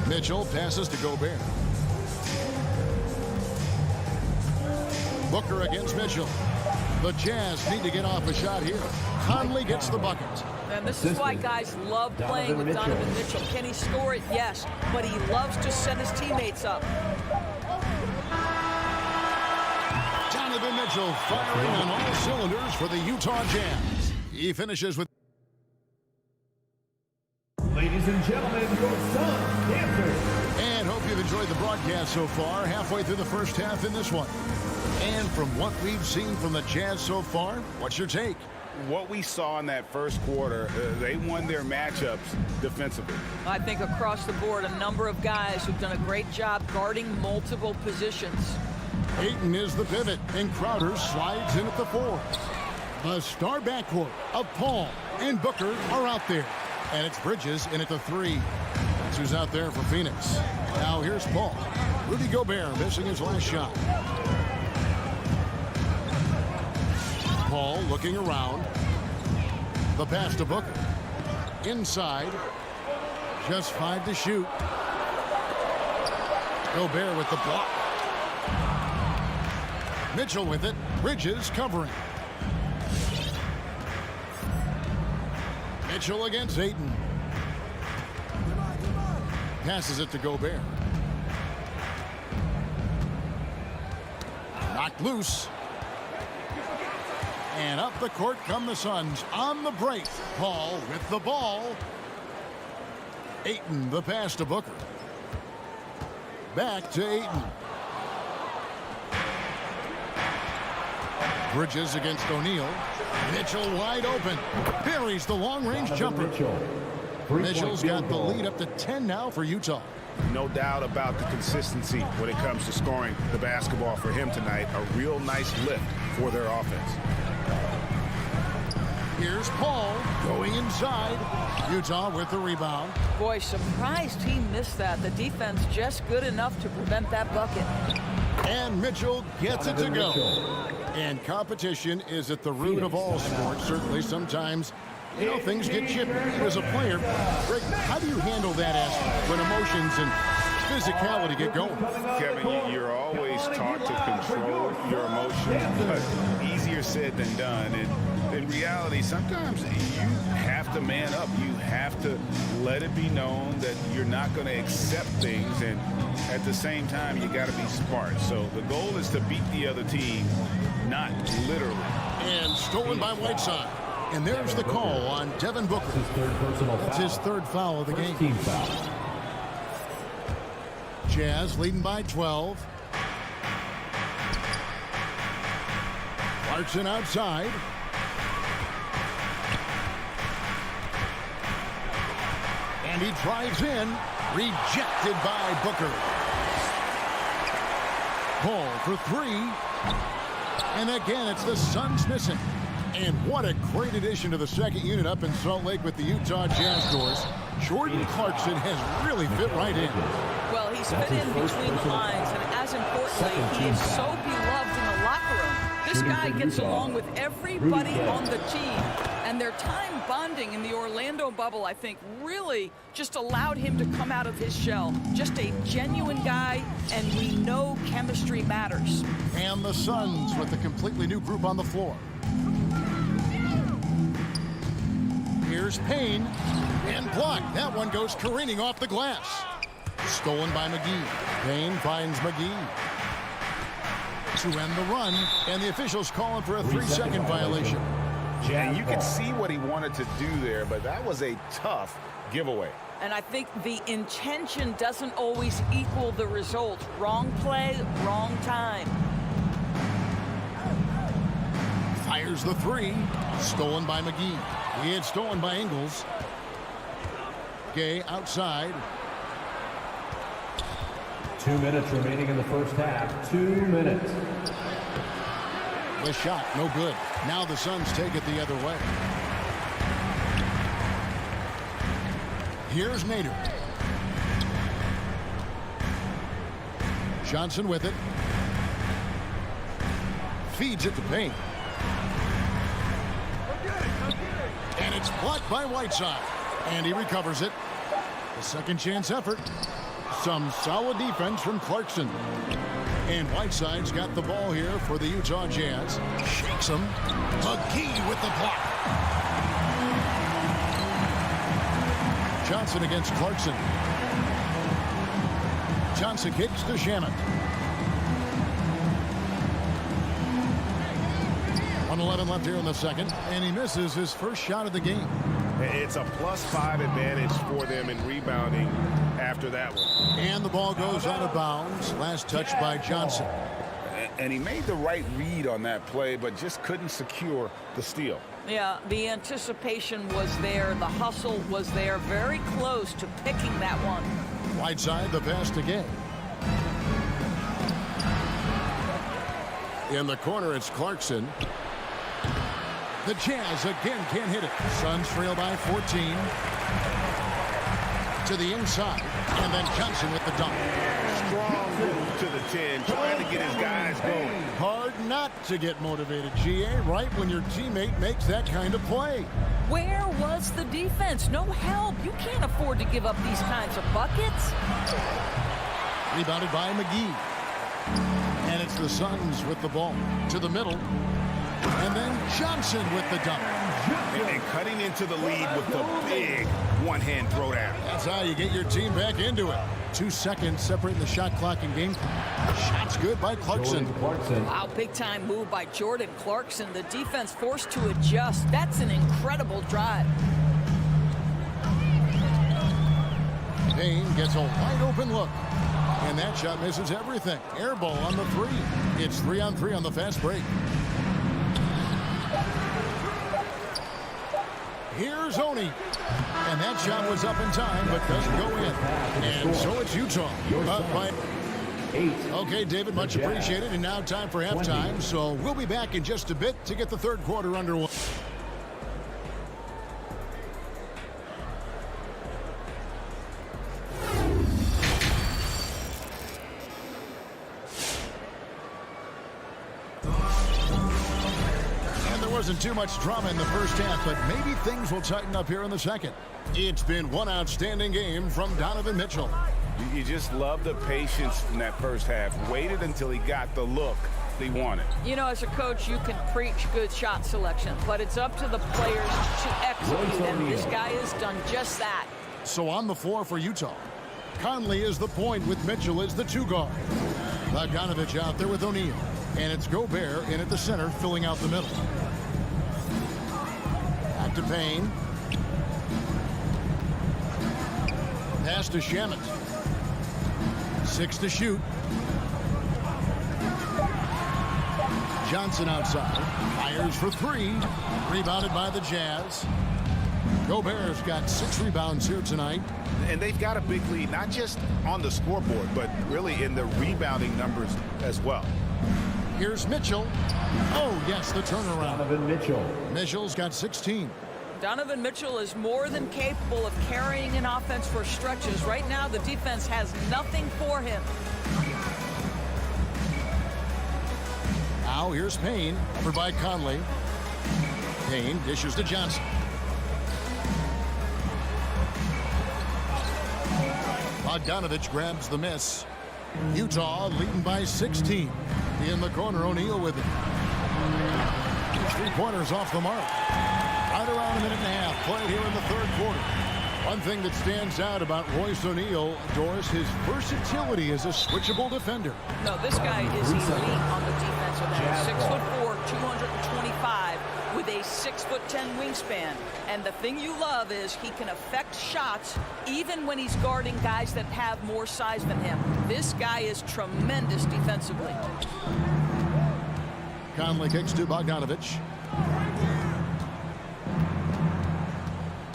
Mitchell passes to Gobert. Booker against Mitchell. The Jazz need to get off a shot here. Conley gets the bucket. And this is why guys love playing with Donovan Mitchell. Can he score it? Yes. But he loves to set his teammates up. Donovan Mitchell firing on all cylinders for the Utah Jazz. He finishes with... Ladies and gentlemen, your son, Dancer. And hope you've enjoyed the broadcast so far. Halfway through the first half in this one. And from what we've seen from the Jazz so far, what's your take? What we saw in that first quarter, they won their matchups defensively. I think across the board, a number of guys who've done a great job guarding multiple positions. Ayton is the pivot, and Crowder slides in at the 4. The star backcourt of Paul and Booker are out there. And it's Bridges in at the 3. That's who's out there for Phoenix. Now here's Paul. Rudy Gobert missing his last shot. Paul looking around. The pass to Booker. Inside. Just 5 to shoot. Gobert with the block. Mitchell with it. Bridges covering. Mitchell against Ayton. Passes it to Gobert. Knocked loose. And up the court come the Suns on the break. Paul with the ball. Ayton the pass to Booker. Back to Ayton. Bridges against O'Neal. Mitchell wide open. Buries the long-range jumper. Mitchell's got the lead up to 10 now for Utah. No doubt about the consistency when it comes to scoring the basketball for him tonight. A real nice lift for their offense. Here's Paul going inside. Utah with the rebound. Boy, surprised he missed that. The defense just good enough to prevent that bucket. And Mitchell gets it to go. And competition is at the root of all sports. Certainly sometimes, you know, things get chippy. As a player, Greg, how do you handle that aspect when emotions and physicality get going? Kevin, you're always taught to control your emotions, but easier said than done. And in reality, sometimes you have to man up. You have to let it be known that you're not going to accept things, and at the same time, you got to be smart. So the goal is to beat the other team, not literally. And stolen by Whiteside. And there's the call on Devin Booker. That's his third foul of the game. Team foul. Jazz leading by 12. Clarkson outside. And he drives in. Rejected by Booker. Paul for 3. And again, it's the Suns missing. And what a great addition to the second unit up in Salt Lake with the Utah Jazz doors. Jordan Clarkson has really fit right in. Well, he's fit in between the lines, and as importantly, he is so beloved in the locker room. This guy gets along with everybody on the team, and their time bonding in the Orlando bubble, I think, really just allowed him to come out of his shell. Just a genuine guy, and we know chemistry matters. And the Suns with a completely new group on the floor. Here's Payne, and blocked. That one goes careening off the glass. Stolen by McGee. Payne finds McGee. to end the run, and the officials calling for a 3-second violation. And you can see what he wanted to do there, but that was a tough giveaway. And I think the intention doesn't always equal the result. Wrong play, wrong time. Fires the 3. Stolen by McGee. He had stolen by Ingles. Gay outside. 2 minutes remaining in the first half. 2 minutes. The shot, no good. Now the Suns take it the other way. Here's Nader. Johnson with it. Feeds it to Payne. And it's blocked by Whiteside. And he recovers it. A second chance effort. Some solid defense from Clarkson. And Whiteside's got the ball here for the Utah Jazz. Shakes him. McGee with the block. Johnson against Clarkson. Johnson kicks to Shannon. 1:11 left here in the second, and he misses his first shot of the game. It's a +5 advantage for them in rebounding after that one. And the ball goes out of bounds. Last touch by Johnson. And he made the right read on that play, but just couldn't secure the steal. Yeah, the anticipation was there. The hustle was there. Very close to picking that one. Whiteside, the pass to Gay. In the corner, it's Clarkson. The Jazz again can't hit it. Suns trail by 14. To the inside. And then Johnson with the dunk. Strong move to the 10, trying to get his guys going. Hard not to get motivated, GA, right when your teammate makes that kind of play. Where was the defense? No help. You can't afford to give up these kinds of buckets. Rebounded by McGee. And it's the Suns with the ball. To the middle. And then Johnson with the dunk. And cutting into the lead with the big one-hand throwdown. That's how you get your team back into it. 2 seconds separating the shot clock and game clock. Shot's good by Clarkson. Wow, big-time move by Jordan Clarkson. The defense forced to adjust. That's an incredible drive. Payne gets a wide-open look. And that shot misses everything. Air ball on the 3. It's 3-on-3 on the fast break. Here's Oni. And that shot was up in time, but doesn't go in. And so it's Utah. Okay, David, much appreciated. And now time for halftime. So we'll be back in just a bit to get the third quarter underway. Wasn't too much drama in the first half, but maybe things will tighten up here in the second. It's been one outstanding game from Donovan Mitchell. You just love the patience in that first half. Waited until he got the look he wanted. You know, as a coach, you can preach good shot selection, but it's up to the players to execute, and this guy has done just that. So on the floor for Utah, Conley is the point with Mitchell as the 2 guard. Bogdanovich out there with O'Neal, and it's Gobert in at the center, filling out the middle. To Payne. Pass to Shamet. 6 to shoot. Johnson outside. Fires for 3. Rebounded by the Jazz. Gobert's got 6 rebounds here tonight. And they've got a big lead, not just on the scoreboard, but really in the rebounding numbers as well. Here's Mitchell. Oh, yes, the turnaround. Donovan Mitchell. Mitchell's got 16. Donovan Mitchell is more than capable of carrying an offense for stretches. Right now, the defense has nothing for him. Now here's Payne, over by Conley. Payne dishes to Johnson. Bogdanovich grabs the miss. Utah leading by 16. In the corner, O'Neal with it. 3-pointers off the mark. Right around a minute and a half played here in the third quarter. One thing that stands out about Royce O'Neal, Doris, his versatility as a switchable defender. No, this guy is elite on the defense. Johnson, 6'4", 225, with a 6'10" wingspan. And the thing you love is he can affect shots even when he's guarding guys that have more size than him. This guy is tremendous defensively. Conley kicks to Bogdanovich.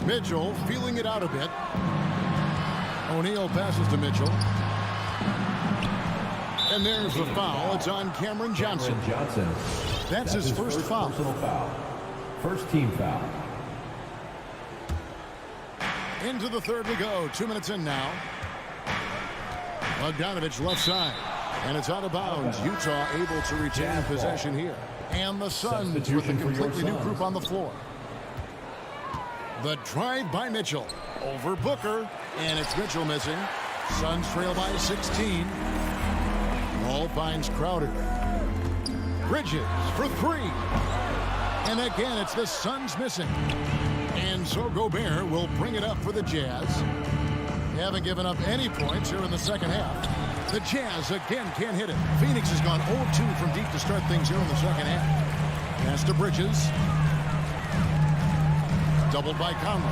Mitchell feeling it out a bit. O'Neal passes to Mitchell. And there's the foul. It's on Cameron Johnson. That's his first foul. Personal foul. First team foul. Into the third we go. 2 minutes in now. Bogdanovich left side. And it's out of bounds. Utah able to retain possession here. And the Suns with a completely new group on the floor. The drive by Mitchell. Over Booker. And it's Mitchell missing. Suns trail by 16. Ball finds Crowder. Bridges for three. And again, it's the Suns missing. And so Gobert will bring it up for the Jazz. They haven't given up any points here in the second half. The Jazz again can't hit it. Phoenix has gone 0-2 from deep to start things here in the second half. Pass to Bridges. Doubled by Conley.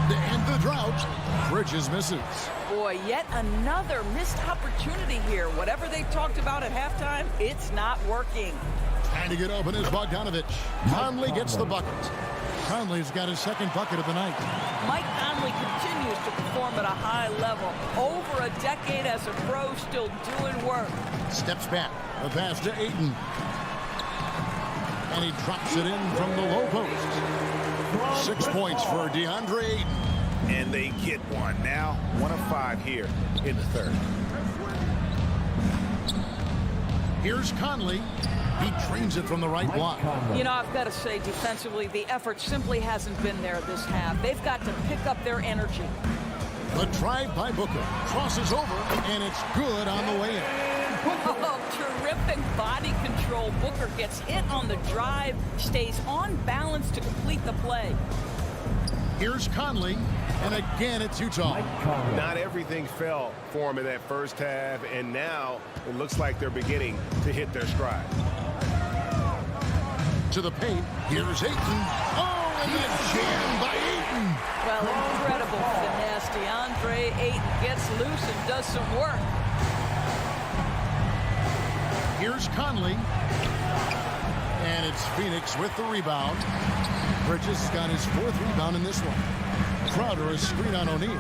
To end the drought, Bridges misses. Boy, yet another missed opportunity here. Whatever they talked about at halftime, it's not working. Trying to get open is Bogdanovich. Conley gets the bucket. Conley's got his second bucket of the night. Mike Conley continues to perform at a high level. Over a decade as a pro, still doing work. Steps back. A pass to Ayton. And he drops it in from the low post. 6 points for DeAndre Ayton. And they get one. Now 1 of 5 here in the third. Here's Conley. He drains it from the right block. You know, I've got to say, defensively, the effort simply hasn't been there this half. They've got to pick up their energy. The drive by Booker. Crosses over, and it's good on the way in. Oh, terrific body control. Booker gets hit on the drive, stays on balance to complete the play. Here's Conley, and again it's Utah. Not everything fell for him in that first half, and now it looks like they're beginning to hit their stride. To the paint, here's Ayton. Oh, and it's jammed by Ayton. Well, incredible finesse. DeAndre Ayton gets loose and does some work. Here's Conley. And it's Phoenix with the rebound. Bridges got his 4th rebound in this one. Crowder is screen on O'Neal.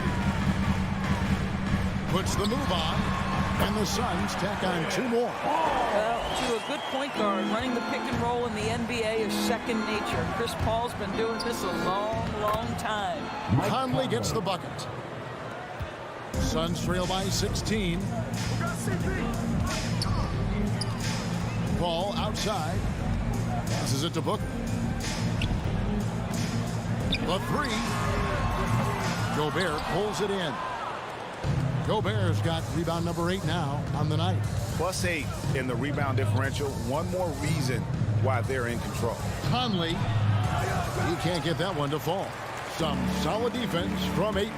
Puts the move on. And the Suns tack on 2 more. Well, to a good point guard, running the pick and roll in the NBA is second nature. Chris Paul's been doing this a long, long time. Conley gets the bucket. Suns trail by 16. Ball outside. Passes it to Booker. The 3. Gobert pulls it in. Gobert's got rebound number 8 now on the night. +8 in the rebound differential. One more reason why they're in control. Conley, he can't get that one to fall. Some solid defense from Ayton.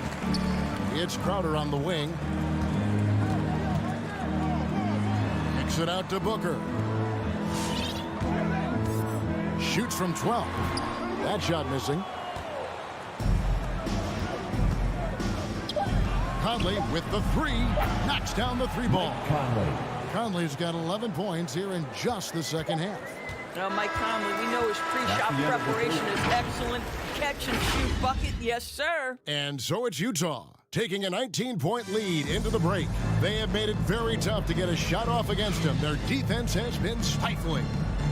It's Crowder on the wing. Kicks it out to Booker. Shoots from 12. That shot missing. Conley with the 3. Knocks down the 3 ball. Conley's got 11 points here in just the second half. Mike Conley, we know his pre-shot preparation is excellent. Catch and shoot bucket, yes, sir. And so it's Utah taking a 19-point lead into the break. They have made it very tough to get a shot off against them. Their defense has been stifling.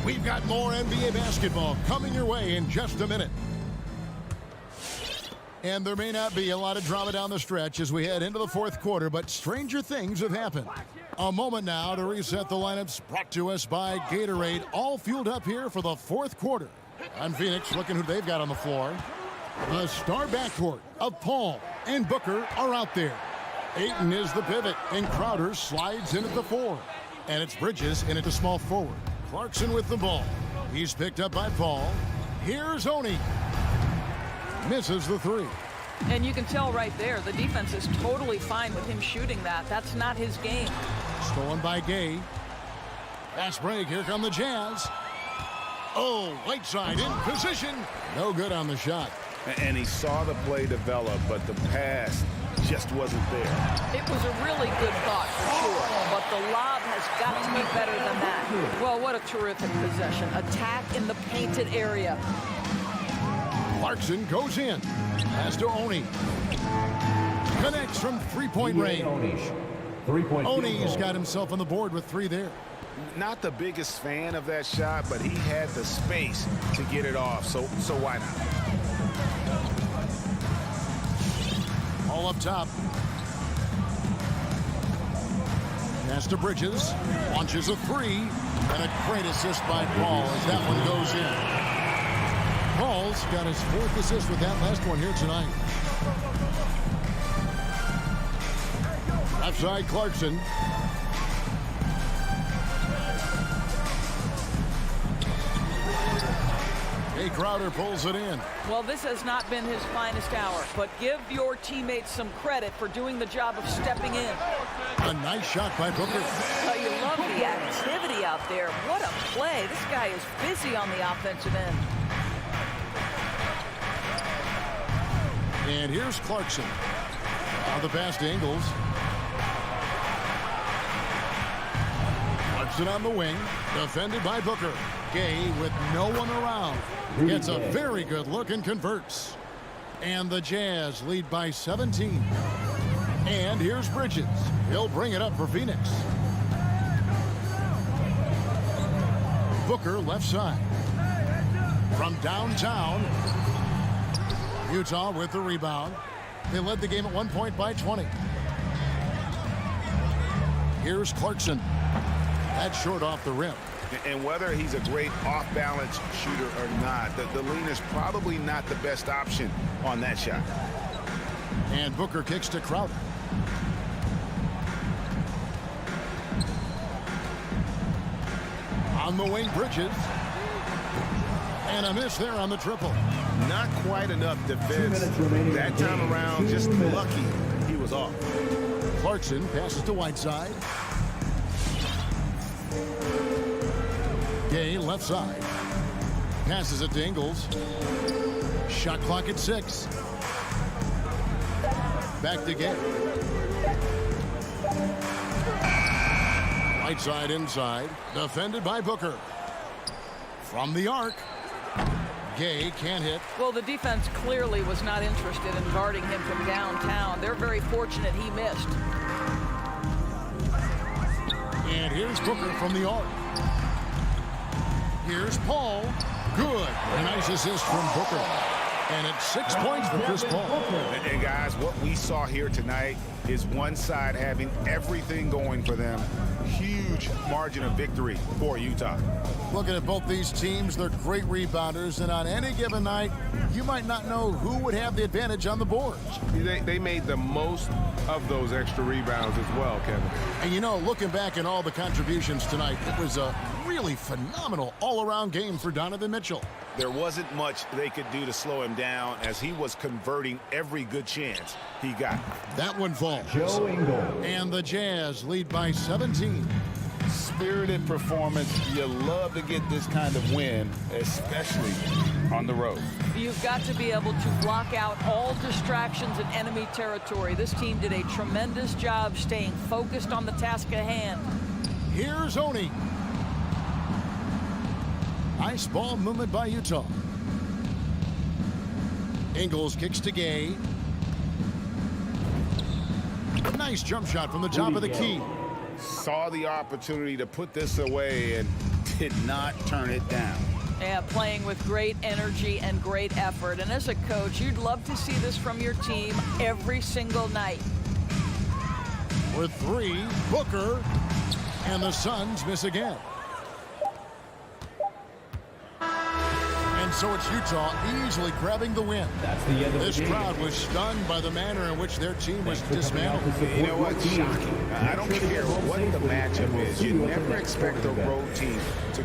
We've got more NBA basketball coming your way in just a minute. And there may not be a lot of drama down the stretch as we head into the 4th quarter, but stranger things have happened. A moment now to reset the lineups, brought to us by Gatorade, all fueled up here for the 4th quarter. On Phoenix, looking who they've got on the floor. The star backcourt of Paul and Booker are out there. Ayton is the pivot, and Crowder slides in at the 4. And it's Bridges in at the small forward. Clarkson with the ball. He's picked up by Paul. Here's Oni. Misses the 3. And you can tell right there, the defense is totally fine with him shooting that. That's not his game. Stolen by Gay. Pass break. Here come the Jazz. Oh, Whiteside in position. No good on the shot. And he saw the play develop, but the pass just wasn't there. It was a really good thought for sure, but the lob has got to be better than that. Well, what a terrific possession. Attack in the painted area. Clarkson goes in. Pass to Oni. Connects from three-point range. Oni's got himself on the board with 3 there. Not the biggest fan of that shot, but he had the space to get it off, so why not? All up top. Pass to Bridges. Launches a 3. And a great assist by Paul as that one goes in. Paul's got his 4th assist with that last one here tonight. Left side, Clarkson. Jay Crowder pulls it in. Well, this has not been his finest hour, but give your teammates some credit for doing the job of stepping in. A nice shot by Booker. Oh, you love the activity out there. What a play. This guy is busy on the offensive end. And here's Clarkson. Now the pass to Ingles. Clarkson on the wing. Defended by Booker. Gay with no one around. Gets a very good look and converts. And the Jazz lead by 17. And here's Bridges. He'll bring it up for Phoenix. Booker left side. From downtown. Utah with the rebound. They led the game at 1 point by 20. Here's Clarkson. That's short off the rim. And whether he's a great off-balance shooter or not, the lean is probably not the best option on that shot. And Booker kicks to Crowder. On the wing, Bridges. And a miss there on the triple. Not quite enough defense. That time around, just lucky he was off. Clarkson passes to Whiteside. Gay left side. Passes it to Ingles. Shot clock at 6. Back to Gay. Whiteside inside. Defended by Booker. From the arc. Gay can't hit. Well, the defense clearly was not interested in guarding him from downtown. They're very fortunate he missed. And here's Booker from the arc. Here's Paul. Good. A nice assist from Booker. And it's 6 points for Chris Paul. And guys, what we saw here tonight is one side having everything going for them. Huge margin of victory for Utah. Looking at both these teams, they're great rebounders, and on any given night, you might not know who would have the advantage on the boards. They made the most of those extra rebounds as well, Kevin. And you know, looking back at all the contributions tonight, it was a really phenomenal all-around game for Donovan Mitchell. There wasn't much they could do to slow him down as he was converting every good chance he got. That one falls. Joe Ingles. And the Jazz lead by 17. Spirited performance. You love to get this kind of win, especially on the road. You've got to be able to block out all distractions in enemy territory. This team did a tremendous job staying focused on the task at hand. Here's Oni. Nice ball movement by Utah. Ingles kicks to Gay. Nice jump shot from the top of the key. Saw the opportunity to put this away and did not turn it down. Yeah, playing with great energy and great effort. And as a coach, you'd love to see this from your team every single night. With 3, Booker. And the Suns miss again. And so it's Utah easily grabbing the win. That's the end of This the game. crowd was stunned by the manner in which their team was dismantled. You know what? Shocking. I don't care what the matchup is. You never expect a road team to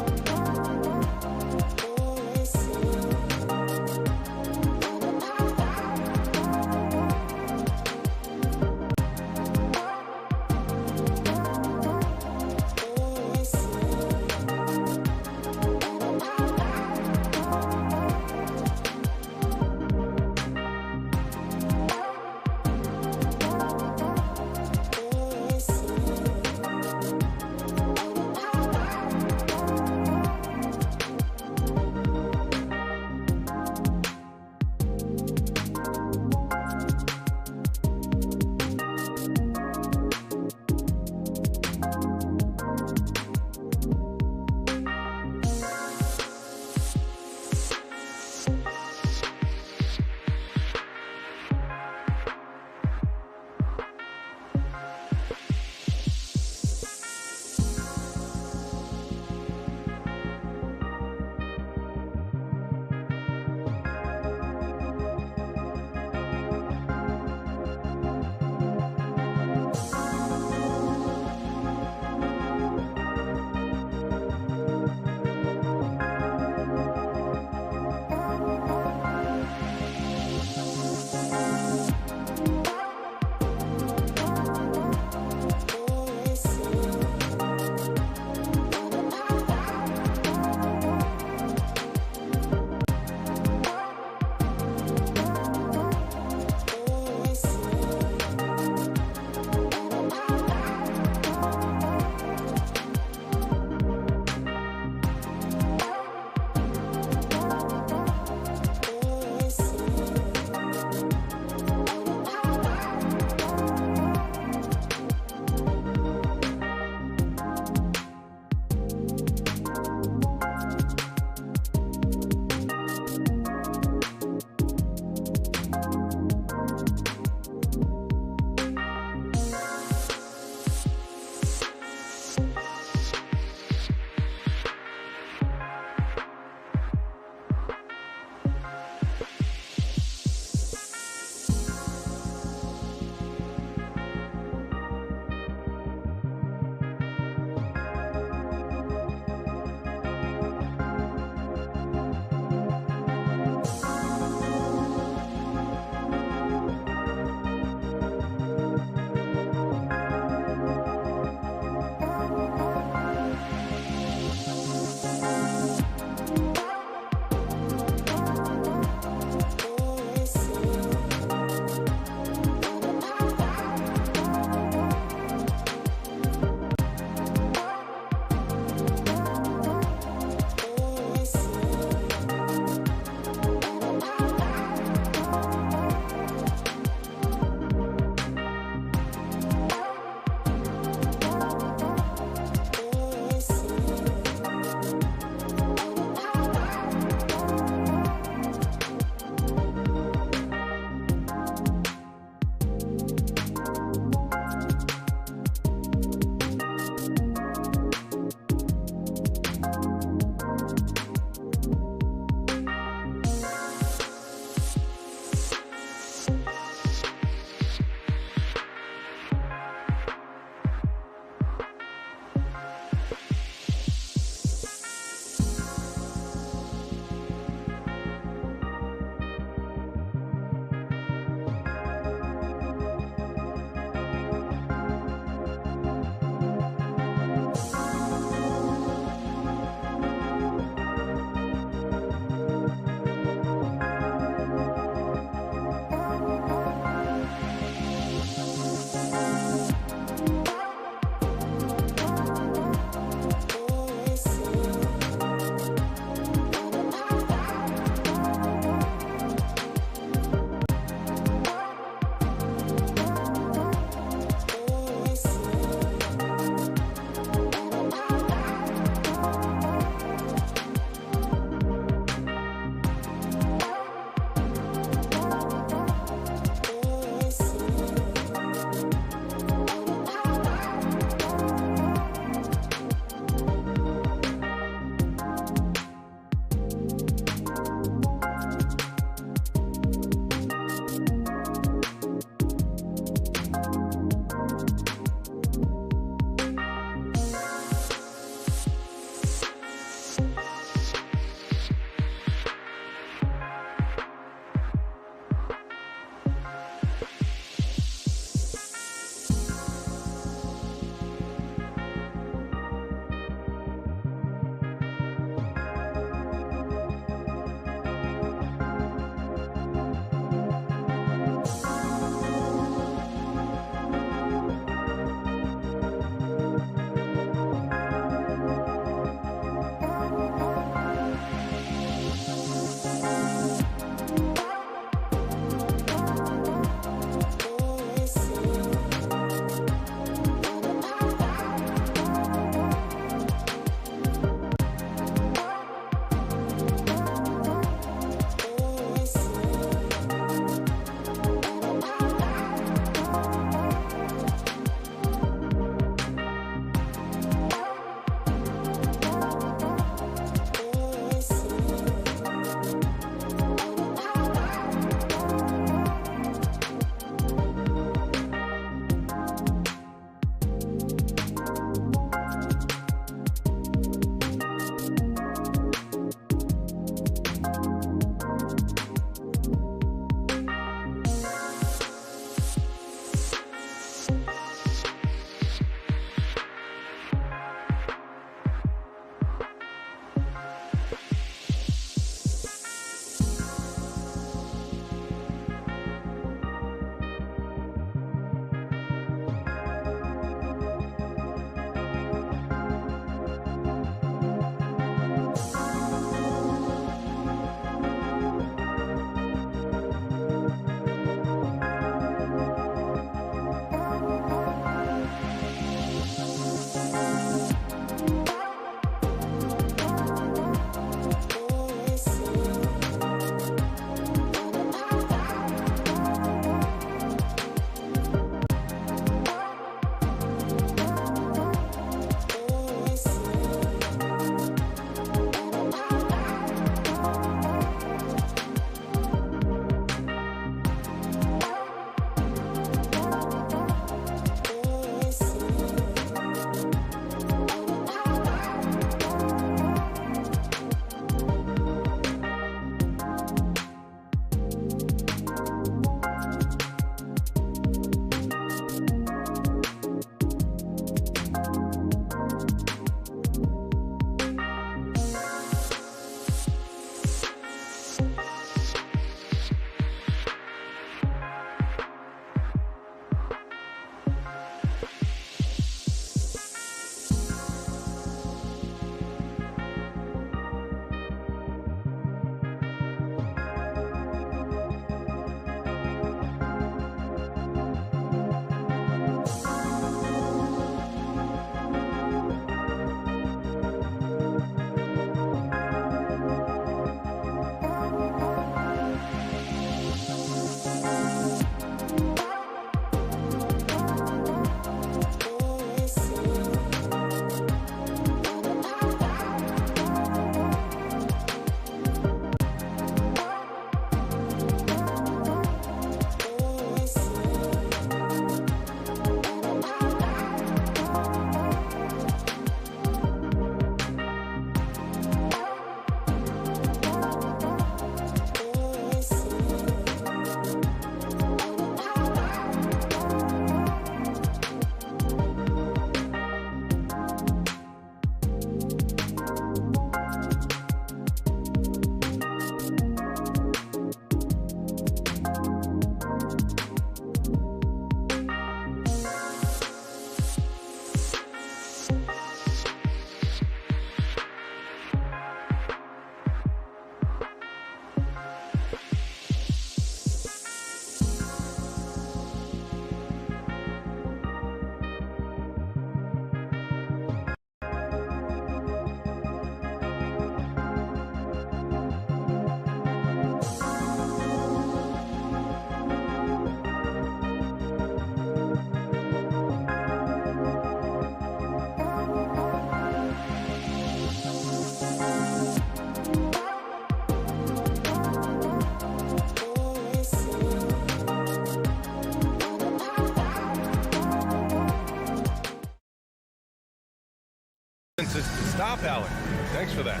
To stop Allen. Thanks for that.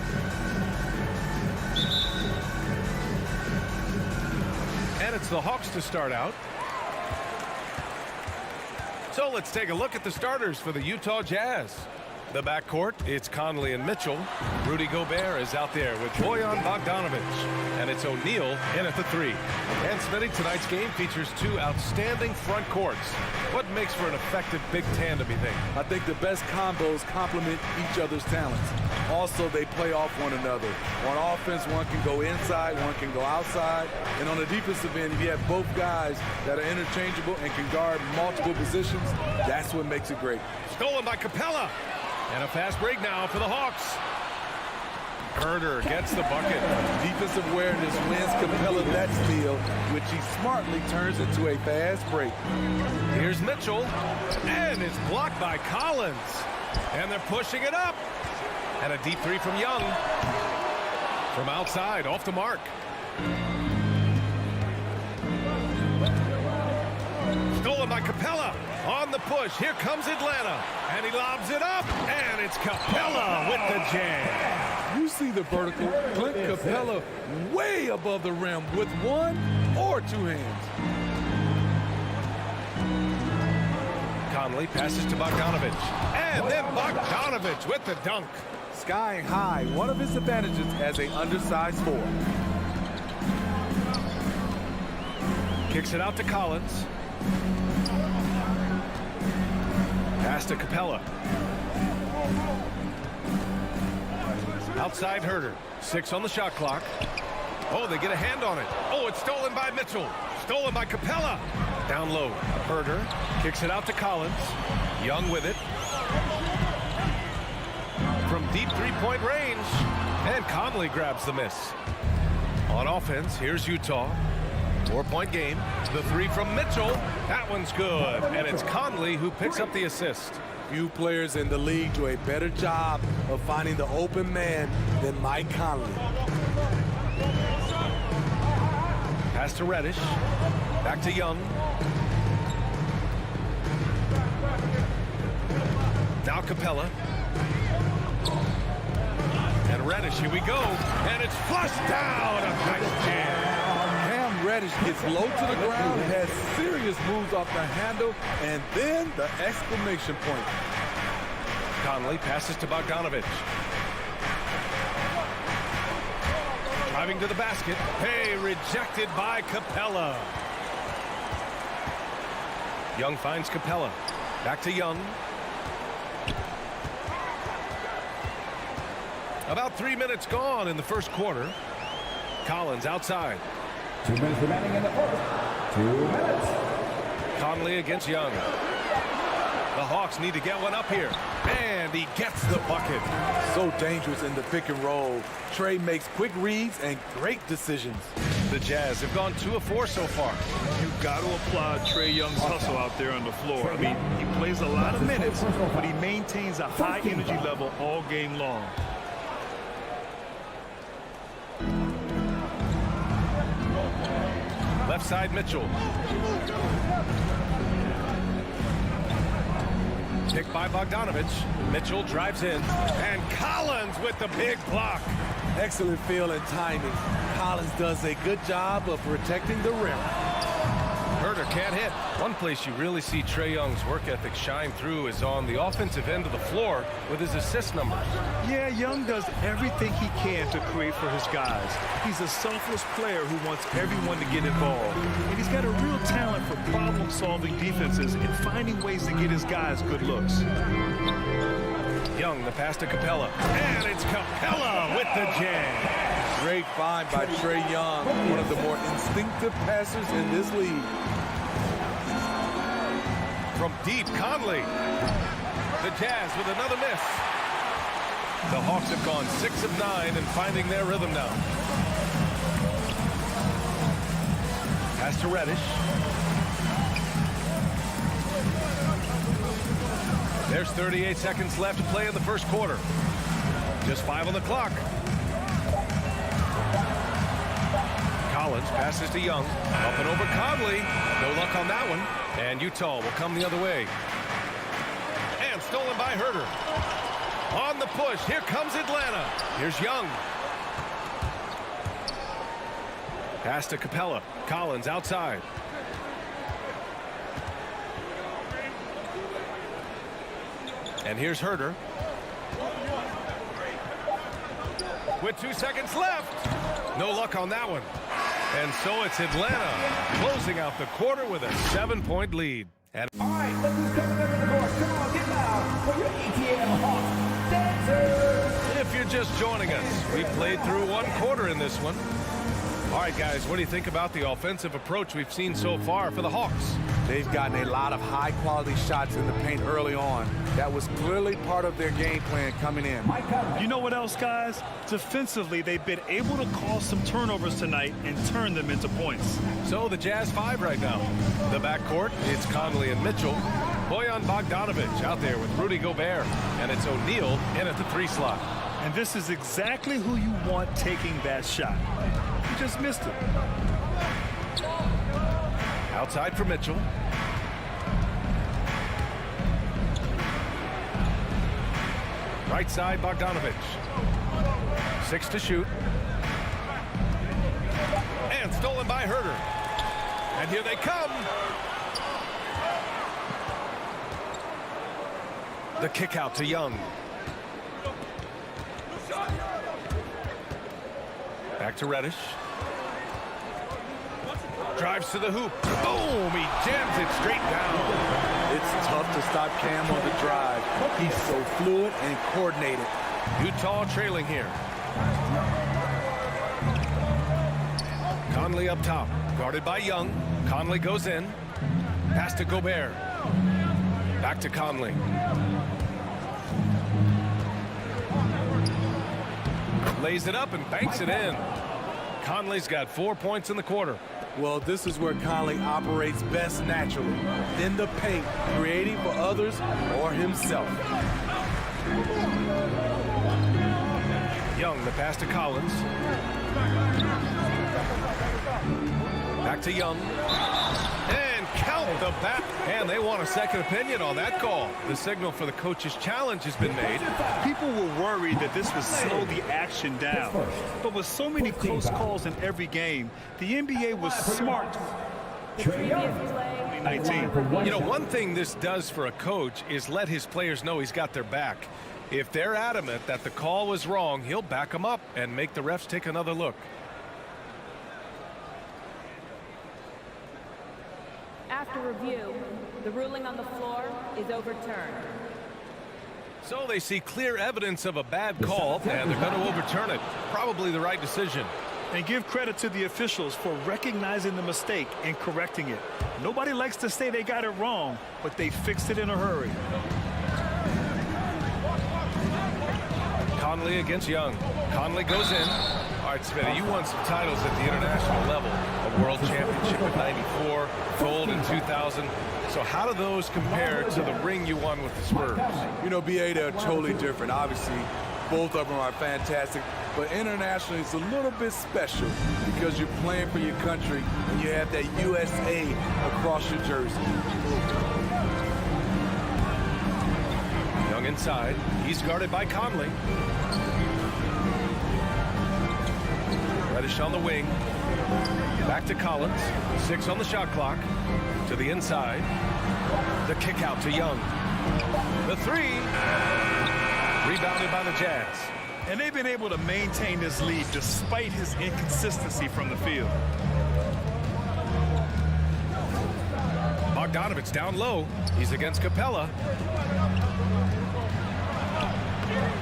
And it's the Hawks to start out. So let's take a look at the starters for the Utah Jazz. The backcourt, it's Conley and Mitchell. Rudy Gobert is out there with Bojan Bogdanovic. And it's O'Neal in at the 3. And Smitty, tonight's game features 2 outstanding front courts. What makes for an effective big tandem, you think? I think the best combos complement each other's talents. Also, they play off one another. On offense, one can go inside, one can go outside. And on the defensive end, if you have both guys that are interchangeable and can guard multiple positions, that's what makes it great. Stolen by Capella. And a fast break now for the Hawks. Herder gets the bucket. Defensive awareness wins Capella that steal, which he smartly turns into a fast break. Here's Mitchell, and it's blocked by Collins. And they're pushing it up. And a deep 3 from Young. From outside, off the mark. Stolen by Capella. On the push, here comes Atlanta. And he lobs it up, and it's Capella with the jam. You see the vertical. Clint Capella way above the rim with 1 or 2 hands. Conley passes to Bogdanovic. And then Bogdanovic with the dunk. Skying high, one of his advantages as an undersized forward. Kicks it out to Collins. Pass to Capella. Outside Herder. 6 on the shot clock. Oh, they get a hand on it. Oh, it's stolen by Mitchell. Stolen by Capella. Down low. Herder kicks it out to Collins. Young with it. From deep 3-point range. And Conley grabs the miss. On offense, here's Utah. 4-point game. The 3 from Mitchell. That one's good. And it's Conley who picks up the assist. Few players in the league do a better job of finding the open man than Mike Conley. Pass to Reddish. Back to Young. Now Capella. And Reddish, here we go. And it's flushed down. A nice jam. Reddish gets low to the ground, has serious moves off the handle, and then the exclamation point. Conley passes to Bogdanovic. Driving to the basket. Hey, rejected by Capella. Young finds Capella. Back to Young. About 3 minutes gone in the first quarter. Collins outside. 2 minutes remaining in the first. 2 minutes. Conley against Young. The Hawks need to get one up here. And he gets the bucket. So dangerous in the pick and roll. Trey makes quick reads and great decisions. The Jazz have gone 2 of 4 so far. You've got to applaud Trey Young's hustle out there on the floor. I mean, he plays a lot of minutes, but he maintains a high energy level all game long. Left side, Mitchell. Picked by Bogdanovic. Mitchell drives in. And Collins with the big block. Excellent feel and timing. Collins does a good job of protecting the rim. Herder can't hit. One place you really see Trey Young's work ethic shine through is on the offensive end of the floor with his assist numbers. Yeah, Young does everything he can to create for his guys. He's a selfless player who wants everyone to get involved. And he's got a real talent for problem-solving defenses and finding ways to get his guys good looks. Young, the pass to Capella. And it's Capella with the jam. Great find by Trey Young, one of the more instinctive passers in this league. From deep, Conley. The Jazz with another miss. The Hawks have gone 6 of 9 and finding their rhythm now. Pass to Reddish. There's 38 seconds left to play in the first quarter. Just 5 on the clock. Collins passes to Young. Up and over Conley. No luck on that one. And Utah will come the other way. And stolen by Herder. On the push, here comes Atlanta. Here's Young. Pass to Capella. Collins outside. And here's Herter. With 2 seconds left. No luck on that one. And so it's Atlanta closing out the quarter with a 7-point lead. And all right, look who's coming into the court. Come on, get loud for your ETL Hawks dancers. If you're just joining us, we played through 1 quarter in this one. All right, guys, what do you think about the offensive approach we've seen so far for the Hawks? They've gotten a lot of high-quality shots in the paint early on. That was clearly part of their game plan coming in. You know what else, guys? Defensively, they've been able to cause some turnovers tonight and turn them into points. So the Jazz 5 right now. The backcourt, it's Conley and Mitchell. Bojan Bogdanovic out there with Rudy Gobert. And it's O'Neal in at the 3 slot. And this is exactly who you want taking that shot. You just missed it. Outside for Mitchell. Right side, Bogdanovic. 6 to shoot. And stolen by Herter. And here they come. The kick out to Young. Back to Reddish. Drives to the hoop. Boom! He jams it straight down. It's tough to stop Cam on the drive. He's so fluid and coordinated. Utah trailing here. Conley up top. Guarded by Young. Conley goes in. Pass to Gobert. Back to Conley. Lays it up and banks it in. Conley's got 4 points in the quarter. Well, this is where Conley operates best naturally. In the paint, creating for others or himself. Young, the pass to Collins. Back to Young. And count the back. And they want a second opinion on that call. The signal for the coach's challenge has been made. People were worried that this would slow the action down. But with so many close calls in every game, the NBA was smart. 19. You know, one thing this does for a coach is let his players know he's got their back. If they're adamant that the call was wrong, he'll back them up and make the refs take another look. After review, the ruling on the floor is overturned. So they see clear evidence of a bad call, and they're going to overturn it. Probably the right decision. And give credit to the officials for recognizing the mistake and correcting it. Nobody likes to say they got it wrong, but they fixed it in a hurry. Conley against Young. Conley goes in. All right, Smitty, you won some titles at the international level. A world championship in '94, gold in 2000. So how do those compare to the ring you won with the Spurs? You know, BA, they're totally different. Obviously, both of them are fantastic. But internationally, it's a little bit special because you're playing for your country and you have that USA across your jersey. Young inside. He's guarded by Conley. Reddish on the wing. Back to Collins. 6 on the shot clock. To the inside. The kick out to Young. The 3. Rebounded by the Jazz. And they've been able to maintain this lead despite his inconsistency from the field. Bogdanovic down low. He's against Capella.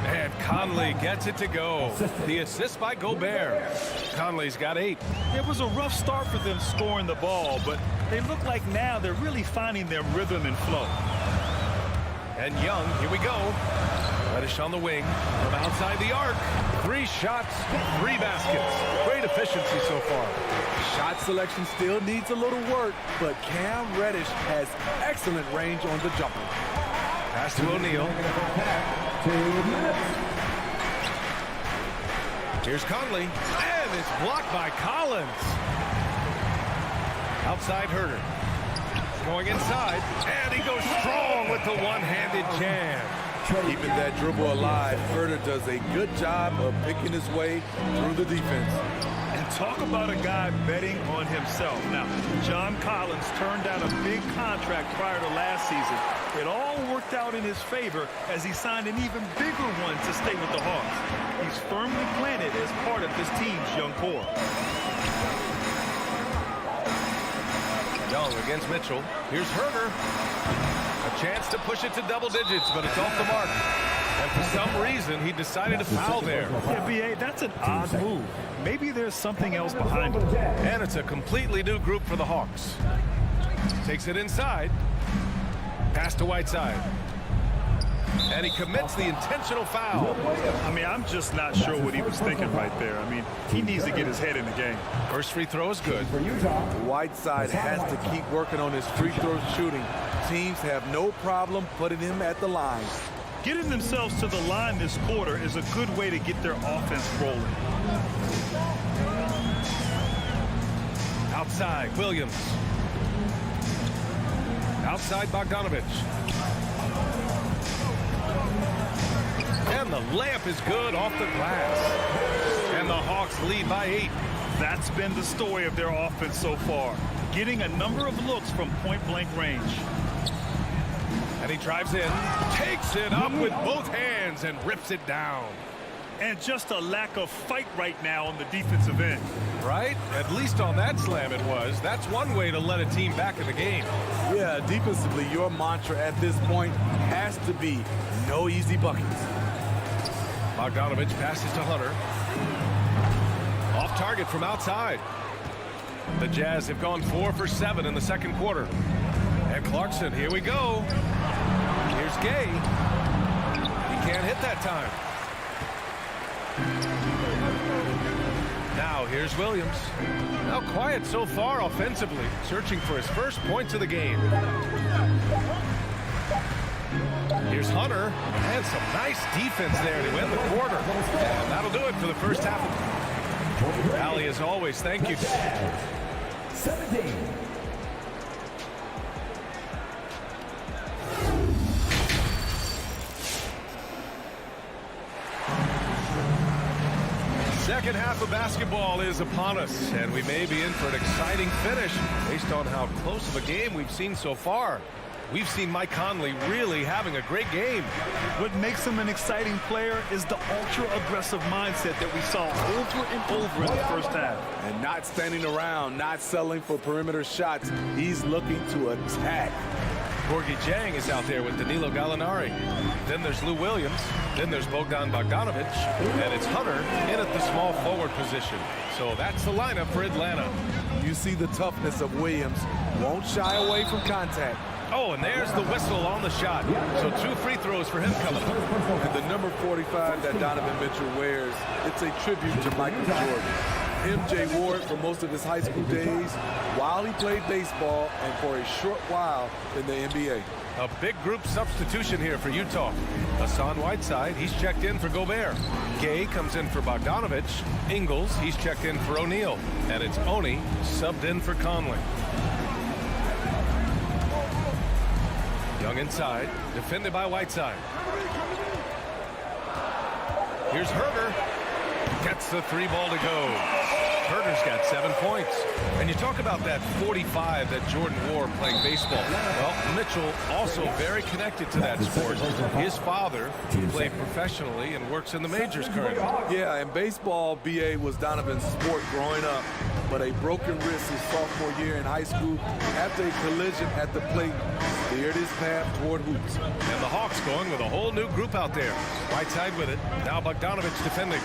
And Conley gets it to go. The assist by Gobert. Conley's got 8. It was a rough start for them scoring the ball, but they look like now they're really finding their rhythm and flow. And Young, here we go. Reddish on the wing from outside the arc. 3 shots, 3 baskets. Great efficiency so far. Shot selection still needs a little work, but Cam Reddish has excellent range on the jumper. Pass to O'Neal. Here's Conley, and it's blocked by Collins. Outside Herter. Going inside, and he goes strong with the one-handed jam. Keeping that dribble alive, Herter does a good job of picking his way through the defense. And talk about a guy betting on himself. Now, John Collins turned down a big contract prior to last season. It all worked out in his favor as he signed an even bigger one to stay with the Hawks. He's firmly planted as part of this team's young core. Young against Mitchell. Here's Herter. A chance to push it to double digits, but it's off the mark. And for some reason, he decided to foul there. Yeah, B.A., that's an odd move. Maybe there's something else behind it. And it's a completely new group for the Hawks. Takes it inside. Pass to Whiteside. And he commits the intentional foul. I mean, I'm just not sure what he was thinking right there. I mean, he needs to get his head in the game. First free throw is good. Whiteside has to keep working on his free throw shooting. Teams have no problem putting him at the line. Getting themselves to the line this quarter is a good way to get their offense rolling. Outside, Williams. Outside, Bogdanovich. And the layup is good off the glass. And the Hawks lead by 8. That's been the story of their offense so far. Getting a number of looks from point-blank range. And he drives in, takes it up with both hands, and rips it down. And just a lack of fight right now on the defensive end. Right? At least on that slam it was. That's one way to let a team back in the game. Yeah, defensively, your mantra at this point has to be no easy buckets. Bogdanovich passes to Hunter. Off target from outside. The Jazz have gone 4 for 7 in the second quarter. And Clarkson, here we go. Here's Gay. He can't hit that time. Now here's Williams. Now quiet so far offensively, searching for his first points of the game. Here's Hunter, and some nice defense there to end the quarter. And that'll do it for the first half. Allie, as always, thank you. 17. Second half of basketball is upon us, and we may be in for an exciting finish based on how close of a game we've seen so far. We've seen Mike Conley really having a great game. What makes him an exciting player is the ultra-aggressive mindset that we saw over and over in the first half. And not standing around, not settling for perimeter shots. He's looking to attack. Gorgie Jang is out there with Danilo Gallinari. Then there's Lou Williams. Then there's Bogdan Bogdanovich. And it's Hunter in at the small forward position. So that's the lineup for Atlanta. You see the toughness of Williams. Won't shy away from contact. Oh, and there's the whistle on the shot. So 2 free throws for him coming up. And the number 45 that Donovan Mitchell wears, it's a tribute to Michael Jordan. MJ wore it for most of his high school days while he played baseball and for a short while in the NBA. A big group substitution here for Utah. Hassan Whiteside, he's checked in for Gobert. Gay comes in for Bogdanovich. Ingles, he's checked in for O'Neal. And it's Oni subbed in for Conley. Young inside, defended by Whiteside. Here's Herter. Gets the 3 ball to go. Herter's got 7 points. And you talk about that 45 that Jordan wore playing baseball. Well, Mitchell also very connected to that sport. His father played professionally and works in the majors currently. Yeah, and baseball, BA, was Donovan's sport growing up. But a broken wrist his sophomore year in high school after a collision at the plate cleared his path toward hoops. And the Hawks going with a whole new group out there. Whiteside with it. Now Bogdanovich defending.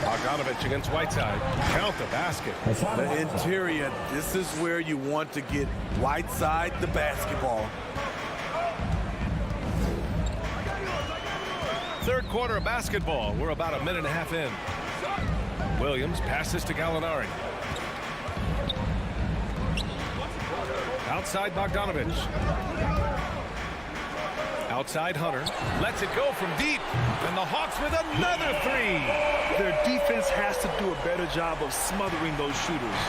Bogdanovich against Whiteside. Count the basket. The interior, this is where you want to get Whiteside the basketball. Third quarter of basketball. We're about a minute and a half in. Williams passes to Gallinari. Outside Bogdanovich. Outside Hunter. Lets it go from deep. And the Hawks with another 3. Their defense has to do a better job of smothering those shooters.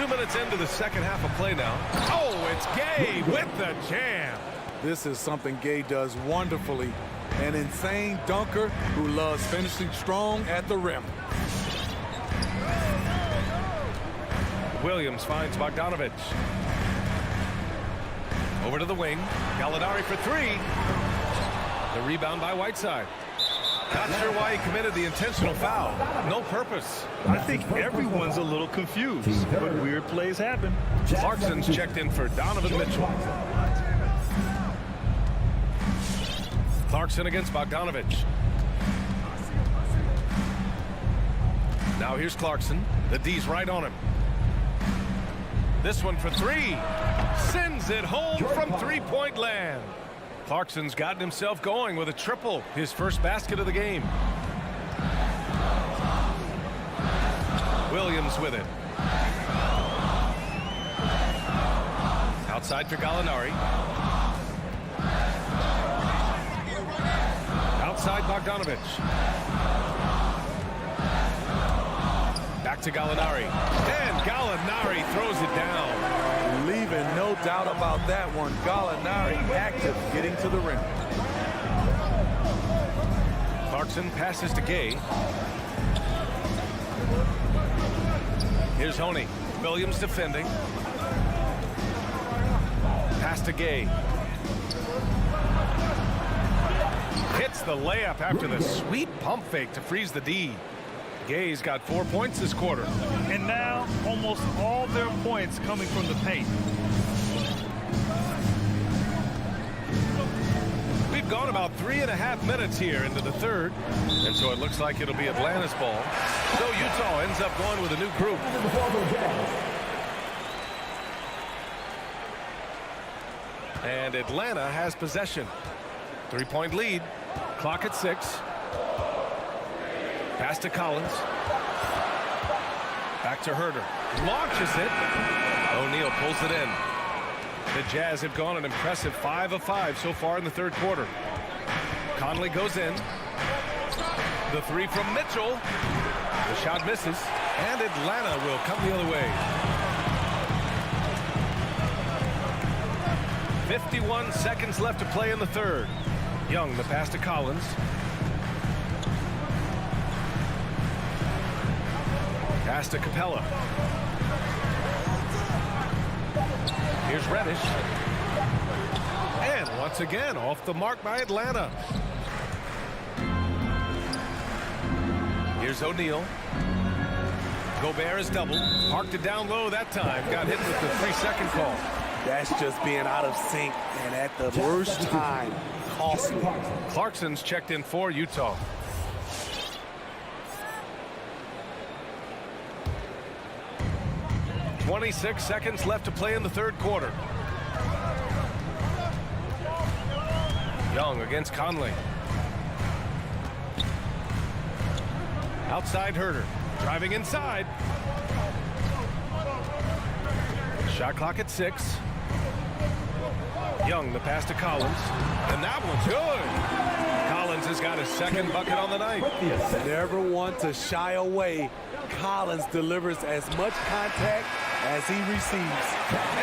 2 minutes into the second half of play now. Oh, it's Gay with the jam. This is something Gay does wonderfully. An insane dunker who loves finishing strong at the rim. Williams finds Bogdanovich. Over to the wing. Gallinari for three. The rebound by Whiteside. Not sure why he committed the intentional foul. No purpose. I think everyone's a little confused, but weird plays happen. Clarkson's checked in for Donovan Mitchell. Clarkson against Bogdanovich. Now here's Clarkson. The D's right on him. This one for three. Sends it home from three-point land. Clarkson's gotten himself going with a triple, his first basket of the game. Williams with it. Outside for Gallinari. Outside Bogdanovich. Back to Gallinari. And Gallinari throws it down. Leaving no doubt about that one. Gallinari active, getting to the rim. Clarkson passes to Gay. Here's Honey. Williams defending. Pass to Gay. Hits the layup after the sweet pump fake to freeze the D. Gay's got 4 points this quarter. And now almost all their points coming from the paint. We've gone about 3.5 minutes here into the third, and so it looks like it'll be Atlanta's ball. So Utah ends up going with a new group. And Atlanta has possession. 3-point lead. Clock at 6. Pass to Collins. Back to Herter. Launches it. O'Neal pulls it in. The Jazz have gone an impressive 5 of 5 so far in the third quarter. Conley goes in. The three from Mitchell. The shot misses. And Atlanta will come the other way. 51 seconds left to play in the third. Young, the pass to Collins. Pass to Capella. Here's Reddish. And once again, off the mark by Atlanta. Here's O'Neal. Gobert is doubled. Parked it down low that time. Got hit with the 3-second call. That's just being out of sync and at the worst time. Costly. Clarkson's checked in for Utah. .26 seconds left to play in the third quarter. Young against Conley. Outside Herter. Driving inside. Shot clock at 6. Young, the pass to Collins. And that one's good. Collins has got his second bucket on the night. Never want to shy away. Collins delivers as much contact as he receives.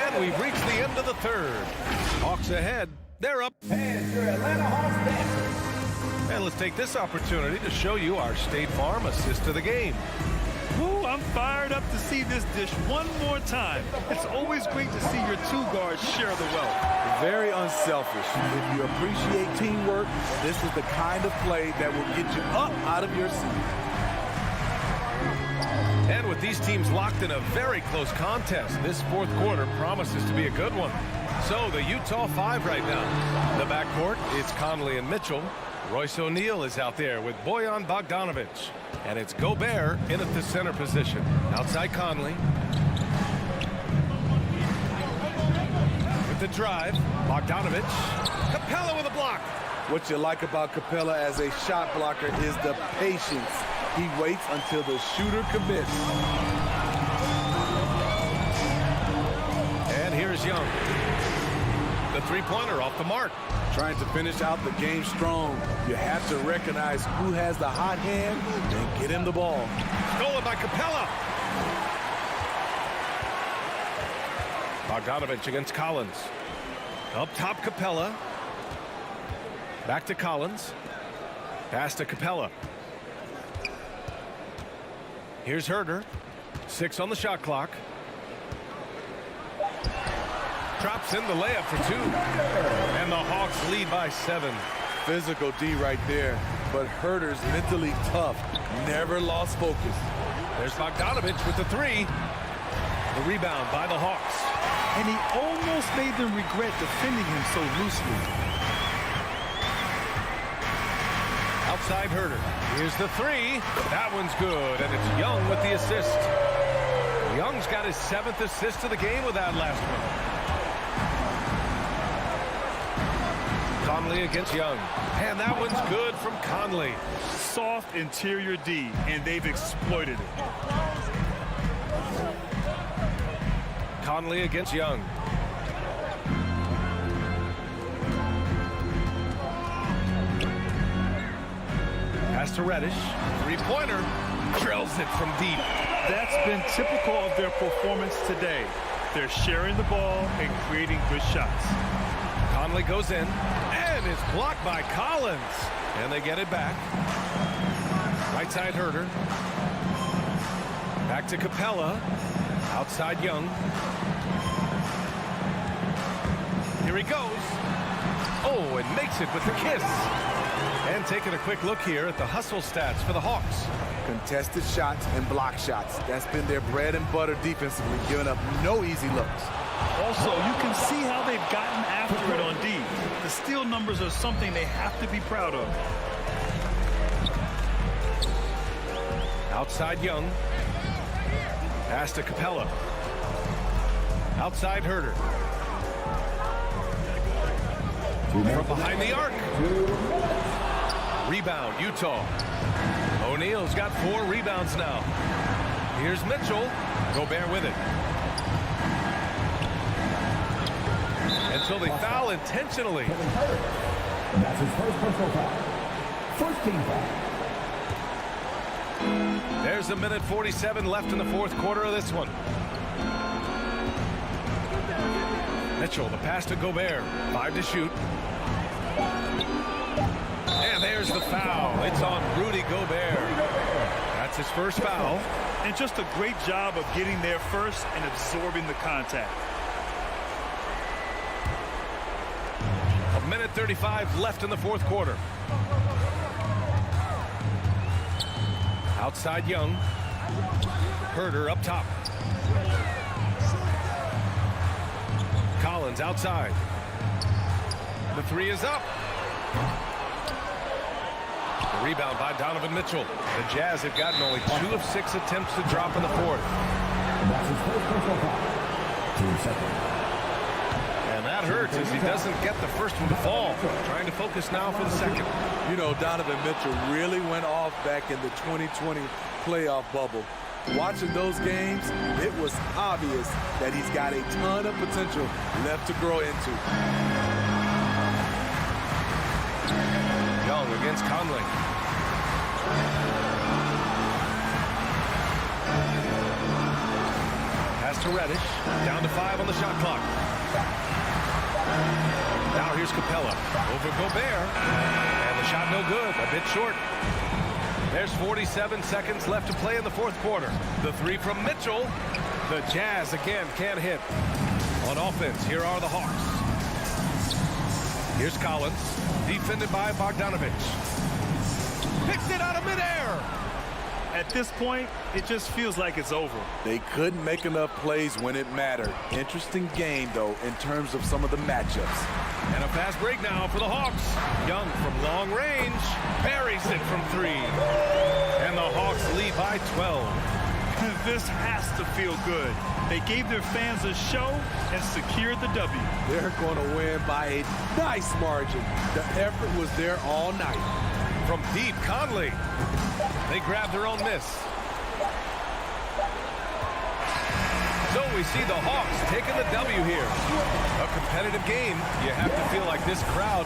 And we've reached the end of the third. Hawks ahead. They're up. And your Atlanta Hawks dancers. And let's take this opportunity to show you our State Farm assist to the game. Ooh, I'm fired up to see this dish one more time. It's always great to see your two guards share the wealth. Very unselfish. If you appreciate teamwork, this is the kind of play that will get you up out of your seat. And with these teams locked in a very close contest, this fourth quarter promises to be a good one. So the Utah 5 right now. The backcourt, it's Conley and Mitchell. Royce O'Neal is out there with Bojan Bogdanovich. And it's Gobert in at the center position. Outside Conley. With the drive, Bogdanovich. Capella with a block. What you like about Capella as a shot blocker is the patience. He waits until the shooter commits. And here's Young. The three-pointer off the mark. Trying to finish out the game strong. You have to recognize who has the hot hand and get him the ball. Stolen by Capella. Bogdanovich against Collins. Up top, Capella. Back to Collins. Pass to Capella. Here's Herder. 6 on the shot clock. Drops in the layup for 2. And the Hawks lead by 7. Physical D right there, but Herder's mentally tough. Never lost focus. There's Bogdanovich with the 3. The rebound by the Hawks. And he almost made them regret defending him so loosely. Outside Herder. Here's the 3. That one's good, and it's Young with the assist. Young's got his 7th assist of the game with that last one. Conley against Young. And that one's good from Conley. Soft interior D, and they've exploited it. Conley against Young. Pass to Reddish. 3-pointer. Drills it from deep. That's been typical of their performance today. They're sharing the ball and creating good shots. Conley goes in, and it's blocked by Collins. And they get it back. Right side Herder. Back to Capella. Outside Young. Here he goes. Oh, and makes it with the kiss. And taking a quick look here at the hustle stats for the Hawks. Contested shots and block shots. That's been their bread and butter defensively, giving up no easy looks. Also, you can see how they've gotten after it on D. The steal numbers are something they have to be proud of. Outside Young. Pass to Capella. Outside Herder. From behind the arc. Rebound, Utah. O'Neal's got 4 rebounds now. Here's Mitchell. Gobert with it. And so they foul intentionally. That's his first personal foul. First team foul. There's 1:47 left in the 4th quarter of this one. Mitchell, the pass to Gobert. 5 to shoot. And there's the foul. It's on Rudy Gobert. That's his first foul. And just a great job of getting there first and absorbing the contact. 1:35 left in the 4th quarter. Outside Young. Herder up top. Collins outside. The 3 is up. The rebound by Donovan Mitchell. The Jazz have gotten only 2 of 6 attempts to drop in the 4th. That's his first personal foul. 2 seconds. And that hurts as he doesn't get the first one to fall. Trying to focus now for the second. You know, Donovan Mitchell really went off back in the 2020 playoff bubble. Watching those games, it was obvious that he's got a ton of potential left to grow into. Young against Conley. Pass to Reddish. Down to 5 on the shot clock. Now here's Capella. Over Gobert. And the shot no good. A bit short. There's 47 seconds left to play in the 4th quarter. The 3 from Mitchell. The Jazz again can't hit. On offense, here are the Hawks. Here's Collins. Defended by Bogdanovich. Picks it out of midair. At this point, it just feels like it's over. They couldn't make enough plays when it mattered. Interesting game, though, in terms of some of the matchups. And a fast break now for the Hawks. Young from long range. Buries it from 3. And the Hawks lead by 12. This has to feel good. They gave their fans a show and secured the W. They're going to win by a nice margin. The effort was there all night. From deep, Conley. They grab their own miss. So we see the Hawks taking the W here. A competitive game. You have to feel like this crowd